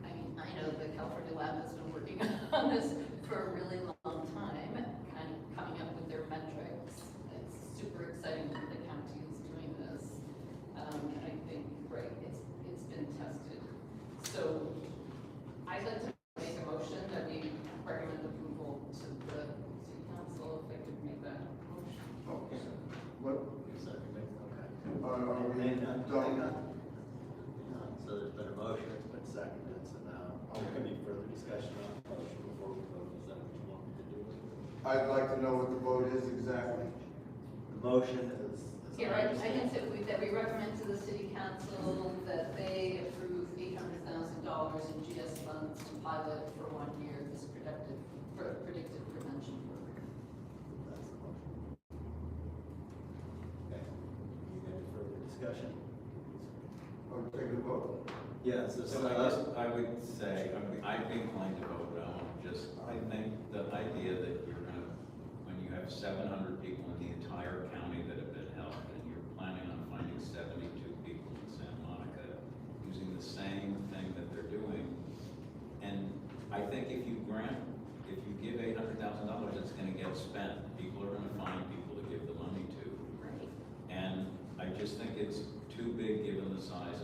I mean, I know the California Lab has been working on this for a really long time, kind of coming up with their metrics. It's super exciting that the county is doing this. And I think, right, it's been tested. So I'd like to make a motion that we recommend approval to the city council, if I could make that motion. Okay. What? Okay. Are we Hang on. done? So there's been a motion, it's been seconded, so now, any further discussion on the motion before we vote? Is that what you want me to do? I'd like to know what the vote is exactly. The motion is. Here, I can say that we recommend to the city council that they approve $800,000 in GS funds to pilot for 1 year this predictive prevention program. That's the motion. Okay. You got any further discussion? Or take a vote? Yes, so I would say, I'd be inclined to vote no. I think the idea that you're gonna, when you have 700 people in the entire county that have been helped, and you're planning on finding 72 people in Santa Monica using the same thing that they're doing, and I think if you give $800,000, it's gonna get spent. People are gonna find people to give the money to. Right. And I just think it's too big given the size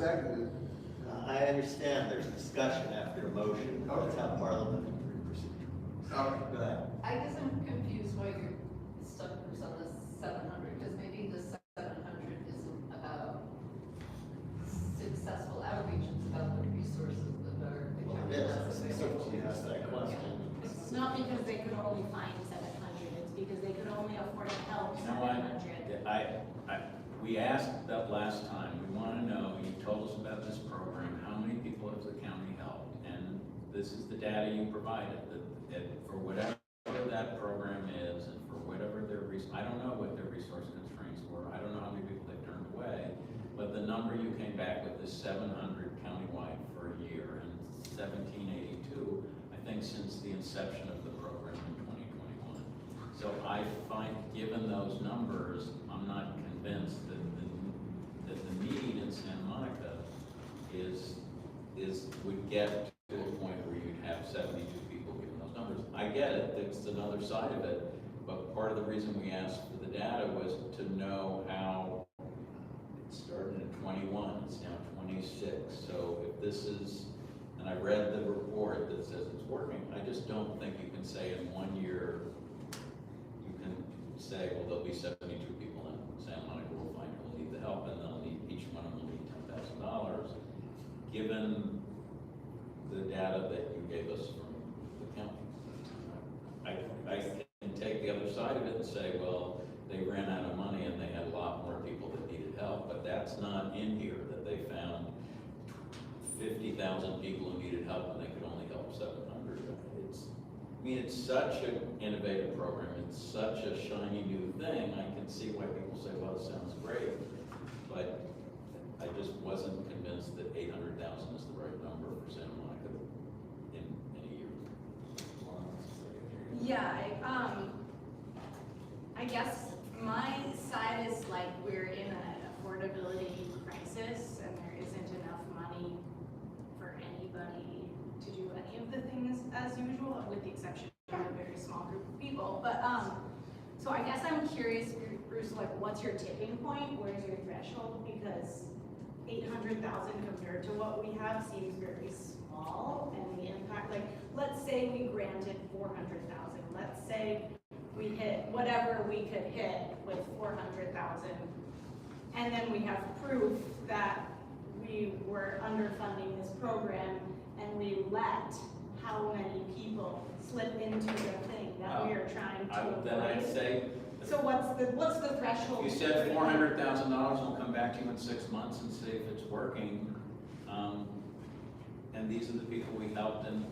seconded. I understand there's discussion after a motion, that's how parliamentary procedure. Okay. Go ahead. I guess I'm confused why you're stuck on the 700, because maybe the 700 isn't about successful outreach, it's about the resources that are. Well, it is, since you asked that question. It's not because they could only find 700, it's because they could only afford to help You know what? 700. We asked that last time, we want to know, you told us about this program, how many people has the county helped? And this is the data you provided, that for whatever that program is, and for whatever their, I don't know what their resource constraints were, I don't know how many people they turned away, but the number you came back with is 700 countywide for a year, and 1782, I think, since the inception of the program in 2021. So I find, given those numbers, I'm not convinced that the need in Santa Monica would get to a point where you'd have 72 people given those numbers. I get it, it's another side of it, but part of the reason we asked for the data was to know how it started in 21, it's now 26. So if this is, and I read the report that says it's working, I just don't think you can say in 1 year, you can say, well, there'll be 72 people in Santa Monica will find who'll need the help, and they'll need, each one of them will need $10,000. Given the data that you gave us from the county, I can take the other side of it and say, well, they ran out of money and they had a lot more people that needed help, but that's not in here, that they found 50,000 people who needed help and they could only help 700. I mean, it's such an innovative program, it's such a shiny new thing, I can see why people say, well, it sounds great, but I just wasn't convinced that 800,000 is the right number for Santa Monica in a year. Yeah, I guess my side is like we're in an affordability crisis and there isn't enough money for anybody to do any of the things as usual, with the exception of a very small group of people. But so I guess I'm curious, Bruce, like what's your tipping point? Where's your threshold? Because 800,000 compared to what we have seems very small, and the impact, like, let's say we granted 400,000, let's say we hit whatever we could hit with 400,000, and then we have proof that we were underfunding this program, and we let how many people slip into the thing that we are trying to avoid. Then I'd say, So what's the threshold? you said $400,000 will come back to you in 6 months and see if it's working. And these are the people we helped, and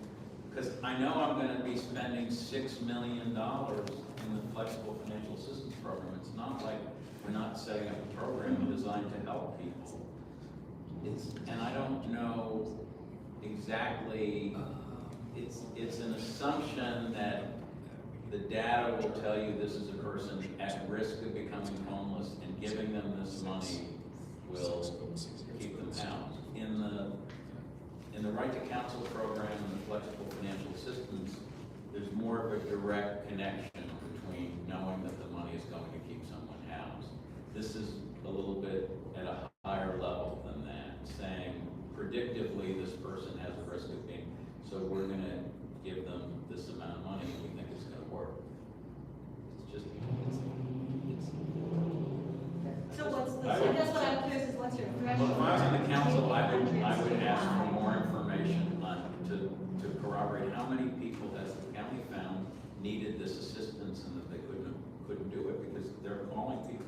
because I know I'm going to be spending $6 million in the flexible financial assistance program. It's not like we're not setting up a program designed to help people. And I don't know exactly. It's an assumption that the data will tell you this is a person at risk of becoming homeless, and giving them this money will keep them housed. In the Right to Counsel program and the flexible financial assistance, there's more of a direct connection between knowing that the money is going to keep someone housed. This is a little bit at a higher level than that, saying predictively this person has a risk of being, so we're going to give them this amount of money and we think it's going to work. It's just, So what's the, I guess what I'm curious is what's your threshold? well, if I was on the council, I would ask for more information to corroborate how many people has the county found needed this assistance and that they couldn't do it because they're calling people.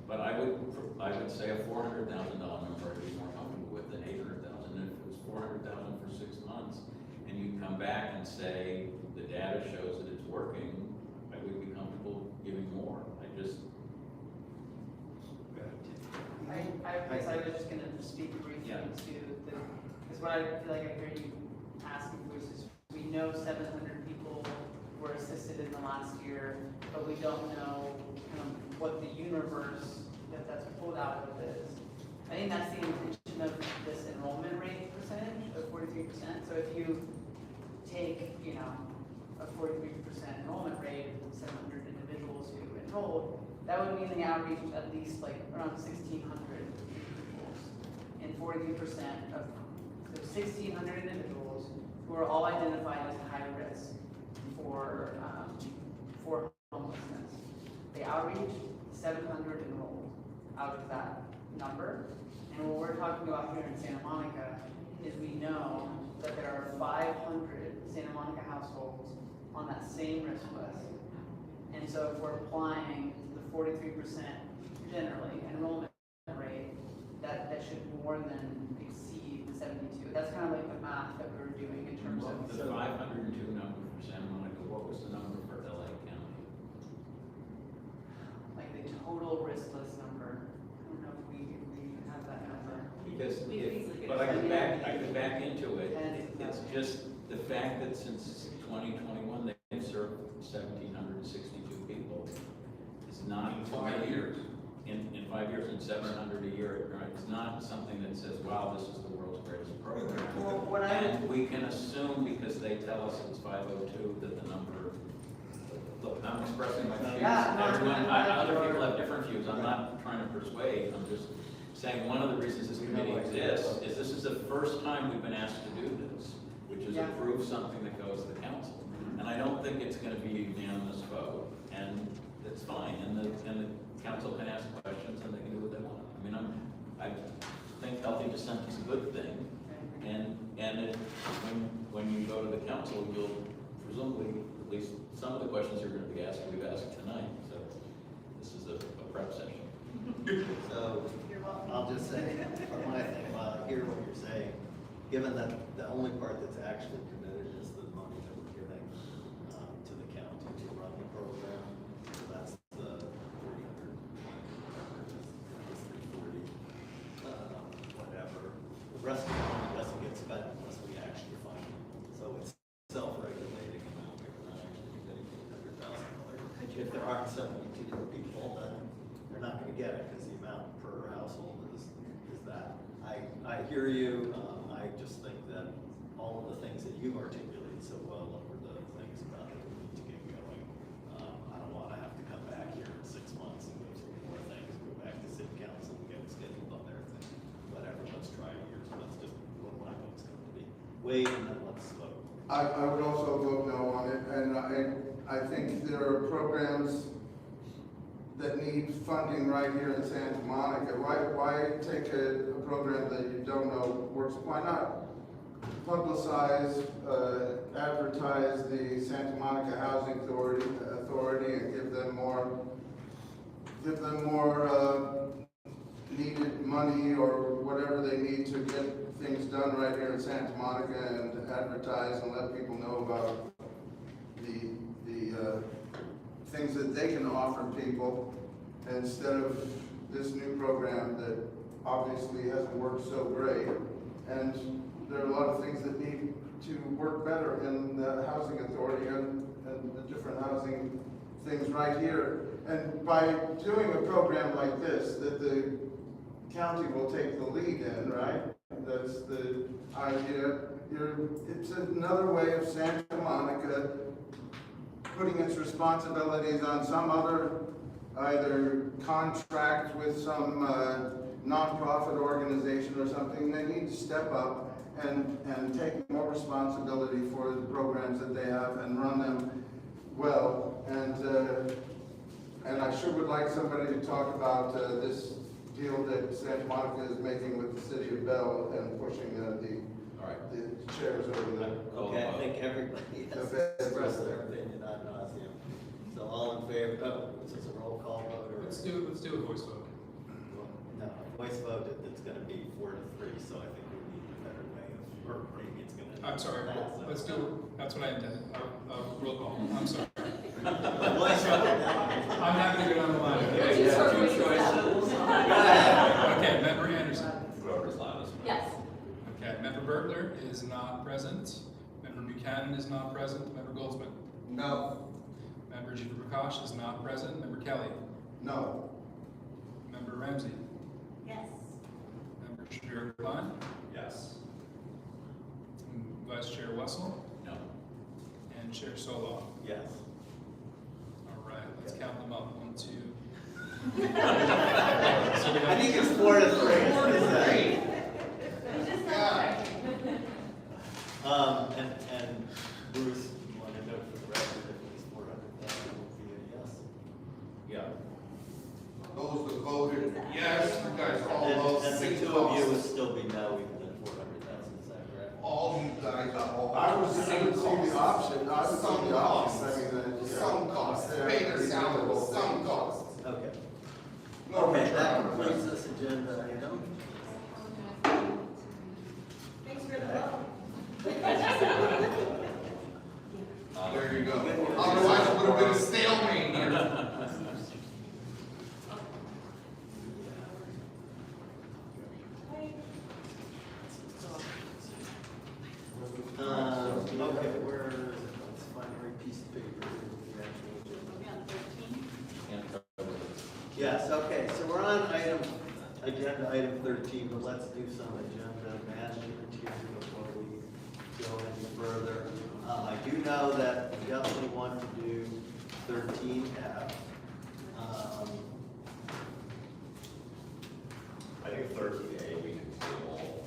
But I would say a $400,000 number I'd be more comfortable with than 800,000. If it was 400,000 for 6 months, and you come back and say the data shows that it's working, I would be comfortable giving more. I guess I was just gonna speak briefly Yeah. to because what I feel like I hear you asking, Bruce, is we know 700 people were assisted in the last year, but we don't know what the universe that's pulled out of is. I think that's the intention of this enrollment rate percentage of 43%. So if you take, a 43% enrollment rate of 700 individuals who enrolled, that would mean they outreached at least like around 1,600 individuals in 43% of, so 1,600 individuals who are all identified as high risk for homelessness. They outreached, 700 enrolled out of that number. And what we're talking about here in Santa Monica is we know that there are 500 Santa Monica households on that same risk list. And so if we're applying the 43% generally enrollment rate, that should more than exceed the 72. That's kind of like the math that we were doing in terms of. The 502 number for Santa Monica, what was the number for LA County? Like the total risk list number. I don't know if we have that number. Because We if, easily but I could back into it. And It's just the fact that since 2021, they've served 1,762 people. It's not. In 5 years. In 5 years and 700 a year, right? It's not something that says, wow, this is the world's greatest program. Well, what And we can assume, because they tell us it's 502, that the number, look, I'm expressing my views. Yeah, no, Everyone, I'm other sure. people have different views. I'm not trying to persuade. I'm just saying one of the reasons this committee exists is this is the first time we've been asked to do this, which is Yeah. approve something that goes to the council. And I don't think it's going to be a unanimous vote, and it's fine. And the council can ask questions and they can do what they want. I mean, I think healthy dissent is a good thing. And when you go to the council, you'll presumably, at least some of the questions you're going to be asked, we've asked tonight. So this is a prep session. So, I'll just say, from my thing, while I hear what you're saying, given that the only part that's actually committed is the money that we're giving to the county to run the program, so that's the 340, whatever. The rest of the money doesn't get spent unless we actually fund it. So it's self-regulating amount, we're not actually getting $800,000. If there aren't 72 people, then they're not gonna get it, because the amount per household is that. I hear you, I just think that all of the things that you've articulated so well are the things about that we need to get going. I don't wanna have to come back here in 6 months and go through more things, go back to city council and get it scheduled on their thing. Whatever, let's try a year, so let's just, what my vote's going to be. Wait, and then let's vote. I would also vote no on it, and I think there are programs that need funding right here in Santa Monica. Why take a program that you don't know works? Why not publicize, advertise the Santa Monica Housing Authority and give them more needed money or whatever they need to get things done right here in Santa Monica, and advertise and let people know about the things that they can offer people, instead of this new program that obviously hasn't worked so great. And there are a lot of things that need to work better in the housing authority and the different housing things right here. And by doing a program like this, that the county will take the lead in, right? That's the idea. It's another way of Santa Monica putting its responsibilities on some other, either contract with some nonprofit organization or something. They need to step up and take more responsibility for the programs that they have and run them well. And I sure would like somebody to talk about this deal that Santa Monica is making with the city of Bell and pushing the chairs over there. Okay, I think everybody has expressed their opinion ad nauseam. So all in favor, is this a roll call vote or? Let's do a voice vote. No, voice vote, it's gonna be 4-3, so I think we need a better way of, or maybe it's gonna. I'm sorry, let's do, that's what I intended, roll call, I'm sorry. Voice vote. I'm not gonna go down the line. Okay, you have 2 choices. Go ahead. Okay, Member Anderson. Whoever's loudest. Yes. Okay, Member Bertler is not present. Member Buchanan is not present. Member Goldsman. No. Member Jeter Prakash is not present. Member Kelly. No. Member Ramsey. Yes. Member Shadur Khan. Yes. Vice Chair Wessel. No. And Chair Soloff. Yes. All right, let's count them up. 1, 2. I think it's 4-3. voted yes, you guys all And love the sink two of you would costs. still be no, even at 400,000, is that correct? All you guys are all. I would see sink the costs. option, I would see Some the option, costs. I mean, yeah. Some costs, pay their salaries, some costs. Okay. No Okay, that return. completes this agenda item. Thanks for the vote. There you go. Otherwise, it would have been a stalemate here. Okay, where is it? Let's find the right piece of paper. The actual agenda. Yes, okay, so we're on agenda item 13, but let's do some agenda management here before we go any further. I do know that we definitely want to do 13F. I think 13A, we can table,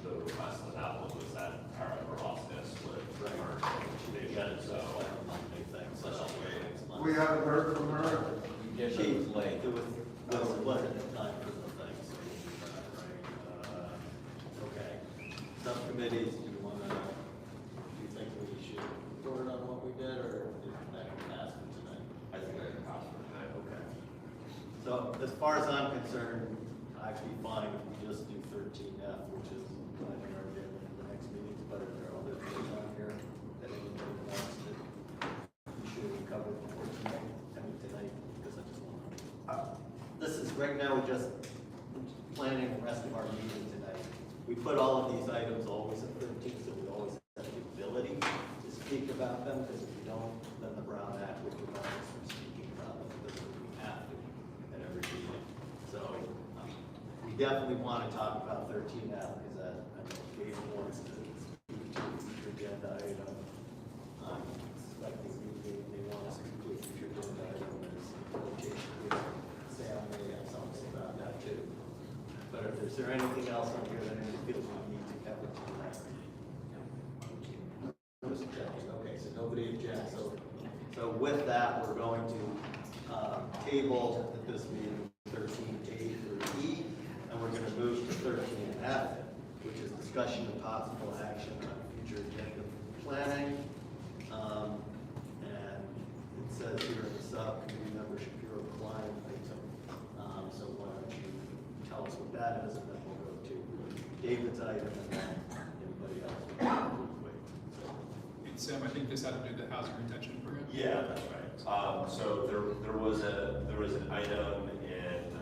the request of that one was that Tara Rosnes would return to the agenda, so let's just wait. We haven't heard from her. You did, but it was late. It wasn't time for the things. Okay. Subcommittees, do you think we should report on what we did, or is that pass for tonight? I think I can pass for tonight. Okay. So as far as I'm concerned, I'd be fine if we just do 13F, which is planning our agenda for the next meeting, but are there other things on here that anybody wants to, we should cover before tonight? I mean, tonight, because I just want to. This is, right now, we're just planning the rest of our meeting tonight. We put all of these items always at 13, so we always have the ability to speak about them, because if we don't, then the Brown Act would prevent us from speaking about them, because we have to at every meeting. So, we definitely want to talk about 13 now, because I know Dave wants to speak to the future agenda item. Like they want us to include future agenda item as location. Sam may have something about that too. But is there anything else on here that anyone feels we need to cover tonight? Okay, so nobody objects. So with that, we're going to table at this meeting 13A through E, and we're going to move to 13F, which is discussion of possible action on future agenda planning. And it says here in the subcommittee member Shapiro Klein item. So why don't you tell us what that is, and then we'll go to David's item, and then anybody else. Sam, I think this had to do with the housing retention program. Yeah, that's right. So there was an item in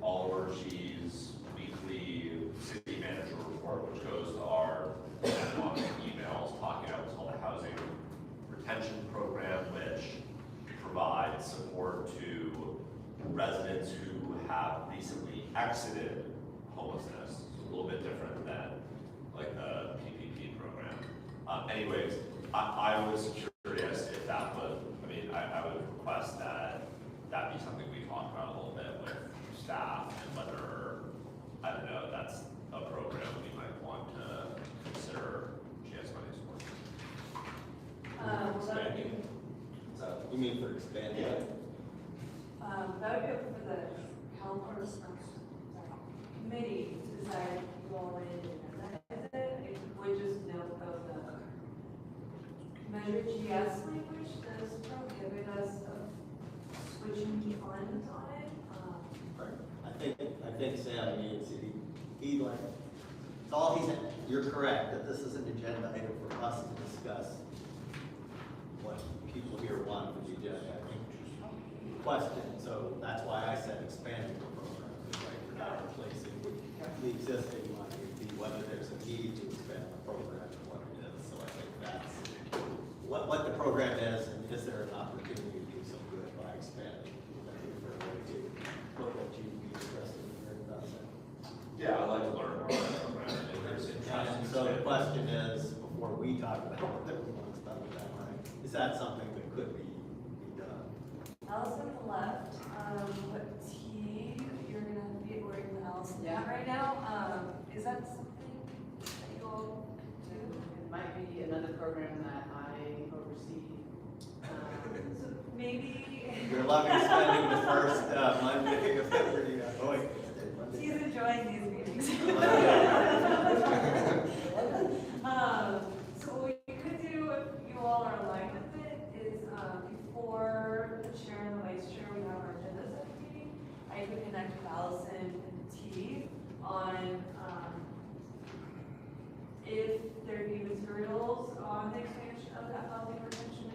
Oliver G's weekly city manager report, which goes to our emails talking about what's called the housing retention program, which provides support to residents who have recently exited homelessness. It's a little bit different than like the PPP program. Anyways, I was curious if that would, I would request that be something we talk about a little bit with staff, and whether, I don't know, that's a program we might want to consider GS money's work. Expanding. So you mean for expanding? Yeah. That would be up for the health or committee to decide who all in and it. If we just note of the Measure GS language does prohibit us of switching funds on it. I think Sam needs, he like, it's all you're correct, that this is an agenda item for us to discuss what people here want from the agenda. Question, so that's why I said expanding the program, right? We're not replacing the existing one, it'd be whether there's a need to expand the program and what it is. So I think that's what the program is, and is there an opportunity to do some good by expanding? I think for a way to look at you, be interested in hearing about that. Yeah, I'd like to learn more about the program, if there's interest. And so the question is, before we talk about whether we want to spend the time, right, is that something that could be done? Allison left, but T, you're gonna be ordering the Allison Yeah. right now. Is that something that you all do? It might be another program that I oversee. So maybe. You're loving spending the first Monday of every, He's enjoying these meetings. So what we could do, if you all are aligned with it, is, before the chair and the vice chair, we have our agenda set meeting, I could connect with Allison and T on, if there'd be materials on the expansion of that housing retention,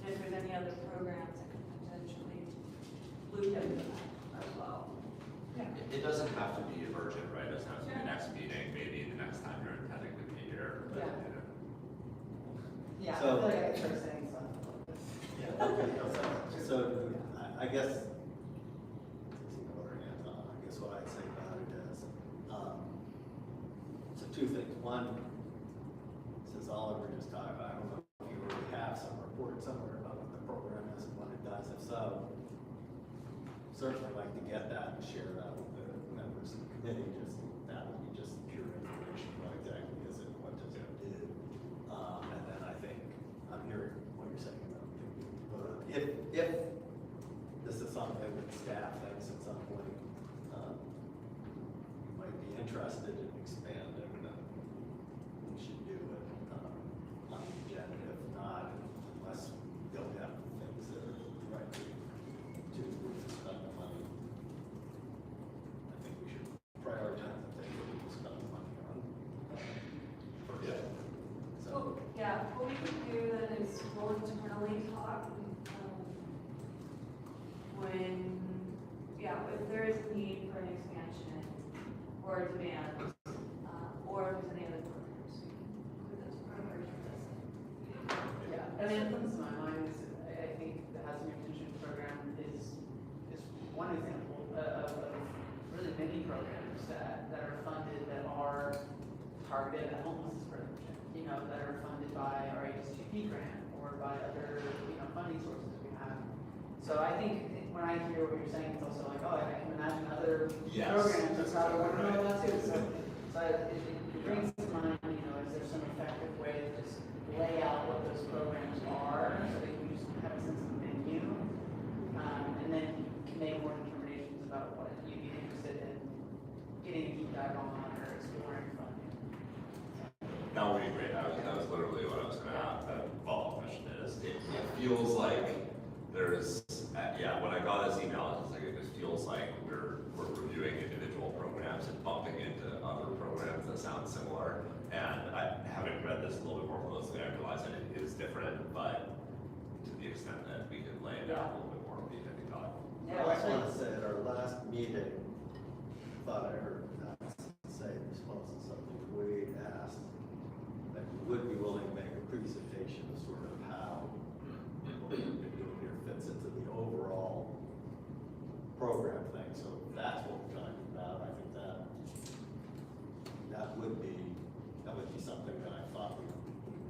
and if there's any other programs that could potentially loop into that as well. It doesn't have to be urgent, right? It doesn't have to be the next meeting, maybe the next time you're intending to be here. But, Yeah. you know. Yeah, I So- feel like I can start saying something. Yeah, okay, so I guess, I guess what I'd say about it is, so two things. One, since Oliver just talked about, I don't know if you already have some report somewhere about what the program is and what it does. If so, certainly like to get that and share that with the members of the committee. Just that would be just pure information. What exactly is it? What does it do? And then I think I'm hearing what you're saying about if this is something that staff thinks at some point you might be interested in expanding, then we should do it on the agenda. If not, unless we don't have things that are directly to spend the money, I think we should prioritize the things that we can spend the money on first. Yeah. So, Yeah, what we can do then is we'll internally talk, when, if there is a need for an expansion or a demand, or if there's any other programs, we can include those part of our agenda. Yeah, and then what comes to my mind is, I think the housing retention program is one example of really many programs that are funded that are targeted at homelessness prevention, that are funded by our HSGP grant or by other, funding sources we have. So I think when I hear what you're saying, it's also like, oh, I can imagine other Yes, programs that's that probably want to know right. about too. So it brings to mind, is there some effective way to just lay out what those programs are so that you just have a sense of the menu, and then can make more determinations about what you'd be interested in getting a deep dive on or exploring funding. That would be great. That was literally what I was going to ask. That follow-up question is, it feels like there's, when I got this email, it's like, it just feels like we're reviewing individual programs and bumping into other programs that sound similar. And having read this a little bit more closely, I realize that it is different, but to the extent that we can lay it out a little bit more, would be valuable. I just want to say at our last meeting, I thought I heard say in response to something we asked, that we would be willing to make a presentation of sort of how what we've been doing here fits into the overall program thing. So if that's what we're talking about, I think that would be something that I thought we were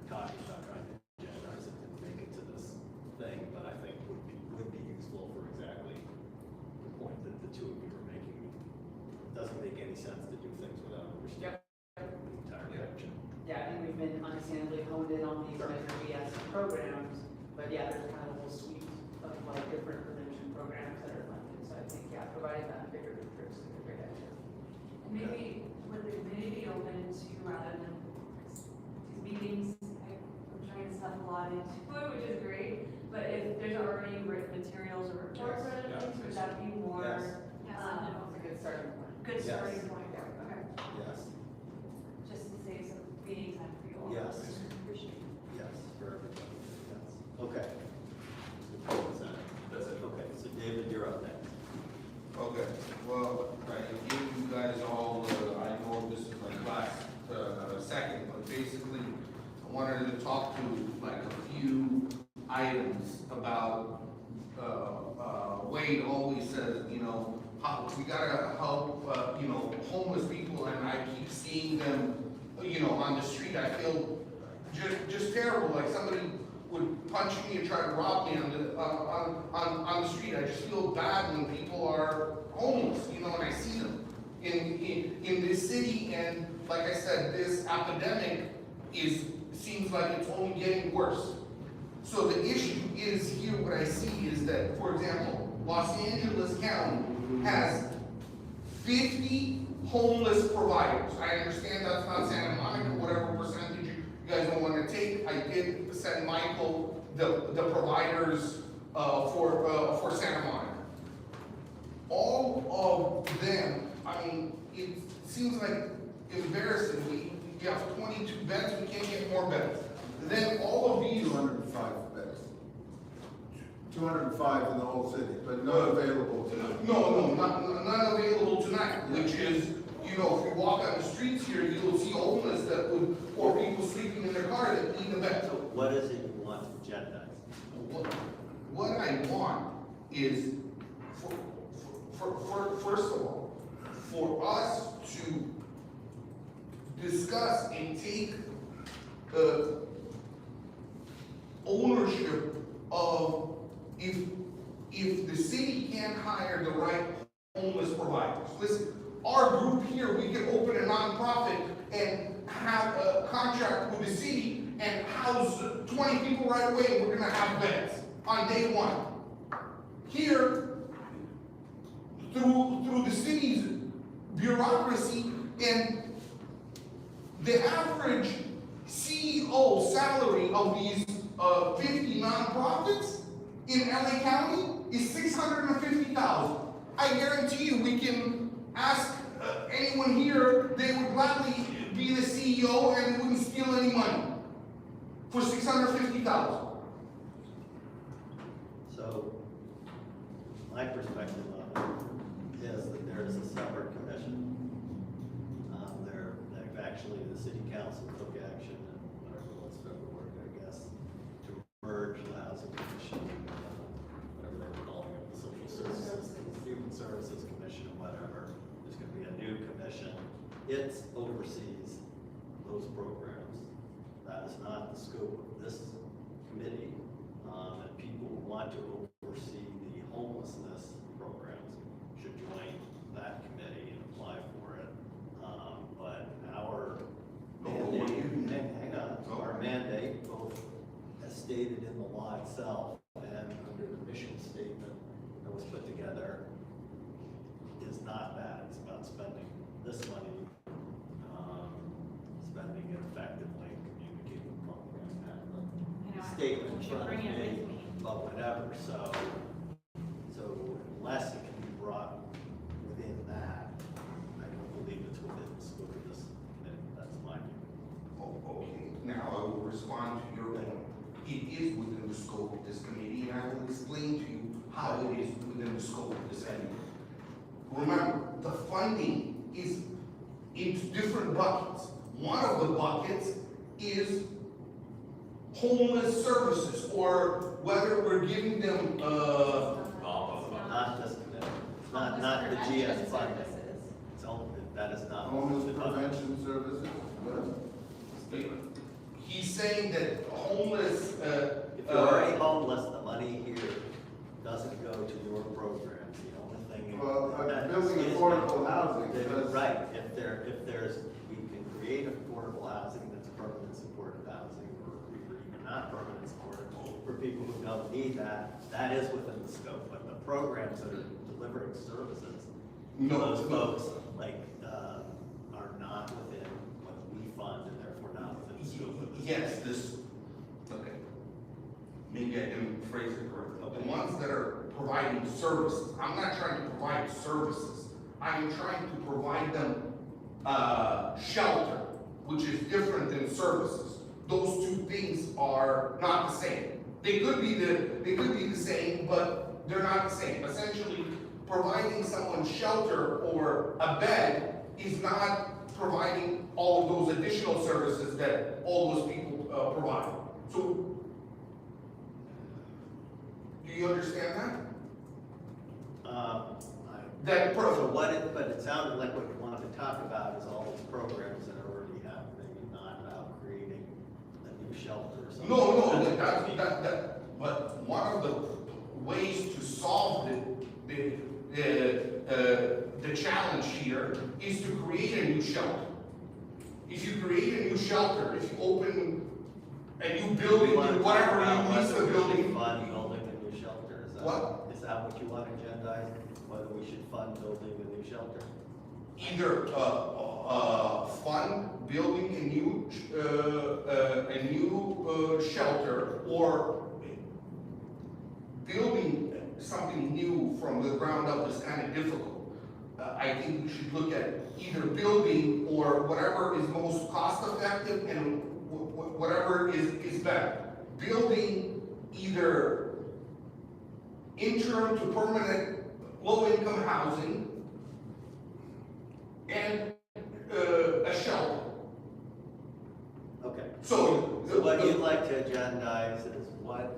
talking about, trying to agendize it and make it to this thing, but I think would be useful for exactly the point that the two of you are making. It doesn't make any sense to do things without understanding the entire direction. Yeah, I think we've been understandably honed in on these Measure BS programs, but there's kind of a whole suite of different prevention programs that are funded. So I think, providing that bigger picture is a great idea. And maybe would the committee be open to, rather than these meetings, I'm trying to stuff a lot into it, which is great, but if there's already written materials or reports, would that be more? It's a good starting point. Good Yes. starting point there, okay, Yes, just to save some meeting time for you all. Yes. Appreciate it. yes, for everybody, yes. Okay. That's it. Okay, so David, you're up next. Okay, well, I gave you guys all, I know this is my last, second, but basically, I wanted to talk to a few items about, Wade always says, how, we gotta help, homeless people, and I keep seeing them, on the street. I feel just terrible, like somebody would punch me and try to rob me on the street. I just feel bad when people are homeless, and I see them in this city. And like I said, this epidemic seems like it's only getting worse. So the issue is here, what I see is that, for example, Los Angeles County has 50 homeless providers. I understand that's not Santa Monica, whatever percentage you guys don't wanna take. I did send Michael the providers, for Santa Monica. All of them, I mean, it seems like embarrassing. We have 22 beds, we can't get more beds. Then all of these. 205 beds. 205 in the whole city, but not available tonight. No, not available tonight, which is, you know, if you walk on the streets here, you'll see homeless that would, or people sleeping in their car that need a bed. So what is it you want to agendize? What I want is, first of all, for us to discuss and take ownership of if the city can't hire the right homeless providers. Listen, our group here, we can open a nonprofit and have a contract with the city and house 20 people right away, and we're gonna have beds on day one. Here, through the city's bureaucracy and the average CEO salary of these 50 nonprofits in LA County is $650,000. I guarantee you, we can ask anyone here, they would gladly be the CEO and wouldn't steal any money for $650,000. So, my perspective on it is that there is a separate commission. They've actually, the city council took action in whatever it was, February, I guess, to merge the housing commission, whatever they were calling it, the social services, human services commission, whatever. There's gonna be a new commission. It oversees those programs. That is not the scope of this committee. And people who want to oversee the homelessness programs should join that committee and apply for it. But our mandate, hang on, our mandate, both as stated in the law itself and under the mission statement that was put together, is not that. It's about spending this money, spending it effectively, communicating with the public, and the statement in front of me, but whatever. So unless it can be brought within that, I don't believe it's within the scope of this committee. That's my view. Oh, okay, now I will respond to your point. It is within the scope of this committee, and I will explain to you how it is within the scope of this committee. Remember, the funding is in different buckets. One of the buckets is homeless services, or whether we're giving them, Not this committee. Not the GS funding. It's only, that is not. Homeless prevention services, what? he's saying that homeless, If you're already homeless, the money here doesn't go to your programs. The only thing. Well, that- building excuse me, affordable housing, because- Right, if there's, we can create affordable housing that's permanent supportive housing, or even not permanent supportive, for people who don't need that, that is within the scope, but the programs that are delivering services, those folks, like, are not within what we fund, and therefore not within the scope of this. yes, this, okay. Maybe I didn't phrase it correctly. The ones that are providing services, I'm not trying to provide services. I'm trying to provide them, shelter, which is different than services. Those two things are not the same. They could be the same, but they're not the same. Essentially, providing someone shelter or a bed is not providing all of those additional services that all those people provide. So, do you understand that? But it sounded like what you wanted to talk about is all those programs that are already happening, and not about creating a new shelter or something. No, but one of the ways to solve the challenge here is to create a new shelter. If you create a new shelter, if you open a new building, whatever you lease the building. Fund building a new shelter, is that? What? Is that what you want to agendize, whether we should fund building a new shelter? Either, fund building a new shelter, or building something new from the ground up is kind of difficult. I think we should look at either building or whatever is most cost effective and whatever is better. Building either interim to permanent low-income housing and a shelter. Okay. So. So what you'd like to agendize is what,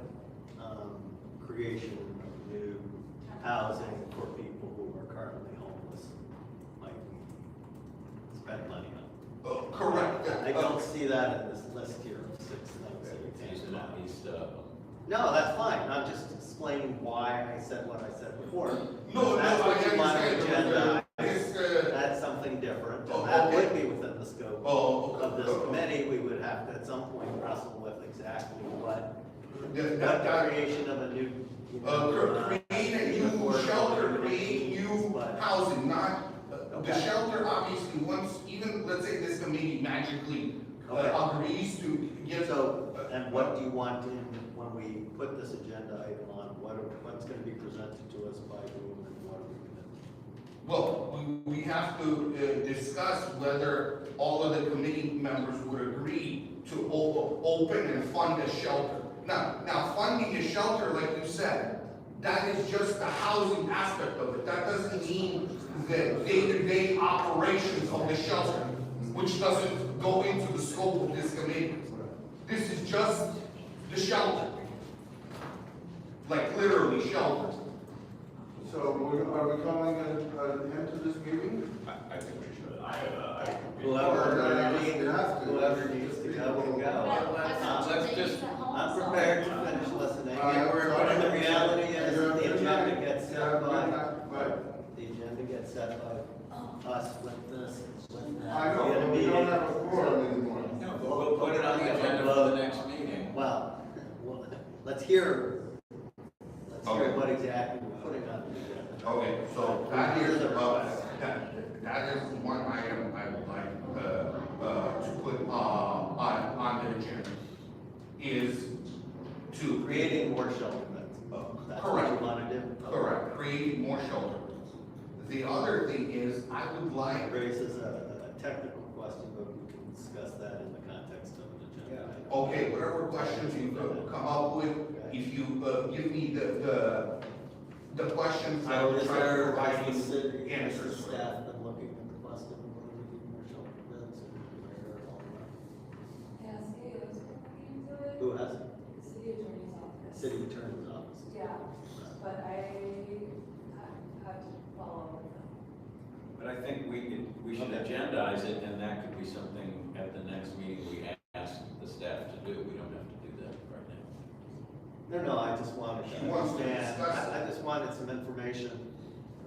creation of new housing for people who are currently homeless might spend money on. Correct. I don't see that in this list here of 6 things that you handed out. No, No, that's fine, I'm just explaining why I said what I said before. No, That's what I you want to understand. agendize. That's something different, Oh, and that would okay. be within the scope Oh, of this okay. committee. We would have to at some point wrestle with exactly what That- the creation of a new, Create a new affordable shelter, living create means, new but- housing, not, the Okay. shelter obviously, once, even, let's say this committee magically Okay. agrees to give. So, and what do you want in, when we put this agenda item on, what's gonna be presented to us by whom and what are we gonna do? Well, we have to discuss whether all of the committee members would agree to open and fund a shelter. Now, funding a shelter, like you said, that is just the housing aspect of it. That doesn't mean the day-to-day operations of the shelter, which doesn't go into the scope of this committee. This is just the shelter. Like literally shelter. So are we calling an end to this meeting? I think we should. Whoever needs, You have to. whoever needs to go will go. Let's just- I'm prepared to finish listening. Sorry. The reality is, You're- the agenda gets Yeah, set good by, night. Right. the agenda gets set by us with this, with that. I know, We had a but we don't meeting. have a quorum anymore. No, but we'll put it on the agenda for the next meeting. Well, let's hear Okay. what exactly we're putting on the agenda. Okay, so that is, that is one item I would like, to put, on the agenda, is to. Creating more shelter beds. That's what Correct. you wanna do? Correct, creating more shelter. The other thing is, I would It like, raises a technical question, but we can discuss that in the context of an agenda. item. okay, whatever questions you come up with, if you, give me the questions, I will So is try to there, provide has the you city, answers. has the staff been looking at the cost of whether we need more shelter beds and where and all that? Yeah, city is looking into it. Who has it? The city attorney's office. City attorney's office. Yeah, but I have to follow up with them. But I think we should agendize it, and that could be something at the next meeting we ask the staff to do. We don't have to do that right now. No, I just wanted to She wants to understand, discuss it. I just wanted some information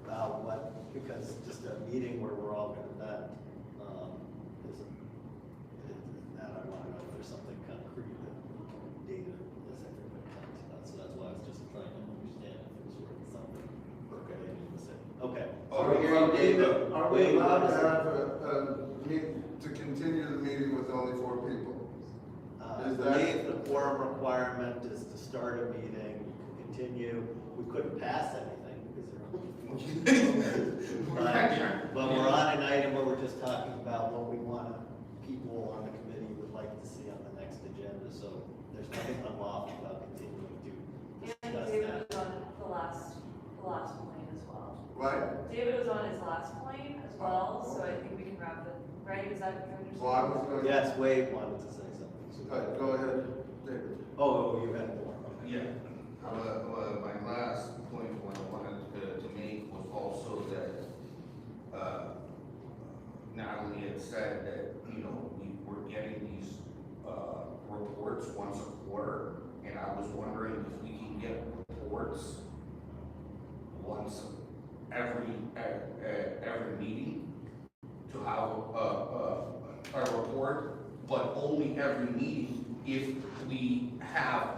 about what, because just a meeting where we're all gonna vet, that I wanna know if there's something concrete that we can data as everybody talks about, so that's why I was just trying to understand if it was worth something. Okay. In the city. Okay, so we're hearing David. Are we Wait, allowed what to is it? have to continue the meeting with only 4 people? I Is that- believe the quorum requirement is to start a meeting, you can continue, we couldn't pass anything because there are only. But we're on an item where we're just talking about what we want people on the committee would like to see on the next agenda, so there's nothing unlawful about continuing to And discuss David that. was on the last point as well. Right? David was on his last point as well, so I think we can wrap it, right? Is that your understanding? Well, I was going to. Yes, Wade wanted to say something. so- Right, go ahead, David. Oh, you had more. Okay. Yeah, my last point, what I wanted to make was also that, Natalie had said that, we were getting these, reports once a quarter, and I was wondering if we can get reports once every meeting, to have a report, but only every meeting if we have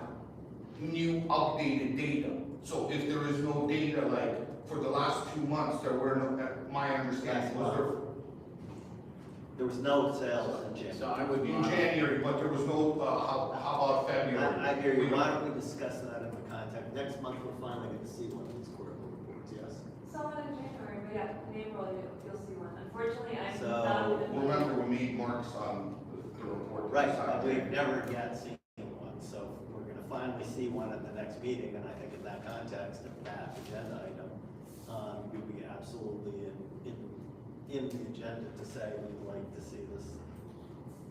new updated data. So if there is no data, like for the last 2 months, there were no, my understanding was There was no sales in January. So I would there in want, January, but there was no, how about February? I hear you. Why don't we discuss that in the context? Next month, we're finally going to see one of these quarterly reports, yes? Saw it in January, but yeah, in April, you'll see one. Unfortunately, I'm So, not even. Remember, we made marks on the report. Right, but we've never yet seen one, so we're going to finally see one at the next meeting, and I think in that context, of that agenda item, you'd be absolutely in the agenda to say we'd like to see this,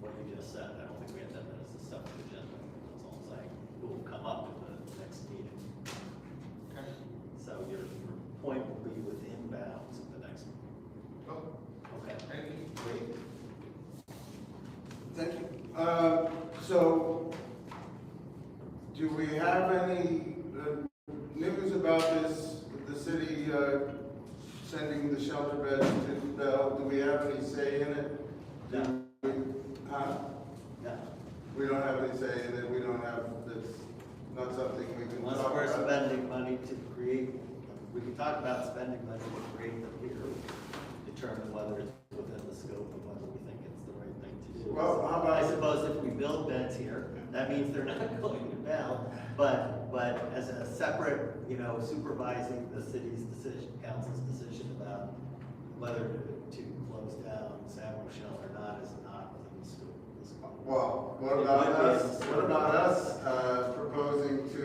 what you just said. I don't think we have that as a separate agenda. That's all I'm saying. It will come up at the next meeting. Okay. So your point will be within bounds at the next meeting. Oh, Okay. thank you. Great. Thank you. So, do we have any news about this, the city sending the shelter beds to Bell? Do we have any say in it? No. Huh? No. We don't have any say in it, we don't have, that's not something we can Unless talk we're about. spending money to create, we can talk about spending money to create them here, determine whether it's within the scope of whether we think it's the right thing to do. Well, how about- I suppose if we build beds here, that means they're not going to Bell, but as a separate, supervising the city's decision, council's decision about whether to close down San Rochelle or not is not within the scope of this. Well, what It about might be us, in the what about us, proposing to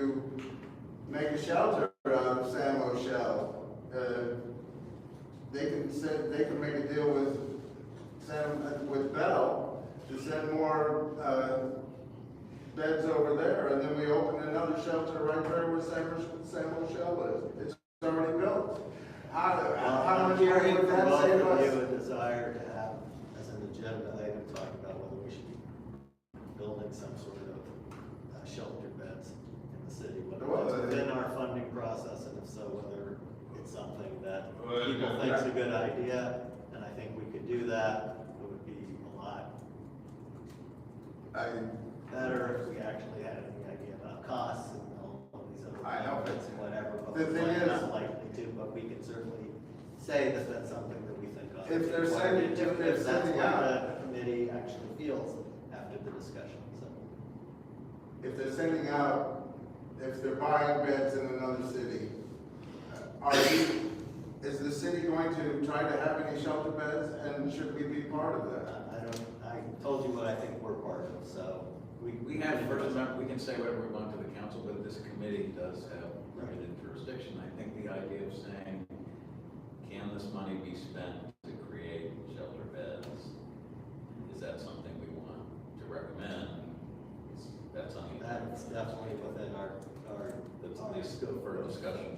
make a shelter out of San Rochelle? They can make a deal with Bell to send more, beds over there, and then we open another shelter right there where San Rochelle is. It's already built. How I'm much money hearing would from that both save of you us? a desire to have, as an agenda item, talk about whether we should be building some sort of shelter beds in the city, whether Well, it's within our funding process, and if so, whether it's something that people yeah. think's a good idea, and I think we could do that. It would be a lot better if we actually had any idea about costs and all of these other I know, but benefits and whatever, but the thing we're is- not likely to, but we can certainly say that that's something that we think of. If they're sending- if they're If that's sending what out- the committee actually feels after the discussion, so. If they're sending out, if they're buying beds in another city, is the city going to try to have any shelter beds, and should we be part of that? I told you what I think we're part of, so. we have, first amendment, we can say whatever we want to the council, but this committee does have limited jurisdiction. I think the idea of saying, can this money be spent to create shelter beds? Is that something we want to recommend? That's something That's definitely within our that's on the scope for discussion.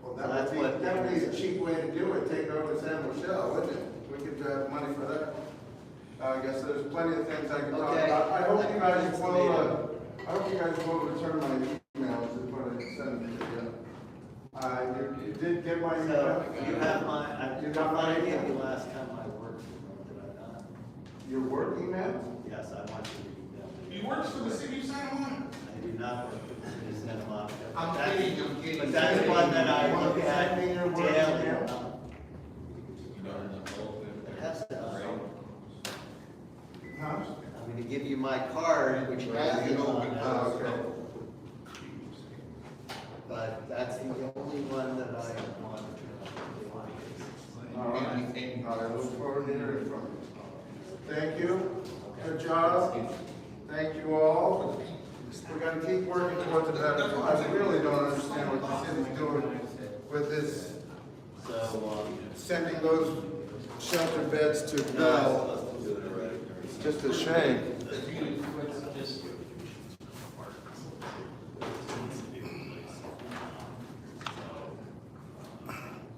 Well, So that's what- that would be a cheap way to do it, take over San Rochelle, wouldn't it? We could have money for that. I guess there's plenty of things I can talk Okay. about. I hope you guys That's will, tomato. I hope you guys will return my emails and put it, send it to you. You did get my So, email? you have my, You got my idea email? the last time I worked with them, did I not? Your work email? Yes, I want you to email me. He works for the city of Santa Monica. I do not work for the city of Santa Monica. I'm That's- kidding, I'm kidding. But that's one that I You want look to at send me your work daily. email? It has to, Huh? I'm gonna give you my card, which has it on it. Oh, okay. But that's the only one that I monitor. All right. I look forward to hearing from you. Thank you. Good job. Thank you all. We're gonna keep working towards it. I really don't understand what the city's doing with this, So, sending those shelter beds to no, Bell. I'm supposed to do it already. It's just a shame.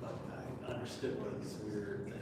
But I understood what this weird thing